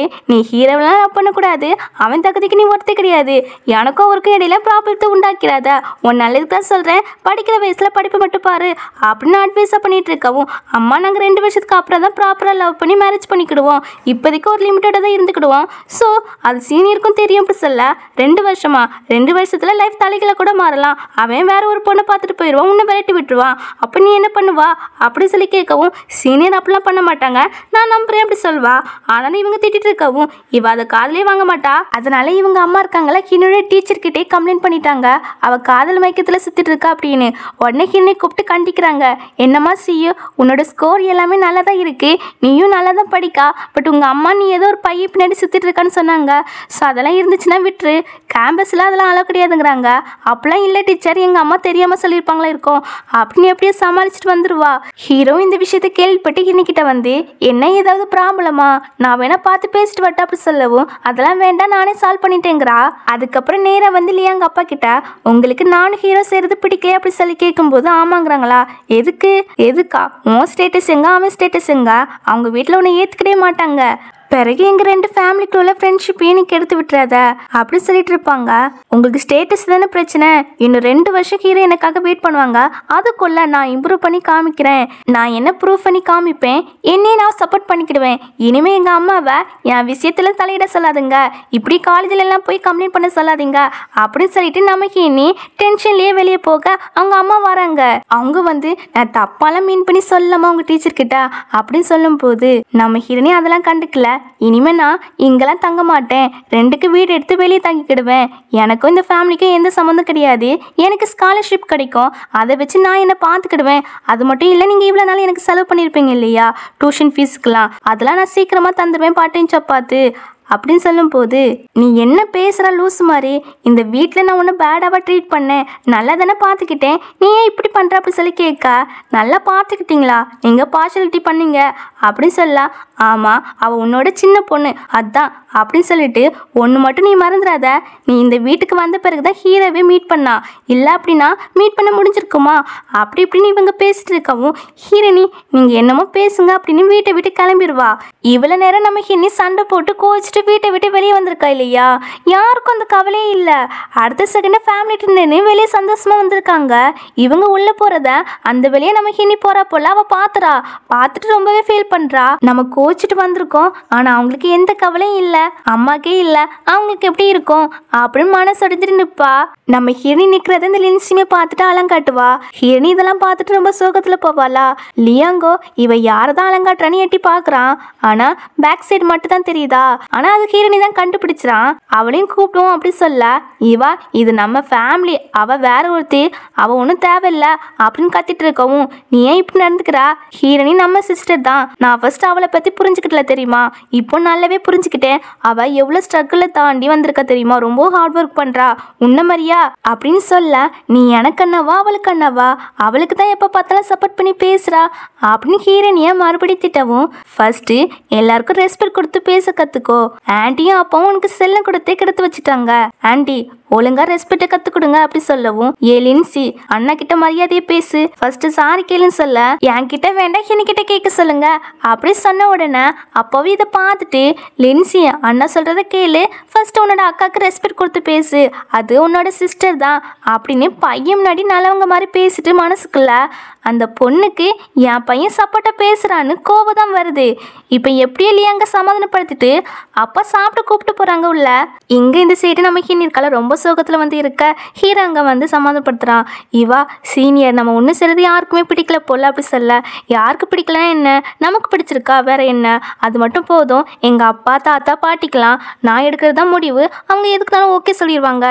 Speaker 2: நீ ஹீரோவெல்லாம் லவ் பண்ணக்கூடாது, அவன் தகுதிக்கு நீ ஒருத்தே கிடையாது, எனக்கும் அவருக்கும் இடையில ப்ராப்ளத்தை உண்டாக்கிறாத, உன் நல்லதுக்கு தான் சொல்றேன், படிக்கிற வயசுல படிப்பு மட்டும் பாரு அப்படின்னு அட்வைஸா பண்ணிட்டு இருக்கவும் அம்மா நாங்கள் 2 வருஷத்துக்கு அப்புறம் தான் ப்ராப்பரா லவ் பண்ணி மேரேஜ் பண்ணிக்கிடுவோம், இப்போதைக்கு ஒரு லிமிட்டோட தான் இருந்துக்கிடுவோம், ஸோ அது சீனியருக்கும் தெரியும் அப்படி சொல்ல 2 வருஷமா 2 வருஷத்துல லைஃப் தலைகளை கூட மாறலாம், அவன் வேற ஒரு பொண்ணை பார்த்துட்டு போயிடுவான், உன்னை விரட்டி விட்டுருவான். அப்போ நீ என்ன பண்ணுவா அப்படி சொல்லி கேட்கவும், சீனியர் அப்படிலாம் பண்ண மாட்டாங்க, நான் நம்புறேன் அப்படி சொல்வா. ஆனாலும் இவங்க திட்டிட்டு இருக்கவும் இவ அதை காதலே வாங்க மாட்டா. அதனால இவங்க அம்மா இருக்காங்களா ஹீரோட டீச்சர் கிட்டே கம்ப்ளைண்ட் பண்ணிட்டாங்க, அவ காதல் மயக்கத்தில் சுத்திட்டு இருக்கா அப்படின்னு. உடனே ஹீரோனை கூப்பிட்டு கண்டிக்கிறாங்க. என்னம்மா செய்யு, உன்னோட ஸ்கோர் எல்லாமே நல்லா தான் இருக்கு, நீயும் நல்லா தான் படிக்கா, பட் உங்க அம்மா நீ ஏதோ ஒரு பையன் பின்னாடி சுத்திட்டு இருக்கான்னு சொன்னாங்க. ஸோ அதெல்லாம் இருந்துச்சுன்னா விட்டுரு, கேம்பஸ்ல அதெல்லாம் அளவு கிடையாதுங்கிறாங்க. அப்பெல்லாம் இல்லை டீச்சர், எங்க அம்மா தெரியாம சொல்லியிருப்பாங்களா இருக்கும் அப்படின்னு எப்படியே சமாளிச்சுட்டு வந்துருவா. ஹீரோ இந்த விஷயத்தை கேள்விப்பட்டு இன்னிக்கிட்ட வந்து, என்ன ஏதாவது ப்ராப்ளமா, நான் வேணா பார்த்து பேசிட்டு வட்டா அப்படி சொல்லவும், அதெல்லாம் வேண்டாம் நானே சால்வ் பண்ணிட்டேங்கிறா. அதுக்கப்புறம் நேராக வந்து லியாங்க அப்பா கிட்ட, உங்களுக்கு நானும் ஹீரோ செய்கிறது பிடிக்கல அப்படி சொல்லி கேட்கும்போது ஆமாங்கிறாங்களா. எதுக்கா உன் ஸ்டேட்டஸ் எங்க அவன் ஸ்டேட்டஸ் எங்க, அவங்க வீட்டில் உன்னை ஏற்றுக்கிட்டே மாட்டாங்க, பிறகு எங்கள் 2 ஃபேமிலிக்குள்ள ஃப்ரெண்ட்ஷிப்பையும் நீ கெடுத்து விட்டுறாத அப்படி சொல்லிட்டு இருப்பாங்க. உங்களுக்கு ஸ்டேட்டஸ் தானே பிரச்சனை, இன்னும் 2 வருஷம் ஹீரோ எனக்காக வெயிட் பண்ணுவாங்க, அதுக்குள்ள நான் இம்ப்ரூவ் பண்ணி காமிக்கிறேன், நான் என்ன ப்ரூவ் பண்ணி காமிப்பேன், என்னையே நான் சப்போர்ட் பண்ணிக்கிடுவேன், இனிமேல் எங்கள் அம்மாவை என் விஷயத்தில் தலையிட சொல்லாதுங்க, இப்படி காலேஜில் எல்லாம் போய் கம்ப்ளைண்ட் பண்ண சொல்லாதீங்க அப்படின்னு சொல்லிட்டு நமக்கு இனி டென்ஷன்லேயே வெளியே போக அவங்க அம்மா வராங்க. அவங்க வந்து நான் தப்பாலாம் மீன் பண்ணி சொல்லலாமா உங்கள் டீச்சர்கிட்ட அப்படின்னு சொல்லும்போது நம்ம ஹீரோனி அதெல்லாம் கண்டுக்கல. இனிமே நான் இங்கெல்லாம் தங்க மாட்டேன், 2க்கு வீடு எடுத்து வெளியே தங்கிக்கிடுவேன், எனக்கும் இந்த ஃபேமிலிக்கும் எந்த சம்மந்தம் கிடையாது, எனக்கு ஸ்காலர்ஷிப் கிடைக்கும், அதை வச்சு நான் என்ன பார்த்துக்கிடுவேன். அது மட்டும் இல்லை, நீங்கள் இவ்வளோ நாள் எனக்கு செலவு பண்ணியிருப்பீங்க இல்லையா டியூஷன் ஃபீஸுக்கெலாம், அதெல்லாம் நான் சீக்கிரமாக தந்துடுவேன் பார்ட் டைம் ஜாப் பார்த்து அப்படின்னு சொல்லும்போது, நீ என்ன பேசுகிற லூஸ் மாதிரி, இந்த வீட்டில் நான் ஒன்றும் பேடாவாக ட்ரீட் பண்ணேன், நல்லா தானே பார்த்துக்கிட்டேன், நீ ஏன் இப்படி பண்ணுற அப்படி சொல்லி கேட்க, நல்லா பார்த்துக்கிட்டீங்களா, நீங்கள் பார்ஷாலிட்டி பண்ணீங்க அப்படின்னு சொல்ல, ஆமாம் அவள் உன்னோட சின்ன பொண்ணு அதான் அப்படின்னு சொல்லிட்டு, ஒன்று மட்டும் நீ மறந்துடாத, நீ இந்த வீட்டுக்கு வந்த பிறகு தான் ஹீரோவே மீட் பண்ணா, இல்லை அப்படின்னா மீட் பண்ண முடிஞ்சிருக்குமா அப்படி இப்படின்னு இவங்க பேசிட்டு இருக்கவும், ஹீரோனி நீங்கள் என்னமோ பேசுங்க அப்படின்னு வீட்டை விட்டு கிளம்பிடுவா. இவ்வளோ நேரம் நம்ம ஹீரோனி சண்டை போட்டு கோச்சிட்டு வீட்டை விட்டு வெளியே வந்திருக்கா இல்லையா, யாருக்கும் அந்த கவலையே இல்லை. அடுத்த செகண்ட் ஃபேமிலிட்டு நின்று வெளியே சந்தோஷமா வந்திருக்காங்க. இவங்க உள்ள போறத அந்த வெளியே நம்ம ஹினி போறா போல அவ பார்த்துட்டு ரொம்பவே ஃபீல் பண்றா. நம்ம கோச்சிட்டு வந்திருக்கோம், ஆனா அவங்களுக்கு எந்த கவலையும் இல்லை, அம்மாக்கே இல்லை, அவங்களுக்கு எப்படி இருக்கும் அப்படின்னு மனசு அடைஞ்சிட்டு நிற்பா. நம்ம ஹிரணி நிற்கிறத இந்த லின்சியுமே பார்த்துட்டு அலங்காட்டுவா. ஹிரணி இதெல்லாம் பார்த்துட்டு ரொம்ப சோகத்தில் போவாளா. லியாங்கோ இவ யாரதான் அலங்காட்டுறான்னு எட்டி பார்க்குறான், ஆனா பேக் சைடு மட்டும் தான் தெரியுதா. ஆனா அது ஹீரோனி தான் கண்டுபிடிச்சிடான். அவளையும் கூப்பிடுவோம் அப்படி சொல்ல, இவா இது நம்ம ஃபேமிலி, அவ வேற ஒருத்தி, அவ ஒன்றும் தேவையில்லை அப்படின்னு கத்திட்டு இருக்கவும், நீ ஏன் இப்படி நடந்துக்கிறா, ஹீரோனி நம்ம சிஸ்டர் தான், நான் ஃபர்ஸ்ட் அவளை பத்தி புரிஞ்சுக்கிட்டல தெரியுமா, இப்போ நல்லாவே புரிஞ்சுக்கிட்டேன், அவ எவ்வளவு ஸ்ட்ரகிளை தாண்டி வந்திருக்கா தெரியுமா, ரொம்ப ஹார்ட் ஒர்க் பண்றா உன்ன மாதிரியா அப்படின்னு சொல்ல, நீ எனக்கு அண்ணாவா அவளுக்கு அண்ணாவா, அவளுக்கு தான் எப்போ பார்த்தாலும் சப்போர்ட் பண்ணி பேசுறா அப்படின்னு ஹீரோனியை மறுபடி திட்டவும், ஃபர்ஸ்ட் எல்லாருக்கும் ரெஸ்பெக்ட் கொடுத்து பேச கத்துக்கோ, ஆண்டியும் அப்பாவும் உனக்கு செல்லம் கொடுத்தே கெடுத்து வச்சுட்டாங்க, ஆண்டி ஒழுங்கா ரெஸ்பெக்டை கத்து கொடுங்க அப்படி சொல்லவும், ஏ லின்சி அண்ணா கிட்ட மரியாதையை பேசு, ஃபர்ஸ்ட் சாரி கேளுன்னு சொல்ல, என்கிட்ட வேண்டாம் என்கிட்ட கேட்க சொல்லுங்க அப்படி சொன்ன உடனே அப்பாவும் இதை பார்த்துட்டு, லின்சி அண்ணா சொல்றத கேளு, ஃபர்ஸ்ட் உன்னோட அக்காவுக்கு ரெஸ்பெக்ட் கொடுத்து பேசு, அது உன்னோட சிஸ்டர் தான் அப்படின்னு பையன் முன்னாடி நல்லவங்க மாதிரி பேசிட்டு மனசுக்குள்ள அந்த பொண்ணுக்கு என் பையன் சப்போர்ட்டா பேசுறான்னு கோபம் தான் வருது. இப்போ எப்படியே லியாங்க சமாதானப்படுத்திட்டு அப்பா சாப்பிட்டு கூப்பிட்டு போறாங்க உள்ள. இங்க இந்த சைடு நம்ம ஹீனிருக்கால ரொம்ப சோகத்துல வந்து இருக்க, ஹீரோ அங்க வந்து சமாதானப்படுத்துறான். இவா சீனியர் நம்ம ஒன்று செய்றது யாருக்குமே பிடிக்கல போல அப்படி சொல்ல, யாருக்கு பிடிக்கலன்னா என்ன, நமக்கு பிடிச்சிருக்கா வேற என்ன, அது மட்டும் போதும், எங்க அப்பா தாத்தா பாட்டிக்கலாம் நான் எடுக்கிறது தான் முடிவு, அவங்க எதுக்குனாலும் ஓகே சொல்லிடுவாங்க,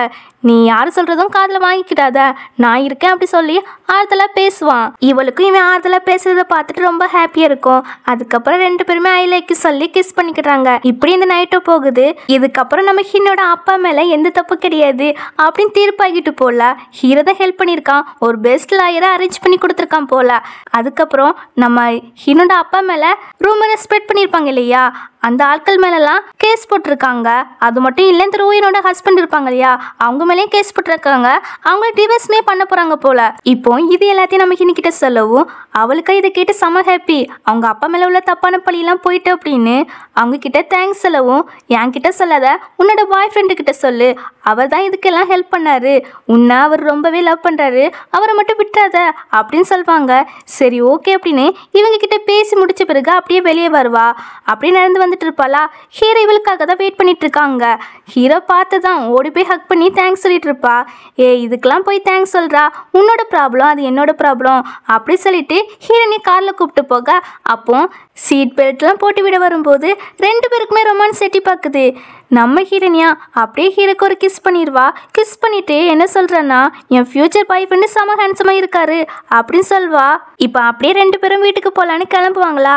Speaker 2: நீ யார் சொல்றதும் காதில் வாங்கிக்கிட்டாத, நான் இருக்கேன் அப்படி சொல்லி ஆறுதலாக பேசுவான். இவளுக்கும் இவன் ஆறுதலாக பேசுறத பார்த்துட்டு ரொம்ப ஹாப்பியாக இருக்கும். அதுக்கப்புறம் 2 பேருமே ஐ லைக் சொல்லி கிஸ் பண்ணிக்கிறாங்க. இப்படி இந்த நைட்டோ போகுது. இதுக்கப்புறம் நம்ம ஹீரோட அப்பா மேலே எந்த தப்பு கிடையாது அப்படின்னு தீர்ப்பாகிட்டு போல, ஹீரோ தான் ஹெல்ப் பண்ணியிருக்கான், ஒரு பெஸ்ட் லாயரை அரேஞ்ச் பண்ணி கொடுத்துருக்கான் போல. அதுக்கப்புறம் நம்ம ஹீரோட அப்பா மேலே ரூமரை ஸ்ப்ரெட் பண்ணியிருப்பாங்க இல்லையா, அந்த ஆட்கள் மேலெல்லாம் கேஸ் போட்டிருக்காங்க. அது மட்டும் இல்லை, இந்த ரூயினோட ஹஸ்பண்ட் இருப்பாங்க இல்லையா, அவங்க மேலேயும் கேஸ் போட்டிருக்காங்க, அவங்கள டிவைஸ்மே பண்ண போறாங்க போல. இப்போ இது எல்லாத்தையும் நம்ம ஹினிக்கிட்ட சொல்லவும், அவளுக்கு இதை கேட்டு செம ஹாப்பி, அவங்க அப்பா மேலே உள்ள தப்பான பழியெல்லாம் போயிட்டு அப்படின்னு அவங்க கிட்ட தேங்க்ஸ் சொல்லவும், என்கிட்ட சொல்லாத உன்னோட பாய் ஃப்ரெண்டு கிட்ட சொல்லு, அவர் தான் இதுக்கெல்லாம் ஹெல்ப் பண்ணாரு, உன்னை அவர் ரொம்பவே லவ் பண்றாரு, அவரை மட்டும் விட்டுறாத அப்படின்னு சொல்லுவாங்க. சரி ஓகே அப்படின்னு இவங்க கிட்ட பேசி முடிச்ச பிறகு அப்படியே வெளியே வருவா. அப்படியே நடந்து வந்துட்டு வந்துட்டு இருப்பாளா. ஹீரோ இவளுக்காக தான் வெயிட் பண்ணிட்டு இருக்காங்க. ஹீரோ பார்த்துதான் ஓடி போய் ஹக் பண்ணி தேங்க்ஸ் சொல்லிட்டு இருப்பா. இதுக்கெல்லாம் போய் தேங்க்ஸ் சொல்றா, உன்னோட ப்ராப்ளம் அது என்னோட ப்ராப்ளம் அப்படி சொல்லிட்டு ஹீரோனி காரில் கூப்பிட்டு போக, அப்போ சீட் பெல்ட்லாம் போட்டு விட வரும்போது 2 பேருக்குமே ரொமான்ஸ் எட்டி பார்க்குது. நம்ம ஹீரோனியா அப்படியே ஹீரோக்கு ஒரு கிஸ் பண்ணிடுவா. கிஸ் பண்ணிட்டு என்ன சொல்கிறேன்னா, என் ஃப்யூச்சர் பாய் ஃப்ரெண்டு செம ஹேண்ட்ஸமாக இருக்காரு அப்படின்னு சொல்வா. இப்போ அப்படியே 2 பேரும் வீட்டுக்கு போகலான்னு கிளம்புவாங்களா.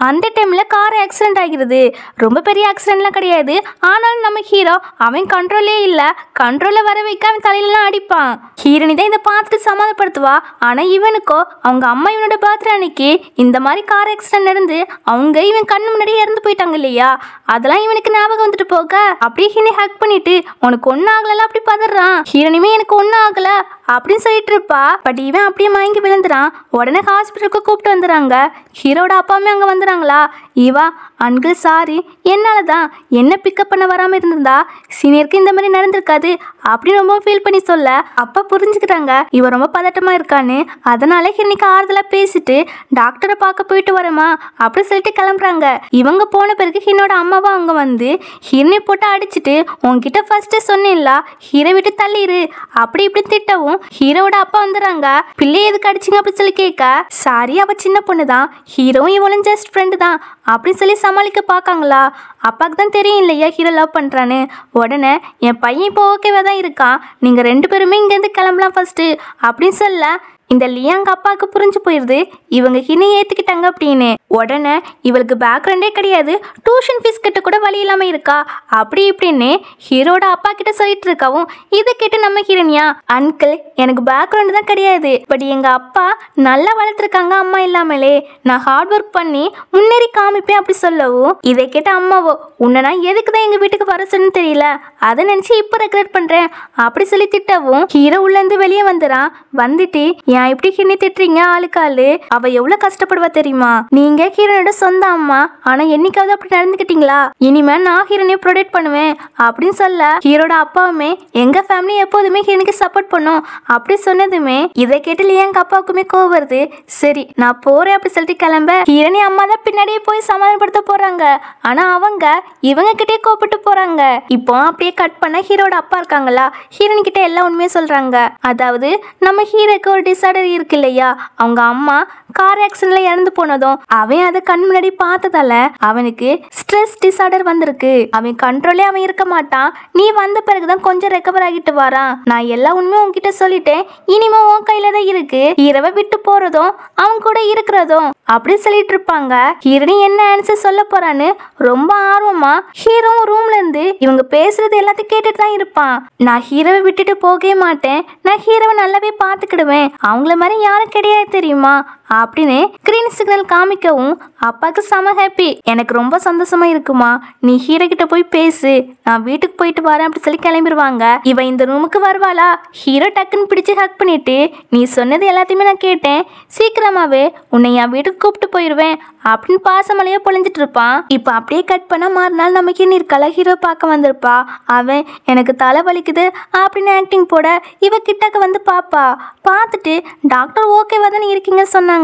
Speaker 2: அந்த டைமில் கார் ஆக்சிடென்ட் ஆகிடுது. ரொம்ப பெரிய ஆக்சிடென்ட்லாம் கிடையாது. ஆனாலும் நம்ம ஹீரோ அவன் கண்ட்ரோலே இல்லை. கண்ட்ரோலில் வர வைக்க அவன் தலையிலலாம் அடிப்பான். ஹீரோனி தான் இதை பார்த்துட்டு சமாதப்படுத்துவா. ஆனால் இவனுக்கோ அவங்க அம்மா இவனோட பர்த்டே அன்னைக்கு இந்த மாதிரி கார் ஆக்சிடென்ட் நடந்து அவங்க இவன் கண்ணு முன்னாடி இறந்து போயிட்டாங்க இல்லையா, அதெல்லாம் இவனுக்கு ஞாபகம் வந்துட்டு போக அப்படியே ஹீரோனி ஹக் பண்ணிட்டு உனக்கு ஒன்றும் ஆகல அப்படி பதறான். ஹீரோனியுமே எனக்கு ஒன்றும் ஆகல அப்படின்னு சொல்லிட்டு இருப்பா. பட் இவன் அப்படியே மயங்கி விழுந்துறான். உடனே ஹாஸ்பிட்டலுக்கு கூப்பிட்டு வந்துடுறாங்க. ஹீரோட அப்பாவுமே அங்கே வந்துடுறாங்களா. இவா அங்கிள் சாரி, என்னால் தான் என்ன பிக்கப் பண்ண வராமல் இருந்திருந்தா சீனியருக்கு இந்த மாதிரி நடந்திருக்காது அப்படின்னு ரொம்ப ஃபீல் பண்ணி சொல்ல, அப்பா புரிஞ்சுக்கிறாங்க இவ ரொம்ப பதட்டமாக இருக்கான்னு. அதனால ஹீரோனிக்கு ஆறுதலாக பேசிட்டு டாக்டரை பார்க்க போயிட்டு வரமா அப்படி சொல்லிட்டு கிளம்புறாங்க. இவங்க போன பிறகு ஹீரோட அம்மாவும் அங்கே வந்து ஹீரோனை போட்டு அடிச்சுட்டு உன்கிட்ட ஃபர்ஸ்ட்டு சொன்னேன்ல ஹீரோ விட்டு தள்ளிடு அப்படி இப்படி திட்டவும் ஹீரோவோட அப்பா வந்துடுறாங்க. பிள்ளை எதுக்கு அடிச்சிங்க அப்படின்னு சொல்லி கேட்க, சாரி அவ சின்ன பொண்ணு தான், ஹீரோவும் இவளும் ஜஸ்ட் ஃப்ரெண்டு தான் அப்படின்னு சொல்லி சமாளிக்க பார்க்காங்களா. அப்பாவுக்கு தான் தெரியும் இல்லையா ஹீரோ லவ் பண்ணுறான்னு. உடனே என் பையன் இப்போ ஓகேவா தான் இருக்கான், நீங்கள் 2 பேருமே இங்கேருந்து கிளம்பலாம் ஃபர்ஸ்ட்டு அப்படின்னு சொல்ல, இந்த லியாங்க அப்பாவுக்கு புரிஞ்சு போயிடுது இவங்க ஹீரோனை ஏற்றுக்கிட்டாங்க அப்படின்னு. உடனே இவளுக்கு பேக்ரவுண்டே கிடையாது, டியூஷன் ஃபீஸ் கிட்ட கூட வழி இல்லாமல் இருக்கா அப்படி இப்படின்னு ஹீரோட அப்பா கிட்ட சொல்லிட்டு இருக்காவும். இதை கேட்டு நம்ம ஹீரோனியா, அங்கிள் எனக்கு பேக்ரவுண்டு தான் கிடையாது, பட் எங்கள் அப்பா நல்லா வளர்த்துருக்காங்க அம்மா இல்லாமலே, நான் ஹார்ட் ஒர்க் பண்ணி முன்னேறி காமிப்பேன் அப்படி சொல்லவும், இதை கேட்ட அம்மாவோ உன்னை நான் எதுக்கு தான் எங்கள் வீட்டுக்கு வர சொன்னு தெரியல, அதை நினச்சி இப்போ ரெக்ரெட் பண்ணுறேன் அப்படி சொல்லி திட்டவும் ஹீரோ உள்ளேருந்து வெளியே வந்துடான். வந்துட்டு ஏன் இப்படி ஹீரோனை திட்டுறீங்க ஆளுக்காளு, அவ எவ்வளவு கஷ்டப்படுவா தெரியுமா, நீங்க ஹீரோனோட சொந்த அம்மா, ஆனா என்னைக்காவது அப்படி நடந்துக்கிட்டீங்களா, இனிமே நான் ஹீரோனையை ப்ரொடெக்ட் பண்ணுவேன் அப்படின்னு சொல்ல, ஹீரோட அப்பாவுமே எங்க ஃபேமிலி எப்போதுமே ஹீரோனுக்கு சப்போர்ட் பண்ணும் அப்படி சொன்னதுமே இதை கேட்டு எங்க அப்பாவுக்குமே கோவம் வருது. சரி நான் போறேன் அப்படி சொல்லிட்டு கிளம்ப ஹீரோனி அம்மா தான் பின்னாடியே போய் சமாதானப்படுத்த போறாங்க. ஆனா அவங்க இவங்க கிட்டே கோப்பிட்டு போறாங்க. இப்போ அப்படியே கட் பண்ண ஹீரோட அப்பா இருக்காங்களா, ஹீரோனி கிட்ட எல்லா உண்மையும் சொல்றாங்க. அதாவது நம்ம ஹீரோக்கு ஒரு டிசார்டர் இருக்கு இல்லையா, அவங்க அம்மா கார் ஆக்சிடென்ட்ல இறந்து போனதும் அவன் அதை கண் முன்னாடி பார்த்ததால அவனுக்கு ஸ்ட்ரெஸ் டிசார்டர் வந்திருக்கு. அவன் கண்ட்ரோலே அவன் இருக்க மாட்டான். நீ வந்த பிறகுதான் கொஞ்சம் ரெக்கவர் ஆகிட்டு வரான். நான் எல்லா உண்மையும் உன்கிட்ட சொல்லிட்டேன், இனிமே உன் கையில தான் இருக்கு, ஹீரோவை விட்டு போறதும் அவன் கூட இருக்கிறதும் அப்படி சொல்லிட்டு இருப்பாங்க. ஹீரோனி என்ன ஆன்சர் சொல்ல போறான்னு ரொம்ப ஆர்வமா ஹீரோ ரூம்ல இருந்து இவங்க பேசுறது எல்லாத்தையும் கேட்டுட்டு தான் இருப்பான். நான் ஹீரோவை விட்டுட்டு போகவே மாட்டேன், நான் ஹீரோவை நல்லாவே பார்த்துக்கிடுவேன், அவங்கள மாதிரி யாரும் கிடையாது தெரியுமா அப்படின்னு கிரீன் சிக்னல் காமிக்கவும் அப்பாவுக்கு செம ஹாப்பி. எனக்கு ரொம்ப சந்தோஷமா இருக்குமா, நீ ஹீரோ கிட்ட போய் பேசு, நான் வீட்டுக்கு போயிட்டு வரேன் அப்படி சொல்லி கிளம்பிடுவாங்க. இவ இந்த ரூமுக்கு வருவாளா, ஹீரோ டக்குன்னு பிடிச்சு ஹக் பண்ணிட்டு நீ சொன்னது எல்லாத்தையுமே நான் கேட்டேன், சீக்கிரமாவே உன்னை என் வீட்டுக்கு கூப்பிட்டு போயிடுவேன் அப்படின்னு பாசமலையா பொழிஞ்சிட்டு இருப்பான். இப்போ அப்படியே கட் பண்ண மறுநாள் நமக்கு நீ இருக்கல ஹீரோ பார்க்க வந்திருப்பா. அவன் எனக்கு தலை வலிக்குது அப்படின்னு ஆக்டிங் போட இவ கிட்டக்க வந்து பாப்பா. பார்த்துட்டு டாக்டர் ஓகேவா தானே இருக்கீங்க சொன்னாங்க.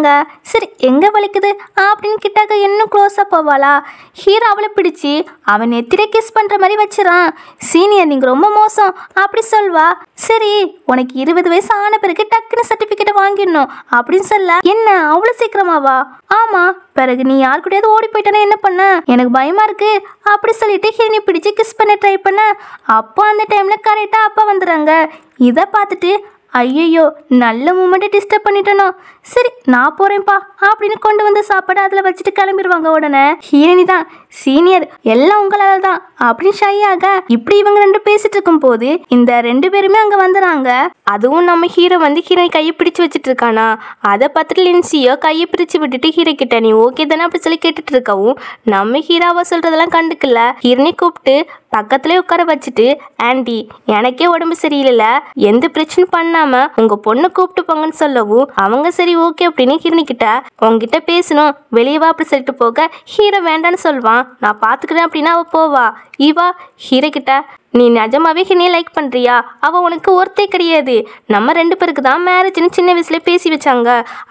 Speaker 2: சரி எங்க வலிக்குது அப்படின்னு கிட்டக்க இன்னும் க்ளோஸா போவாளா. ஹீரோ அவளை பிடிச்சி அவன் நெத்திரை கிஸ் பண்ற மாதிரி வச்சிரான். சீனியர் நீங்க ரொம்ப மோசம் அப்படி சொல்வா. சரி உனக்கு 20 வயசு ஆன பிறகு டக்குன்னு சர்டிபிகேட் வாங்கிடணும் அப்படின்னு சொல்ல, என்ன அவ்வளவு சீக்கிரமாவா, ஆமா பிறகு நீ யார் கூடயாவது ஓடி போயிட்டனா என்ன பண்ண, எனக்கு பயமா இருக்கு அப்படி சொல்லிட்டு ஹீரோனை பிடிச்சு கிஸ் பண்ண ட்ரை பண்ண, அப்போ அந்த டைம்ல கரெக்டா அப்பா வந்துடுறாங்க. இதை பார்த்துட்டு ஐயோ நல்ல மூமெண்ட்டை டிஸ்டர்ப் பண்ணிட்டனோ, சரி நான் போறேன்ப்பா அப்படின்னு கொண்டு வந்து சாப்பாடு அதில் வச்சுட்டு கிளம்பிடுவாங்க. உடனே ஹீரோனி தான், சீனியர் எல்லாம் உங்களால தான் அப்படின்னு ஷையாக இப்படி இவங்க 2 பேசிட்டு இருக்கும் போது இந்த 2 பேருமே அங்கே வந்துடுறாங்க. அதுவும் நம்ம ஹீரோ வந்து ஹீரோனி கையை பிடிச்சு வச்சுட்டு இருக்கானா, அதை பார்த்துட்டு லின்சியோ கையை பிரிச்சு விட்டுட்டு ஹீரோ கிட்ட நீ ஓகே தானே அப்படி சொல்லி கேட்டுட்டு இருக்கவும் நம்ம ஹீரோவா சொல்றதெல்லாம் கண்டுக்கல. ஹீரோனி கூப்பிட்டு பக்கத்துலேயே உட்கார வச்சுட்டு, ஆண்டி எனக்கே உடம்பு சரியில்லை, எந்த பிரச்சனை பண்ணாம உங்க பொண்ணு கூப்பிட்டு போங்கன்னு சொல்லவும் அவங்க சரி ஓகே அப்படின்னு ஹீரோனி கிட்ட உங்ககிட்ட பேசணும் வெளியே வா அப்படி சொல்லிட்டு போக ஹீரோ வேண்டான்னு சொல்வான். நான் பாத்துக்கிறேன் அப்படின்னா அவ போவா.
Speaker 1: இவா ஹீரோ கிட்ட, நீ நிஜமாவே ஹிரணியை லைக் பண்ணுறியா? அவள் உனக்கு ஒருத்தே கிடையாது, நம்ம 2 பேருக்கு தான் மேரேஜ்னு சின்ன வயசுல பேசி வச்சாங்க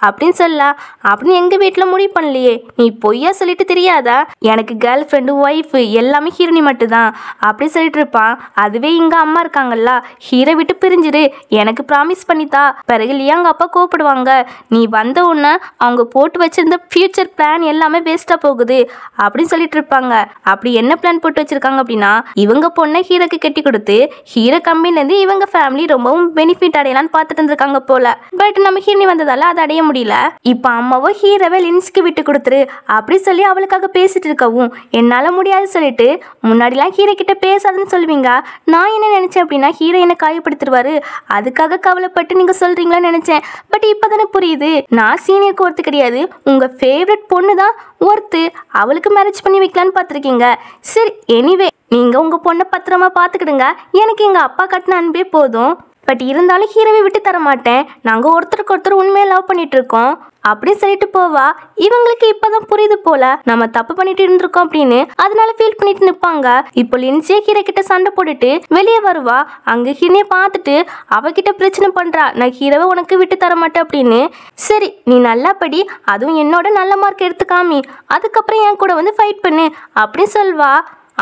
Speaker 1: அப்படின்னு சொல்லலாம். அப்படின்னு எங்கள் வீட்டில் முடிவு பண்ணலையே, நீ பொய்யா சொல்லிட்டு தெரியாதா? எனக்கு கேர்ள் ஃப்ரெண்டு ஒய்ஃபு எல்லாமே ஹீரோனி மட்டும்தான் அப்படி சொல்லிட்டு இருப்பான். அதுவே இங்கே அம்மா இருக்காங்கல்ல, ஹீரோ விட்டு பிரிஞ்சிரு, எனக்கு ப்ராமிஸ் பண்ணித்தா, பிறகு இல்லையா அவங்க அப்பா கூப்பிடுவாங்க, நீ வந்த உடனே அவங்க போட்டு வச்சிருந்த ஃபியூச்சர் பிளான் எல்லாமே வேஸ்ட்டாக போகுது அப்படின்னு சொல்லிட்டு இருப்பாங்க. அப்படி என்ன பிளான் போட்டு வச்சிருக்காங்க அப்படின்னா, இவங்க பொண்ணை ஹீரோ கட்டி கொடுத்து ஹீரோ கம்பெனிலேருந்து இவங்க ஃபேமிலி ரொம்பவும் பெனிஃபிட் அடையலான்னு பார்த்துட்டு இருந்திருக்காங்க போல. பட் நம்ம ஹீரோனி வந்ததால அதை அடைய முடியல. இப்போ அம்மாவோ ஹீரோவை லின்ஸ்க்கு விட்டு கொடுத்துரு அப்படி சொல்லி அவளுக்காக பேசிட்டு இருக்கவும் என்னால் முடியாது சொல்லிட்டு, முன்னாடிலாம் ஹீரோ கிட்ட பேசாதுன்னு சொல்லுவீங்க, நான் என்ன நினைச்சேன் அப்படின்னா ஹீரோ என்ன காயப்படுத்திடுவாரு, அதுக்காக கவலைப்பட்டு நீங்க சொல்றீங்களான்னு நினைச்சேன். பட் இப்போதானே புரியுது, நான் சீனியருக்கு ஒருத்து கிடையாது, உங்க ஃபேவரட் பொண்ணு தான் ஒருத்து, அவளுக்கு மேரேஜ் பண்ணி வைக்கலான்னு பார்த்துருக்கீங்க. சரி, எனிவே நீங்கள் உங்கள் பொண்ணை பத்திரமா பார்த்துக்கிடுங்க, எனக்கு எங்கள் அப்பா கட்டின அன்பே போதும். பட் இருந்தாலும் ஹீரோவை விட்டு தர மாட்டேன், நாங்கள் ஒருத்தருக்கு ஒருத்தர் உண்மையாக லவ் பண்ணிட்டு இருக்கோம் அப்படின்னு சொல்லிட்டு போவா. இவங்களுக்கு இப்போதான் புரியுது போல நம்ம தப்பு பண்ணிட்டு இருந்திருக்கோம் அப்படின்னு, அதனால ஃபீல் பண்ணிட்டு நிற்பாங்க. இப்போ லின்சியே ஹீரோ கிட்ட சண்டை போட்டுட்டு வெளியே வருவா. அங்கே ஹீரோயை பார்த்துட்டு அவகிட்ட பிரச்சனை பண்ணுறா, நான் ஹீரோவை உனக்கு விட்டு தர மாட்டேன் அப்படின்னு. சரி, நீ நல்லா படி, அதுவும் என்னோட நல்ல மார்க் எடுத்து காமி, அதுக்கப்புறம் என் கூட வந்து ஃபைட் பண்ணு அப்படின்னு சொல்வா.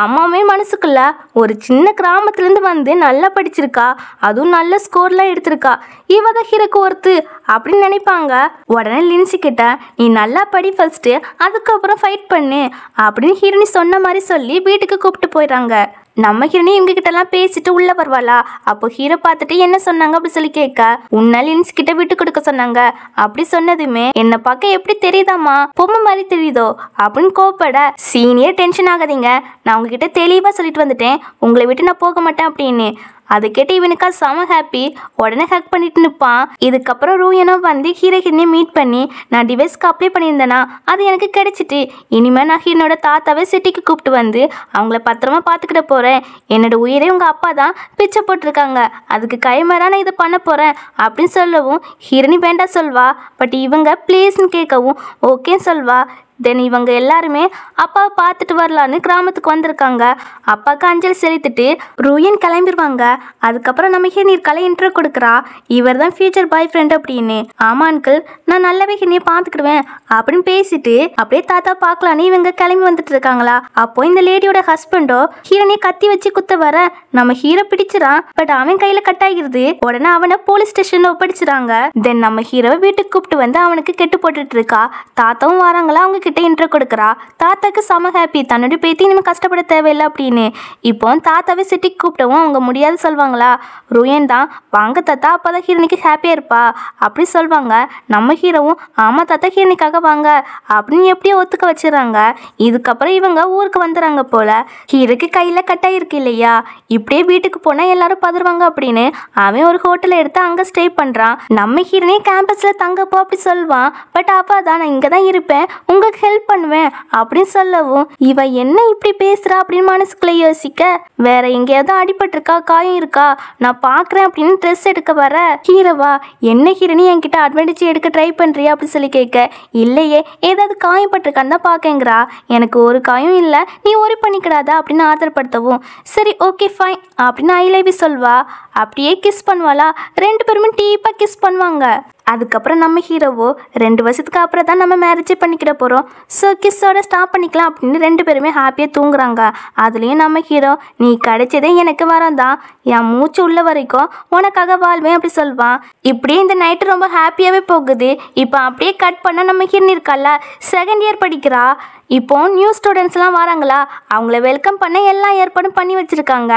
Speaker 1: அம்மாவே மனசுக்குள்ள ஒரு சின்ன கிராமத்துலேருந்து வந்து நல்லா படிச்சிருக்கா, அதுவும் நல்ல ஸ்கோர்லாம் எடுத்திருக்கா, இவ தான் ஹீரோக்கு ஒருத்து அப்படின்னு நினைப்பாங்க. உடனே லின்சி கிட்ட, நீ நல்லா படி ஃபர்ஸ்ட்டு, அதுக்கப்புறம் ஃபைட் பண்ணு அப்படின்னு ஹீரோனி சொன்ன மாதிரி சொல்லி வீட்டுக்கு கூப்பிட்டு போயிடுறாங்க. நம்ம ஹீரோனி இவங்க கிட்டலாம் பேசிட்டு உள்ள வருவாளா? அப்போ ஹீரோ பார்த்துட்டு என்ன சொன்னாங்க அப்படி சொல்லி கேட்க, உன்னால் லின்ஸ் கிட்ட விட்டு கொடுக்க சொன்னாங்க அப்படி சொன்னதுமே, என்ன பார்க்க எப்படி தெரியுதாம்மா, பொம்மை மாதிரி தெரியுதோ அப்படின்னு கோப்பட, சீனியர் டென்ஷன் ஆகாதீங்க, நான் உங்ககிட்ட தெளிவாக சொல்லிட்டு வந்துட்டேன், உங்களை விட்டு நான் போக மாட்டேன் அப்படின்னு. அதை கேட்டு இவனுக்கா செம ஹாப்பி, உடனே ஹக் பண்ணிட்டு நிற்பான். இதுக்கப்புறம் ரூயனோ வந்து ஹீரோ ஹீரோனை மீட் பண்ணி, நான் டிவைஸ்க்கு அப்ளை பண்ணியிருந்தேனா அது எனக்கு கிடைச்சிட்டு, இனிமேல் நான் ஹீரோனோட தாத்தாவே சிட்டிக்கு கூப்பிட்டு வந்து அவங்கள பத்திரமா பார்த்துக்கிட்ட போகிறேன், என்னோட உயிரே உங்கள் அப்பா தான் பிச்சை போட்டிருக்காங்க, அதுக்கு கைமாறா நான் இதை பண்ண போகிறேன் அப்படின்னு சொல்லவும் ஹீரோனி வேண்டாம் சொல்வா. பட் இவங்க ப்ளீஸ்ன்னு கேட்கவும் ஓகேன்னு சொல்வா. தென் இவங்க எல்லாருமே அப்பாவை பார்த்துட்டு வரலான்னு கிராமத்துக்கு வந்திருக்காங்க. அப்பாவுக்கு அஞ்சலி செலுத்திட்டு ரூயன் கிளம்பிடுவாங்க. அதுக்கப்புறம் நம்ம ஹீரோனி கலை இன்ட்ரோ கொடுக்குறா, இவர் தான் ஃபியூச்சர் பாய் ஃப்ரெண்ட் அப்படின்னு. ஆமா அங்கிள், நான் நல்லாவே ஹீரோனியை பார்த்துக்கிடுவேன் அப்படின்னு பேசிட்டு அப்படியே தாத்தா பார்க்கலான்னு இவங்க கிளம்பி வந்துட்டு இருக்காங்களா. அப்போ இந்த லேடியோட ஹஸ்பண்டோ ஹீரோனியை கத்தி வச்சு குத்த வர நம்ம ஹீரோ பிடிச்சிடான். பட் அவன் கையில கட் ஆகிருது. உடனே அவனை போலீஸ் ஸ்டேஷன்ல ஒப்படைச்சிடாங்க. தென் நம்ம ஹீரோவை வீட்டுக்கு கூப்பிட்டு வந்து அவனுக்கு கெட்டு போட்டுட்டு இருக்கா. தாத்தாவும் வராங்களா, அவங்க கிட்ட இன்ட்ரோ கொடுக்குறா. தாத்தாக்கு செம ஹாப்பி, தன்னுடைய பேத்தி இனிமே கஷ்டப்பட தேவையில்லை அப்படின்னு. இப்போ தாத்தாவே சிட்டிக்கு கூப்பிட்டவும் அவங்க முடியாது சொல்வாங்களா. ரூயன் தான், வாங்க தாத்தா, அப்போதான் ஹீரோனிக்கு ஹாப்பியாக இருப்பா அப்படி சொல்வாங்க. நம்ம ஹீரோவும் ஆமாம் தாத்தா, ஹீரோனிக்காக வாங்க அப்படின்னு எப்படியோ ஒத்துக்க வச்சிடறாங்க. இதுக்கப்புறம் இவங்க ஊருக்கு வந்துடுறாங்க போல. ஹீரோக்கு கையில் கட்டாயிருக்கு இல்லையா, இப்படியே வீட்டுக்கு போனால் எல்லாரும் பதறுவாங்க அப்படின்னு அவன் ஒரு ஹோட்டலை எடுத்து அங்கே ஸ்டே பண்ணுறான். நம்ம ஹீரோனே கேம்பஸில் தங்கப்போ அப்படி சொல்வான். பட் அப்பா தான், நான் இங்கே தான் இருப்பேன், உங்களுக்கு ஹெல்ப் பண்ணுவேன் அப்படின்னு சொல்லவும் இவ என்ன இப்படி பேசுறா அப்படின்னு மனசுக்குள்ள யோசிக்க, வேற எங்கேயாவது அடிபட்டிருக்கா, காயம் இருக்கா, நான் பாக்குறேன் அப்படின்னு ட்ரெஸ் எடுக்க வர ஹீரோவா, என்ன ஹீரோனி என்கிட்ட அட்வான்டேஜ் எடுக்க ட்ரை பண்றியா அப்படி சொல்லி கேட்க, இல்லையே ஏதாவது காயம் பட்டிருக்கான்னு தான் பாக்கேங்கிறா. எனக்கு ஒரு காயம் இல்லை, நீ ஒரி பண்ணிக்கிடாதா அப்படின்னு ஆதரப்படுத்தவும் சரி ஓகே ஃபைன் அப்படின்னு ஐ லவ் யூ சொல்வா. அப்படியே கிஸ் பண்ணுவாளா. 2 பேருமே டீப்பாக கிஸ் பண்ணுவாங்க. அதுக்கப்புறம் நம்ம ஹீரோவோ 2 வருஷத்துக்கு அப்புறம் தான் நம்ம மேரேஜே பண்ணிக்கிட போகிறோம், ஸோ கிஸ்ஸோட ஸ்டாப் பண்ணிக்கலாம் அப்படின்னு 2 பேருமே ஹாப்பியாக தூங்குறாங்க. அதுலேயும் நம்ம ஹீரோ, நீ கிடைச்சதே எனக்கு வரம் தான், என் மூச்சு உள்ள வரைக்கும் உனக்காக வாழ்வேன் அப்படி சொல்வான். இப்படியே இந்த நைட்டு ரொம்ப ஹாப்பியாகவே போகுது. இப்போ அப்படியே கட் பண்ண நம்ம ஹீரோனி இருக்கால, செகண்ட் இயர் படிக்கிறா. இப்போ நியூ ஸ்டூடெண்ட்ஸ்லாம் வராங்களா, அவங்கள வெல்கம் பண்ண எல்லா ஏற்பாடும் பண்ணி வச்சுருக்காங்க.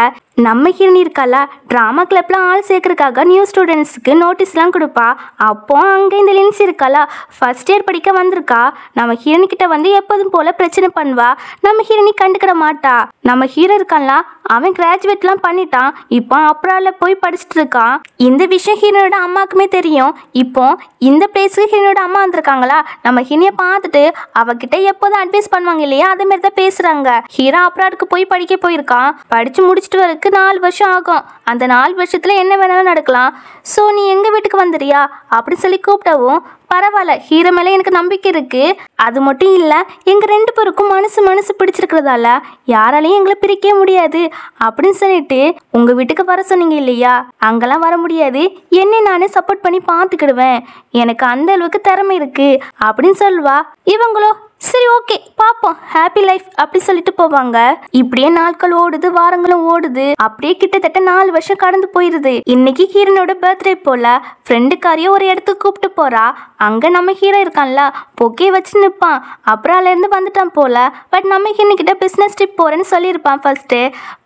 Speaker 1: நம்ம ஹீரோனி இருக்கால, ட்ராமா கிளப்லாம் ஆள் சேர்க்கறதுக்காக நியூ ஸ்டூடெண்ட்ஸுக்கு நோட்டீஸ்லாம் கொடுப்பா. அப்போ அங்கே இந்த லின்சி இருக்காளா, ஃபர்ஸ்ட் இயர் படிக்க வந்திருக்கா. நம்ம ஹீரோனி கிட்ட வந்து எப்போதும் போல பிரச்சனை பண்ணுவா. நம்ம ஹீரோனி கண்டுக்கிட மாட்டா. நம்ம ஹீரோ இருக்கான்ல, அவன் கிராஜுவேட்லாம் பண்ணிட்டான், இப்போ அப்ராடில் போய் படிச்சுட்டு இருக்கான். இந்த விஷயம் ஹீரோனோட அம்மாவுக்குமே தெரியும். இப்போ இந்த பிளேஸுக்கு ஹீரோனோட அம்மா வந்திருக்காங்களா, நம்ம ஹீரோனியை பார்த்துட்டு அவகிட்ட எப்போதும் அட்வைஸ் பண்ணுவாங்க இல்லையா, அதே மாதிரி தான் பேசுறாங்க. ஹீரோ அப்ராடுக்கு போய் படிக்க போயிருக்கான். படிச்சு முடிச்சுட்டு வரக்கு 4 வருஷம் ஆகும். அந்த 4 வருஷத்துல என்ன வேணாலும் நடக்கலாம். ஸோ நீ எங்க வீட்டுக்கு வந்துறியா அப்படி சொல்லி கூப்பிட்டவும்
Speaker 2: பரவாயில்ல, ஹீரோ மேல எனக்கு நம்பிக்கை இருக்கு. அது மட்டும் இல்ல, எங்க 2 பேருக்கும் மனசு பிடிச்சிருக்கிறதால யாராலையும் எங்களை பிரிக்க முடியாது அப்படின்னு சொல்லிட்டு உங்க வீட்டுக்கு வர சொன்னீங்க இல்லையா, அங்கெல்லாம் வர முடியாது, என்னை நானே சப்போர்ட் பண்ணி பார்த்துக்கிடுவேன், எனக்கு அந்த அளவுக்கு திறமை இருக்கு அப்படின்னு சொல்லுவா. இவங்களோ சரி ஓகே பாப்போம், ஹாப்பி லைஃப் அப்படி சொல்லிட்டு போவாங்க. இப்படியே நாட்கள் ஓடுது, வாரங்களும் ஓடுது. அப்படியே கிட்டத்தட்ட 4 வருஷம் கடந்து போயிருது. இன்னைக்கு ஹீரோனோட பர்த்டே போல ஃப்ரெண்டுக்காரையும் ஒரு இடத்துக்கு கூப்பிட்டு போறா. அங்க நம்ம ஹீரோ இருக்கான்ல, பொக்கே வச்சு நிற்பான். அப்புறம் அதுல இருந்து வந்துட்டான் போல. பட் நம்ம ஹீரோக்கிட்ட பிஸ்னஸ் ட்ரிப் போறேன்னு சொல்லியிருப்பான் ஃபர்ஸ்ட்.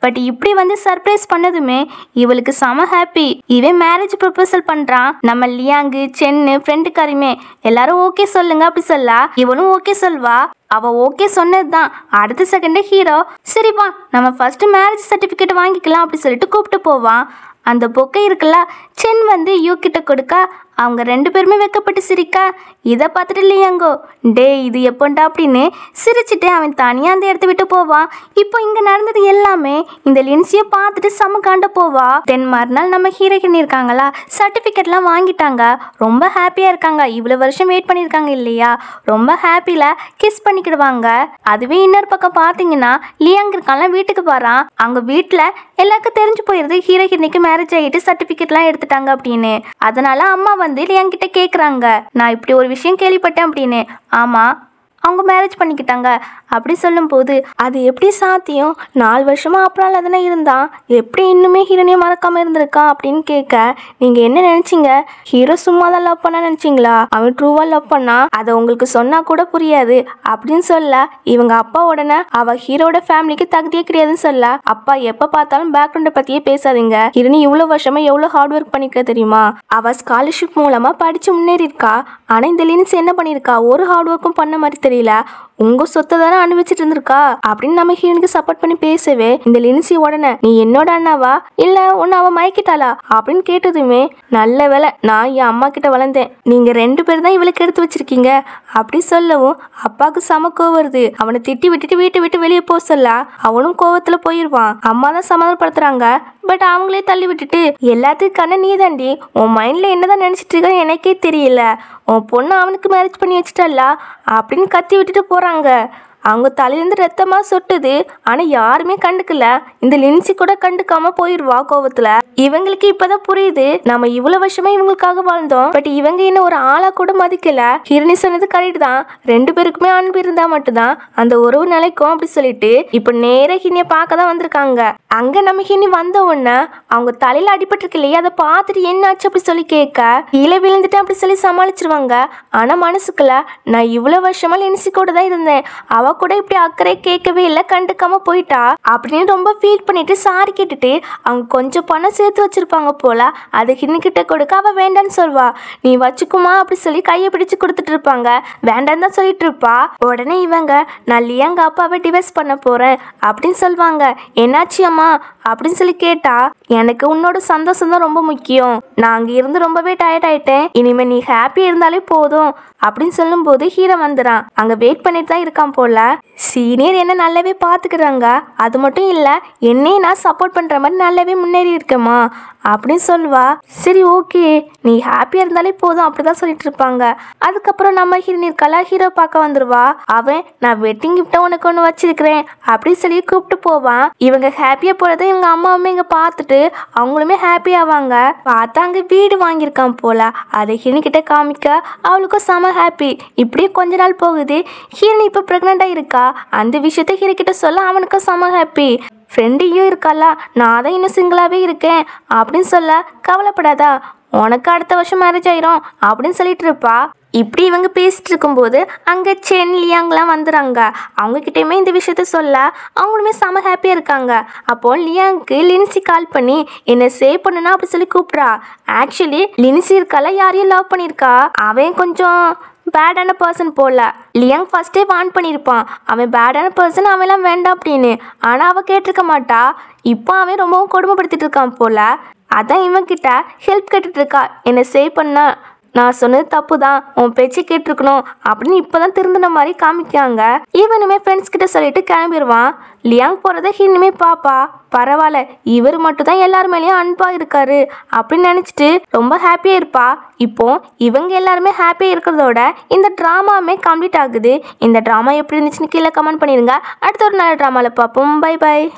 Speaker 2: பட் இப்படி வந்து சர்ப்ரைஸ் பண்ணதுமே இவளுக்கு செம ஹாப்பி. இவன் மேரேஜ் ப்ரொபோசல் பண்றான். நம்ம லியாங்கு, சென்னு, ஃப்ரெண்டுக்காரையுமே எல்லாரும் ஓகே சொல்லுங்க அப்படி சொல்ல இவளும் ஓகே சொல்வா. அவ ஓகே சொன்னதுதான். அடுத்த செகண்டே ஹீரோ சரி வா நம்ம ஃபர்ஸ்ட் மேரேஜ் சர்டிபிகேட் வாங்கிக்கலாம் அப்படி சொல்லிட்டு கூப்பிட்டு போவான். அந்த பொக்கை இருக்குல்ல, சென் வந்து யூ கிட்ட கொடுக்க அவங்க 2 பேருமே வெக்கப்பட்டு சிரிக்க இதை பார்த்துட்டு லியாங்கோ டே இது எப்போண்டா அப்படின்னு சிரிச்சுட்டு அவன் தனியாக அந்த இடத்த விட்டு போவான். இப்போ இங்கே நடந்தது எல்லாமே இந்த லின்சியை பார்த்துட்டு செம காண்ட போவா. தென் மறுநாள் நம்ம ஹீரோயின் இருக்காங்களா, சர்டிஃபிகேட்லாம் வாங்கிட்டாங்க, ரொம்ப ஹாப்பியாக இருக்காங்க. இவ்வளோ வருஷம் வெயிட் பண்ணியிருக்காங்க இல்லையா, ரொம்ப ஹாப்பியில் கிஸ் பண்ணிக்கிடுவாங்க. அதுவே இன்னொரு பக்கம் பார்த்தீங்கன்னா லியாங் இருக்கான்லாம் வீட்டுக்கு வரான். அவங்க வீட்டில் எல்லாருக்கும் தெரிஞ்சு போயிடுது ஹீரோயினுக்கு மேரேஜ் ஆகிட்டு சர்டிஃபிகேட்லாம் எடுத்துட்டாங்க அப்படின்னு. அதனால அம்மா வந்து என்கிட்ட கேட்குறாங்க நான் இப்படி ஒரு விஷயம் கேள்விப்பட்டேன் அப்படின்னு. ஆமாம், அவங்க மேரேஜ் பண்ணிக்கிட்டாங்க அப்படி சொல்லும்போது அது எப்படி சாத்தியம், 4 வருஷமா அப்புறம் தானே இருந்தான், எப்படி இன்னுமே ஹீரோனையும் மறக்காம இருந்திருக்கான் அப்படின்னு கேட்க நீங்க என்ன நினைச்சீங்க, ஹீரோ சும்மா தான் லவ் பண்ண நினைச்சீங்களா, அவன் ட்ரூவா லவ் பண்ணா அதை உங்களுக்கு சொன்னா கூட புரியாது அப்படின்னு சொல்ல இவங்க அப்பா உடனே அவ ஹீரோட ஃபேமிலிக்கு தகுதியே கிடையாதுன்னு சொல்ல அப்பா எப்ப பார்த்தாலும் பேக்ரவுண்டை பத்தியே பேசாதீங்க, ஹீரோனி இவ்வளவு வருஷமா எவ்வளவு ஹார்ட் ஒர்க் பண்ணிக்க தெரியுமா, அவ ஸ்காலர்ஷிப் மூலமா படிச்சு முன்னேறி இருக்கா. ஆனா இந்த லின்ஸ் என்ன பண்ணிருக்கா, ஒரு ஹார்ட் ஒர்க்கும் பண்ண மாதிரி தெரியல, உங்க சொத்தை தானே அனுபவிச்சுட்டு இருந்திருக்கா அப்படின்னு நம்ம ஹீரோனுக்கு சப்போர்ட் பண்ணி பேசவே இந்த லின்சி உடனே நீ என்னோட அண்ணாவா இல்ல உன்னை அவ மயக்கிட்டாளா அப்படின்னு கேட்டதுமே நல்ல வேலை நான் என் அம்மா கிட்ட வளர்ந்தேன், நீங்க 2 பேர் தான் இவளுக்கு எடுத்து வச்சிருக்கீங்க அப்படி சொல்லவும் அப்பாவுக்கு செம கோவம் வருது. அவனை திட்டி விட்டுட்டு வீட்டை விட்டு வெளியே போக சொல்ல அவனும் கோவத்துல போயிடுவான். அம்மா தான் சமாதானப்படுத்துறாங்க. பட் அவங்களே தள்ளி விட்டுட்டு எல்லாத்துக்கும் கண்ண நீ தாண்டி, உன் மைண்ட்ல என்னதான் நினைச்சிட்டு இருக்க எனக்கே தெரியல, உன் பொண்ணு அவனுக்கு மேரேஜ் பண்ணி வச்சுட்டல்ல அப்படின்னு கத்தி விட்டுட்டு போறாங்க. அவங்க தலையிலேருந்து ரத்தமா சொட்டுது. ஆனா யாருமே கண்டுக்கல. இந்த லின்சி கூட கண்டுக்காம போயிடுவா கோவத்துல. இவங்களுக்கு இப்பதான் புரியுது நம்ம இவ்வளவு வருஷமா இவங்களுக்காக வாழ்ந்தோம், பட் இவங்க என்ன ஒரு ஆளா கூட மதிக்கல. ஹீரோனி சொன்னது கரெக்ட் தான், 2 பேருக்குமே அன்பு இருந்தா மட்டும்தான் அந்த உறவு நிலைக்கும் அப்படி சொல்லிட்டு இப்ப நேர ஹீனிய பார்க்க தான் வந்திருக்காங்க. அங்க நம்ம ஹீனி வந்த உடனே அவங்க தலையில அடிபட்டிருக்கு இல்லையா, அதை பார்த்துட்டு என்ன ஆச்சு அப்படி சொல்லி கேட்க கீழே விழுந்துட்டு அப்படி சொல்லி சமாளிச்சிருவாங்க. ஆனா மனசுக்குள்ள நான் இவ்வளவு வருஷமா லின்சி கூட தான் இருந்தேன், அவ கூட இப்படி அக்கறை கேட்கவே இல்லை, கண்டுக்காம போயிட்டா அப்படின்னு ரொம்ப ஃபீல் பண்ணிட்டு சாரி கேட்டுட்டு அவங்க கொஞ்சம் பணம் சேர்த்து வச்சிருப்பாங்க போல, அதை ஹின்னிக்கிட்ட கொடுக்க அவ வேண்டான்னு சொல்வா. நீ வச்சுக்குமா அப்படி சொல்லி கையை பிடிச்சு கொடுத்துட்டு இருப்பாங்க. வேண்டான்னு தான் சொல்லிட்டு இருப்பா. உடனே இவங்க நான் லியாங்க அப்பாவை டிவைஸ் பண்ண போறேன் அப்படின்னு சொல்லுவாங்க. என்னாச்சு அம்மா அப்படின்னு சொல்லி கேட்டா எனக்கு உன்னோட சந்தோஷம் தான் ரொம்ப முக்கியம், நான் அங்க இருந்து ரொம்பவே டயர்ட் ஆயிட்டேன், இனிமே நீ ஹாப்பியா இருந்தாலே போதும் அப்படின்னு சொல்லும் போது ஹீரோ வந்துறான். அங்க வெயிட் பண்ணிட்டு தான் இருக்கான் போல. சீனியர் என்ன நல்லாவே பாத்துக்கிறாங்க, அது மட்டும் இல்ல என்னையும் நான் சப்போர்ட் பண்ற மாதிரி நல்லாவே முன்னேறி இருக்கேம்மா அப்படின்னு சொல்லுவா. சரி ஓகே நீ ஹாப்பியா இருந்தாலே போதும் அப்படிதான் சொல்லிட்டு இருப்பாங்க. அதுக்கப்புறம் நம்ம ஹீரோயின் கலா ஹீரோ பார்க்க வந்துருவா. அவன் நான் வெட்டிங் கிஃப்டா உனக்கு ஒன்று வச்சிருக்கிறேன் அப்படின்னு சொல்லி கூப்பிட்டு போவான். இவங்க ஹாப்பியா போறதை இவங்க அம்மாவுமே இங்க பார்த்துட்டு அவங்களுமே ஹாப்பி ஆவாங்க. பார்த்தா அங்க வீடு வாங்கியிருக்கான் போல, அதை ஹீரோயின் கிட்ட காமிக்க அவளுக்கும் செம ஹாப்பி. இப்படியே கொஞ்ச நாள் போகுது. ஹீரோயின் இப்போ பிரெக்னெண்டா இருக்கா. அந்த விஷயத்த ஹீரோ கிட்ட சொல்ல அவனுக்கும் செம ஹாப்பி. ஃப்ரெண்டையும் இருக்காளா, நான் தான் இன்னும் சிங்கிளாவே இருக்கேன் அப்படின்னு சொல்ல கவலைப்படாதா, உனக்கு அடுத்த வருஷம் மேரேஜ் ஆயிரும் அப்படின்னு சொல்லிட்டு இருப்பா. இப்படி இவங்க பேசிட்டு இருக்கும்போது அங்கே சென் லியாங்லாம் வந்துடுறாங்க. அவங்க கிட்டேயுமே இந்த விஷயத்த சொல்ல அவங்களுமே செம ஹாப்பியாக இருக்காங்க. அப்போ லியாங்க்கு லின்சி கால் பண்ணி என்னை சேவ் பண்ணுனா அப்படி சொல்லி கூப்பிட்றா. ஆக்சுவலி லின்சி இருக்கால யாரையும் லவ் பண்ணியிருக்கா, அவன் கொஞ்சம் பேடான பர்சன் போல. லியாங் ஃபர்ஸ்டே வார்ன் பண்ணியிருப்பான் அவன் பேடான பர்சன், அவெல்லாம் வேண்டாம் அப்படின்னு. ஆனால் அவள் கேட்டிருக்க மாட்டா. இப்போ அவன் ரொம்பவும் கொடுமைப்படுத்திட்டு இருக்கான் போல. அதான் இவன் கிட்ட ஹெல்ப் கேட்டுட்டு இருக்கா, என்னை சேவ் பண்ண
Speaker 1: நான் சொன்னது தப்பு தான், உன் பேச்சு கேட்டிருக்கணும் அப்படின்னு இப்போதான் திருந்தின மாதிரி காமிக்காங்க. இவனுமே ஃப்ரெண்ட்ஸ் கிட்ட சொல்லிட்டு கிளம்பிடுவான். லியாங் போகிறத ஹின்னுமே பாப்பா. பரவாயில்ல, இவர் மட்டும் தான் எல்லார் மேலேயும் அன்பா இருக்காரு அப்படின்னு நினச்சிட்டு ரொம்ப ஹாப்பியாக இருப்பா. இப்போ இவங்க எல்லாருமே ஹாப்பியாக இருக்கிறதோட இந்த ட்ராமாவுமே கம்ப்ளீட் ஆகுது. இந்த ட்ராமா எப்படி இருந்துச்சுன்னு கீழே கமெண்ட் பண்ணிடுங்க. அடுத்த ஒரு நல்ல ட்ராமாவில் பார்ப்போம். Bye by.